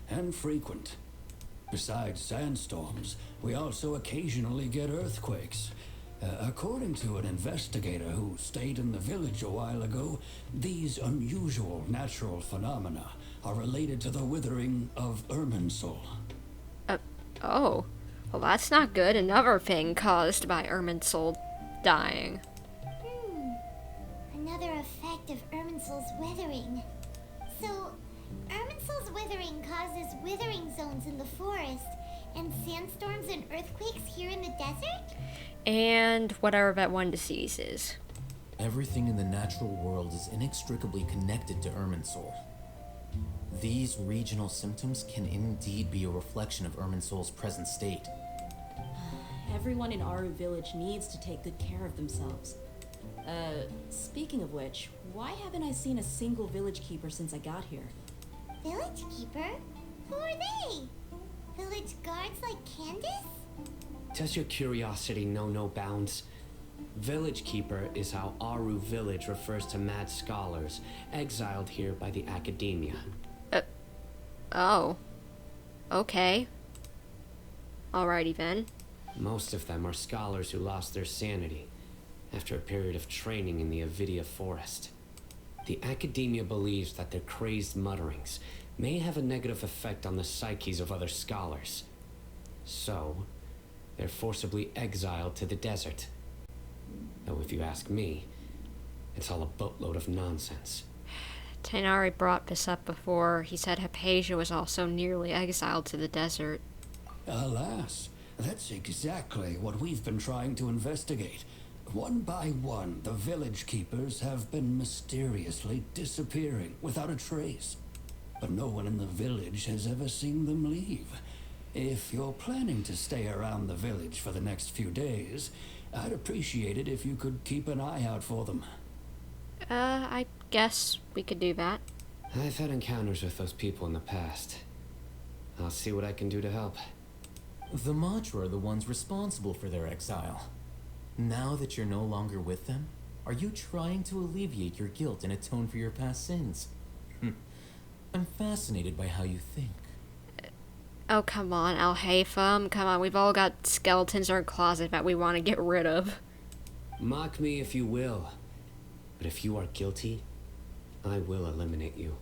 and frequent. Besides sandstorms, we also occasionally get earthquakes. According to an investigator who stayed in the village a while ago, these unusual natural phenomena are related to the withering of Irminsul. Oh. Well, that's not good. Another thing caused by Irminsul dying. Another effect of Irminsul's withering. So, Irminsul's withering causes withering zones in the forest, and sandstorms and earthquakes here in the desert? And whatever that one disease is. Everything in the natural world is inextricably connected to Irminsul. These regional symptoms can indeed be a reflection of Irminsul's present state. Everyone in Aru village needs to take good care of themselves. Speaking of which, why haven't I seen a single village keeper since I got here? Village keeper? Who are they? Village guards like Candace? Does your curiosity know no bounds? Village Keeper is how Aru village refers to mad scholars exiled here by the academia. Oh. Okay. Alrighty then. Most of them are scholars who lost their sanity after a period of training in the Avidia forest. The academia believes that their crazed mutterings may have a negative effect on the psyches of other scholars. So, they're forcibly exiled to the desert. Though if you ask me, it's all a boatload of nonsense. Tighnari brought this up before. He said Hypatia was also nearly exiled to the desert. Alas, that's exactly what we've been trying to investigate. One by one, the village keepers have been mysteriously disappearing without a trace. But no one in the village has ever seen them leave. If you're planning to stay around the village for the next few days, I'd appreciate it if you could keep an eye out for them. I guess we could do that. I've had encounters with those people in the past. I'll see what I can do to help. The Matra are the ones responsible for their exile. Now that you're no longer with them, are you trying to alleviate your guilt and atone for your past sins? I'm fascinated by how you think. Oh, come on, Al-Haytham. Come on, we've all got skeletons in our closet that we want to get rid of. Mock me if you will, but if you are guilty, I will eliminate you,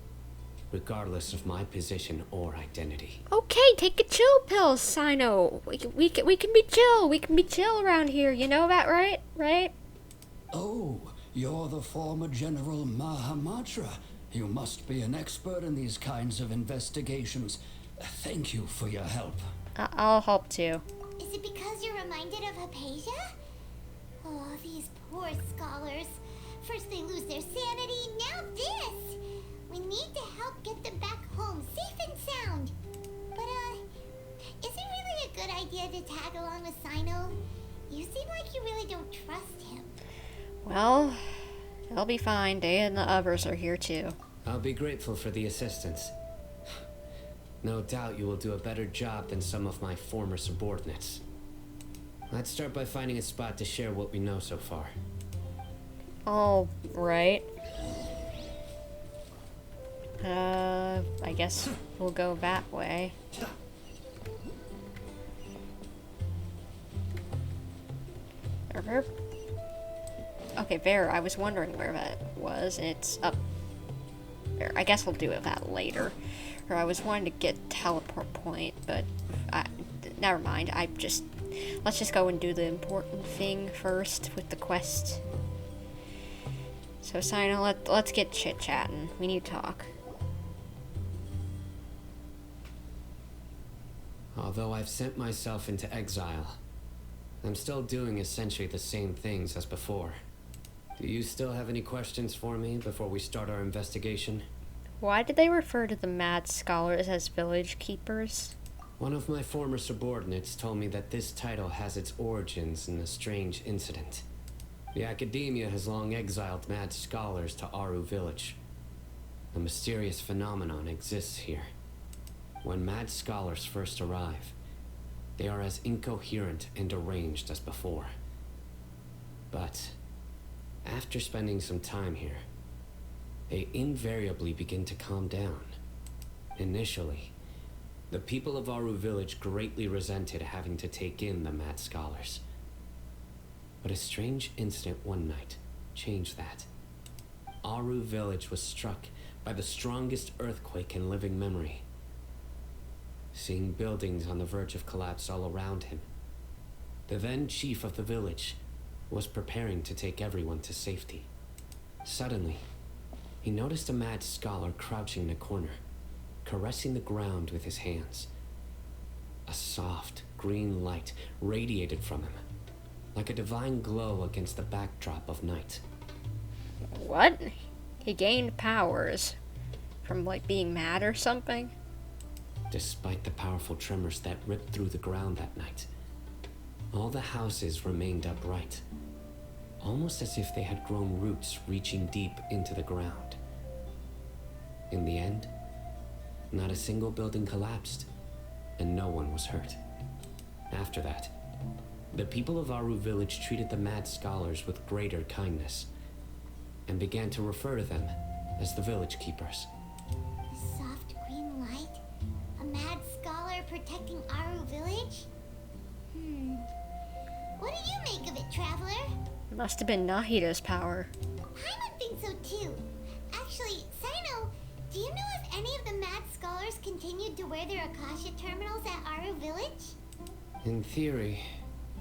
regardless of my position or identity. Okay, take a chill pill, Cyno. We can be chill. We can be chill around here. You know that, right? Right? Oh, you're the former General Mahamatra. You must be an expert in these kinds of investigations. Thank you for your help. I'll help too. Is it because you're reminded of Hypatia? Oh, these poor scholars. First they lose their sanity, now this! We need to help get them back home, safe and sound. But, is it really a good idea to tag along with Cyno? You seem like you really don't trust him. Well, they'll be fine. Dehya and the others are here too. I'll be grateful for the assistance. No doubt you will do a better job than some of my former subordinates. Let's start by finding a spot to share what we know so far. All right. I guess we'll go that way. Okay, there. I was wondering where that was. It's up there. I guess we'll do that later. Or I was wanting to get teleport point, but never mind. Let's just go and do the important thing first with the quest. So, Cyno, let's get chit-chatting. We need to talk. Although I've sent myself into exile, I'm still doing essentially the same things as before. Do you still have any questions for me before we start our investigation? Why did they refer to the mad scholars as village keepers? One of my former subordinates told me that this title has its origins in a strange incident. The academia has long exiled mad scholars to Aru village. A mysterious phenomenon exists here. When mad scholars first arrive, they are as incoherent and deranged as before. But after spending some time here, they invariably begin to calm down. Initially, the people of Aru village greatly resented having to take in the mad scholars. But a strange incident one night changed that. Aru village was struck by the strongest earthquake in living memory. Seeing buildings on the verge of collapse all around him, the then chief of the village was preparing to take everyone to safety. Suddenly, he noticed a mad scholar crouching in a corner, caressing the ground with his hands. A soft, green light radiated from him, like a divine glow against the backdrop of night. What? He gained powers from, like, being mad or something? Despite the powerful tremors that ripped through the ground that night, all the houses remained upright, almost as if they had grown roots reaching deep into the ground. In the end, not a single building collapsed, and no one was hurt. After that, the people of Aru village treated the mad scholars with greater kindness, and began to refer to them as the village keepers. A soft green light? A mad scholar protecting Aru village? What do you make of it, traveler? It must have been Nahida's power. I would think so too. As Do you know if any of the mad scholars continued to wear their Akasha terminals at Aru Village? In theory,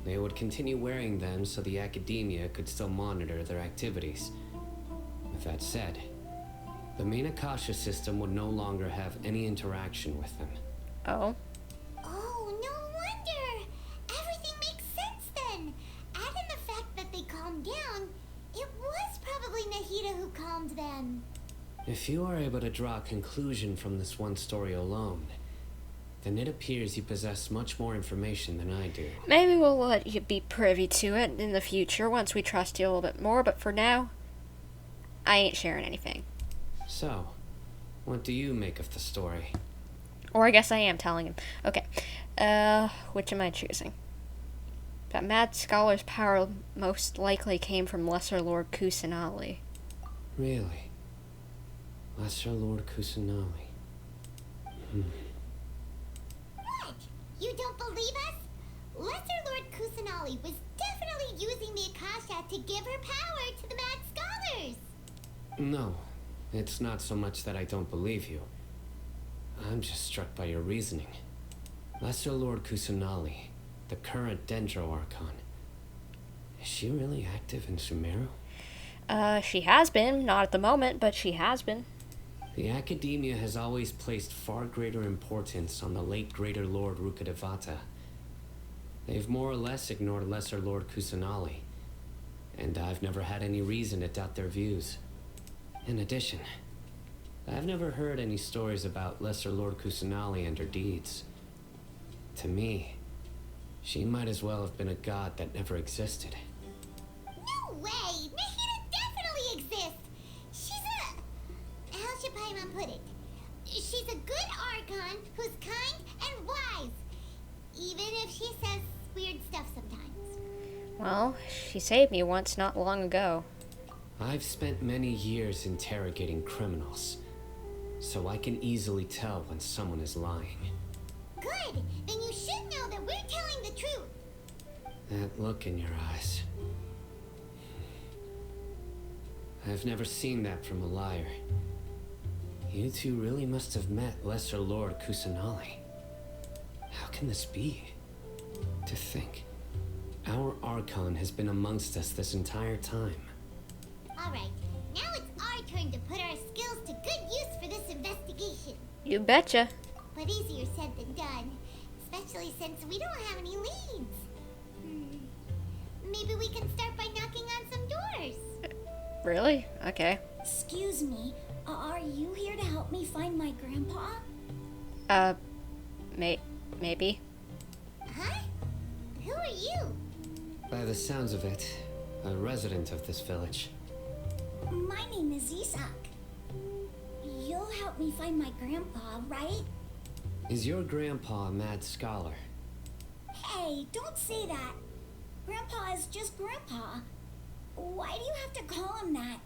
they would continue wearing them so the academia could still monitor their activities. With that said, the main Akasha system would no longer have any interaction with them. Oh? Oh, no wonder! Everything makes sense then! Add in the fact that they calmed down, it was probably Nahida who calmed them. If you are able to draw a conclusion from this one story alone, then it appears you possess much more information than I do. Maybe we'll let you be privy to it in the future once we trust you a little bit more, but for now, I ain't sharing anything. So, what do you make of the story? Or I guess I am telling him. Okay, which am I choosing? That mad scholar's power most likely came from Lesser Lord Kusanali. Really? Lesser Lord Kusanali. What? You don't believe us? Lesser Lord Kusanali was definitely using the Akasha to give her power to the mad scholars. No, it's not so much that I don't believe you. I'm just struck by your reasoning. Lesser Lord Kusanali, the current Dendro Archon. Is she really active in Sumeru? She has been. Not at the moment, but she has been. The Academia has always placed far greater importance on the late Greater Lord Rukkhadevata. They've more or less ignored Lesser Lord Kusanali, and I've never had any reason to doubt their views. In addition, I've never heard any stories about Lesser Lord Kusanali and her deeds. To me, she might as well have been a god that never existed. No way! Nahida definitely exists! She's a... How should Paimon put it? She's a good Archon who's kind and wise. Even if she says weird stuff sometimes. Well, she saved me once not long ago. I've spent many years interrogating criminals, so I can easily tell when someone is lying. Good! Then you should know that we're telling the truth. That look in your eyes. I've never seen that from a liar. You two really must have met Lesser Lord Kusanali. How can this be? To think, our Archon has been amongst us this entire time. Alright, now it's our turn to put our skills to good use for this investigation. You betcha. But easier said than done, especially since we don't have any leads. Maybe we can start by knocking on some doors. Really? Okay. Excuse me, are you here to help me find my grandpa? Maybe. Huh? Who are you? By the sounds of it, a resident of this village. My name is Isak. You'll help me find my grandpa, right? Is your grandpa a mad scholar? Hey, don't say that. Grandpa is just Grandpa. Why do you have to call him that?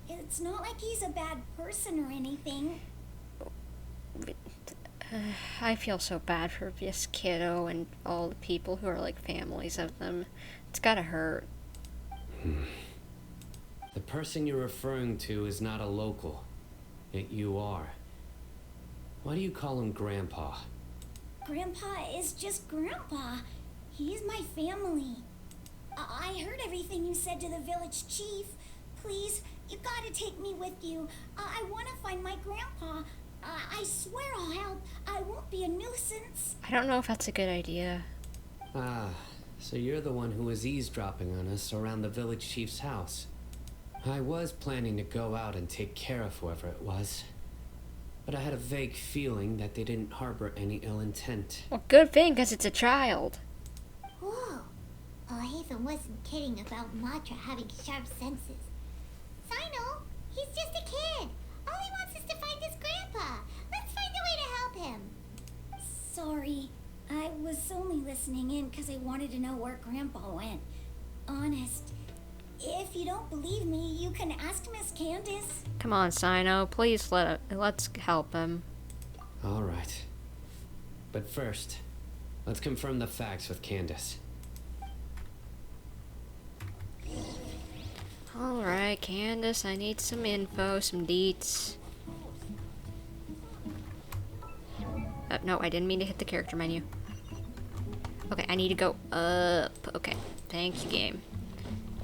It's not like he's a bad person or anything. I feel so bad for this kiddo and all the people who are like families of them. It's gotta hurt. The person you're referring to is not a local, yet you are. Why do you call him Grandpa? Grandpa is just Grandpa. He's my family. I heard everything you said to the village chief. Please, you gotta take me with you. I want to find my grandpa. I swear I'll help. I won't be a nuisance. I don't know if that's a good idea. Ah, so you're the one who was eavesdropping on us around the village chief's house. I was planning to go out and take care of whoever it was, but I had a vague feeling that they didn't harbor any ill intent. Well, good thing, because it's a child. Whoa. Hatham wasn't kidding about Matra having sharp senses. Cyno, he's just a kid. All he wants is to find his grandpa. Let's find a way to help him. Sorry. I was only listening in because I wanted to know where Grandpa went. Honest. If you don't believe me, you can ask Miss Candace. Come on, Cyno. Please let's help him. All right. But first, let's confirm the facts with Candace. Alright, Candace, I need some info, some deets. No, I didn't mean to hit the character menu. Okay, I need to go up. Okay, thank you, game.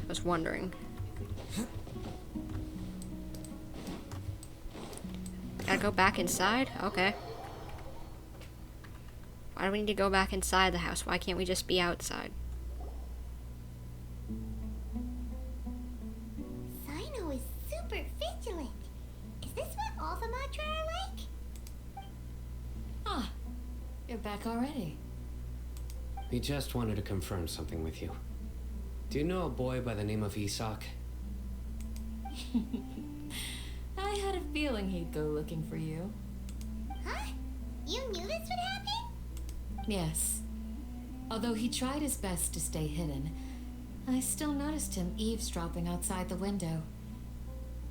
I was wondering. Gotta go back inside? Okay. Why do we need to go back inside the house? Why can't we just be outside? Cyno is super vigilant. Is this what all the Matra are like? Ah, you're back already. We just wanted to confirm something with you. Do you know a boy by the name of Isak? I had a feeling he'd go looking for you. Huh? You knew this would happen? Yes. Although he tried his best to stay hidden, I still noticed him eavesdropping outside the window.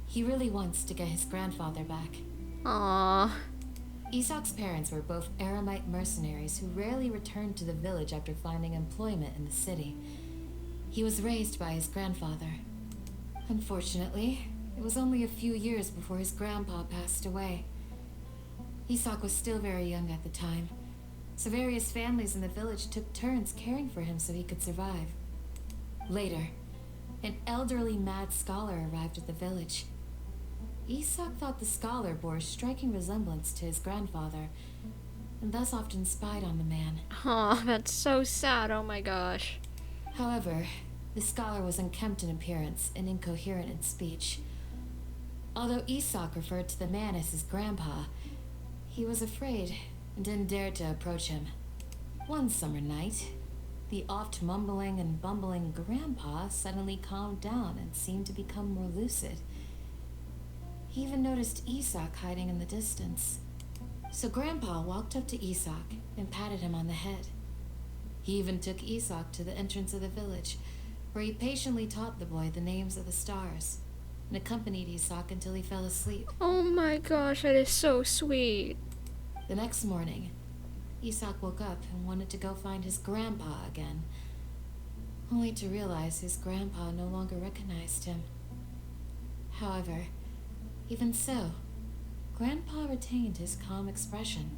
He really wants to get his grandfather back. Aww. Isak's parents were both Aramite mercenaries who rarely returned to the village after finding employment in the city. He was raised by his grandfather. Unfortunately, it was only a few years before his grandpa passed away. Isak was still very young at the time, so various families in the village took turns caring for him so he could survive. Later, an elderly mad scholar arrived at the village. Isak thought the scholar bore a striking resemblance to his grandfather, and thus often spied on the man. Aw, that's so sad, oh my gosh. However, the scholar was unkempt in appearance and incoherent in speech. Although Isak referred to the man as his grandpa, he was afraid and didn't dare to approach him. One summer night, the oft mumbling and bumbling grandpa suddenly calmed down and seemed to become more lucid. He even noticed Isak hiding in the distance. So Grandpa walked up to Isak and patted him on the head. He even took Isak to the entrance of the village, where he patiently taught the boy the names of the stars, and accompanied Isak until he fell asleep. Oh my gosh, that is so sweet. The next morning, Isak woke up and wanted to go find his grandpa again, only to realize his grandpa no longer recognized him. However, even so, Grandpa retained his calm expression.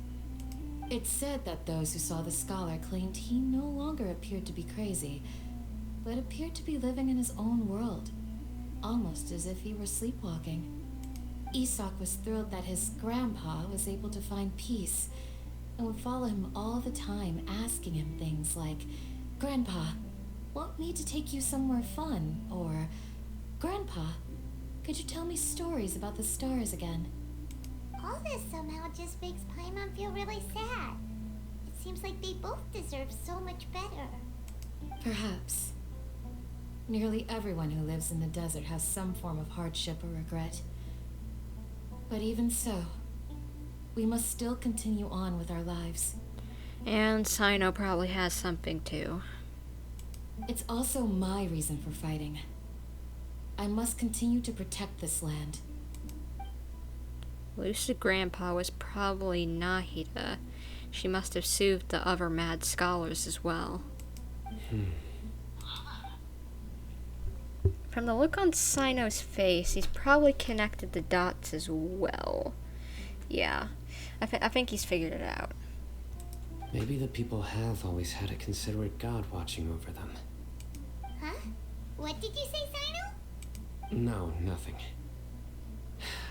It's said that those who saw the scholar claimed he no longer appeared to be crazy, but appeared to be living in his own world, almost as if he were sleepwalking. Isak was thrilled that his grandpa was able to find peace, and would follow him all the time, asking him things like, "Grandpa, want me to take you somewhere fun?" Or, "Grandpa, could you tell me stories about the stars again?" All this somehow just makes Paimon feel really sad. It seems like they both deserve so much better. Perhaps. Nearly everyone who lives in the desert has some form of hardship or regret. But even so, we must still continue on with our lives. And Cyno probably has something too. It's also my reason for fighting. I must continue to protect this land. Lucid Grandpa was probably Nahida. She must have soothed the other mad scholars as well. From the look on Cyno's face, he's probably connected the dots as well. Yeah, I think he's figured it out. Maybe the people have always had a considerate god watching over them. Huh? What did you say, Cyno? No, nothing.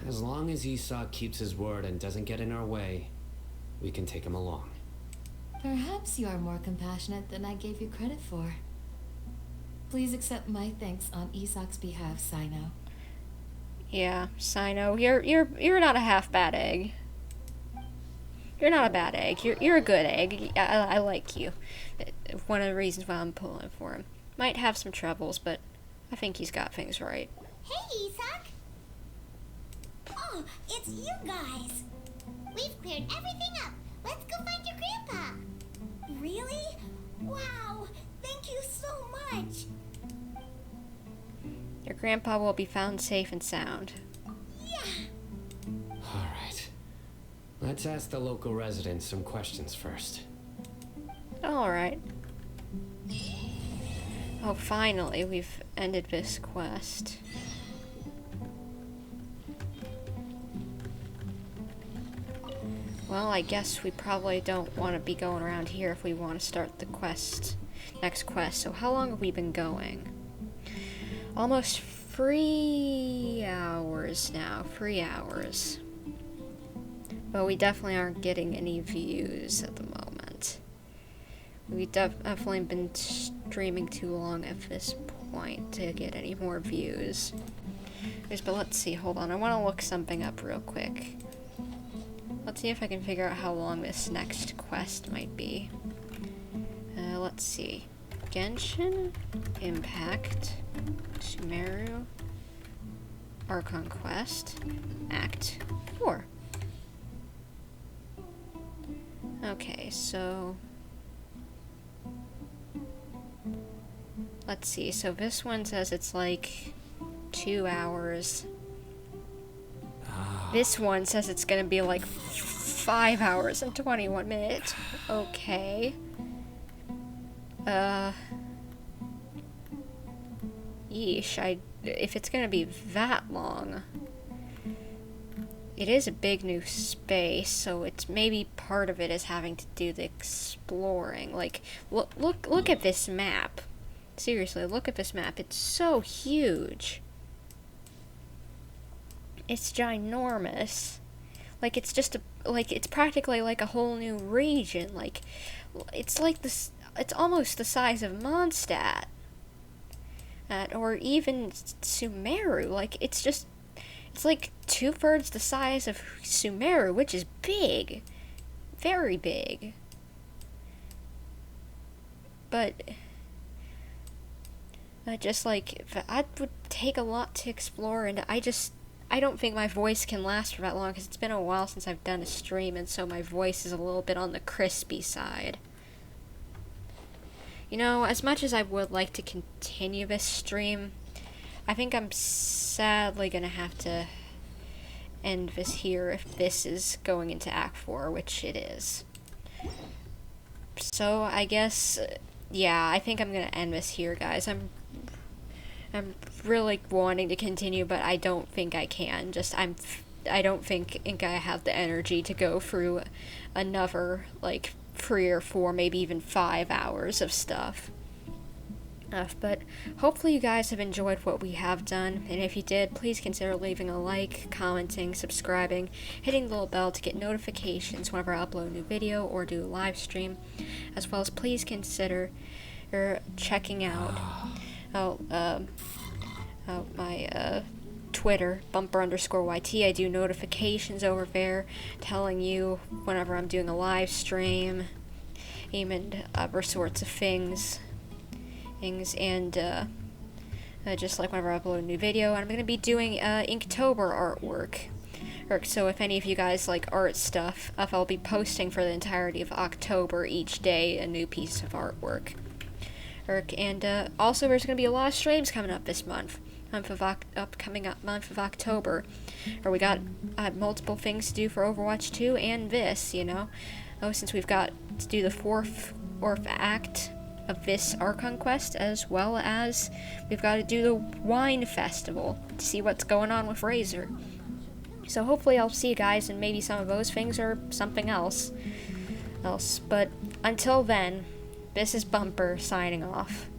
As long as Isak keeps his word and doesn't get in our way, we can take him along. Perhaps you are more compassionate than I gave you credit for. Please accept my thanks on Isak's behalf, Cyno. Yeah, Cyno, you're not a half bad egg. You're not a bad egg. You're a good egg. I like you. One of the reasons why I'm pulling for him. Might have some troubles, but I think he's got things right. Hey, Isak! Oh, it's you guys! We've cleared everything up. Let's go find your grandpa. Really? Wow! Thank you so much! Your grandpa will be found safe and sound. Yeah! Alright. Let's ask the local residents some questions first. Alright. Oh, finally, we've ended this quest. Well, I guess we probably don't want to be going around here if we want to start the next quest. So how long have we been going? Almost 3 hours now. 3 hours. But we definitely aren't getting any views at the moment. We've definitely been streaming too long at this point to get any more views. But let's see, hold on. I want to look something up real quick. Let's see if I can figure out how long this next quest might be. Let's see. Genshin Impact, Sumeru, Archon Quest, Act 4. Okay, so let's see. So this one says it's like 2 hours. This one says it's gonna be like 5 hours and 21 minutes. Okay. Yeesh, if it's gonna be that long, it is a big new space, so it's maybe part of it is having to do the exploring. Like, look at this map. Seriously, look at this map. It's so huge. It's ginormous. Like, it's just it's practically like a whole new region. Like, it's like this. It's almost the size of Mondstadt, or even Sumeru. Like, it's like 2/3 the size of Sumeru, which is big, very big. But just like that would take a lot to explore, and I don't think my voice can last for that long because it's been a while since I've done a stream, and so my voice is a little bit on the crispy side. You know, as much as I would like to continue this stream, I think I'm sadly gonna have to end this here if this is going into Act 4, which it is. So I guess, yeah, I think I'm gonna end this here, guys. I'm really wanting to continue, but I don't think I can. I don't think I have the energy to go through another, like, 3 or 4, maybe even 5 hours of stuff. But hopefully you guys have enjoyed what we have done, and if you did, please consider leaving a like, commenting, subscribing, hitting the little bell to get notifications whenever I upload a new video or do a live stream, as well as please consider checking out my Twitter, bumper_YT. I do notifications over there telling you whenever I'm doing a live stream, and other sorts of things, and just like whenever I upload a new video. And I'm going to be doing Inktober artwork. So if any of you guys like art stuff, I'll be posting for the entirety of October each day a new piece of artwork. And also there's going to be a lot of streams coming up this month. Upcoming month of October, or we got multiple things to do for Overwatch 2 and this, you know. Since we've got to do the fourth act of this Archon quest, as well as we've got to do the wine festival to see what's going on with Razor. So hopefully I'll see you guys in maybe some of those things or something else. But until then, this is Bumper signing off.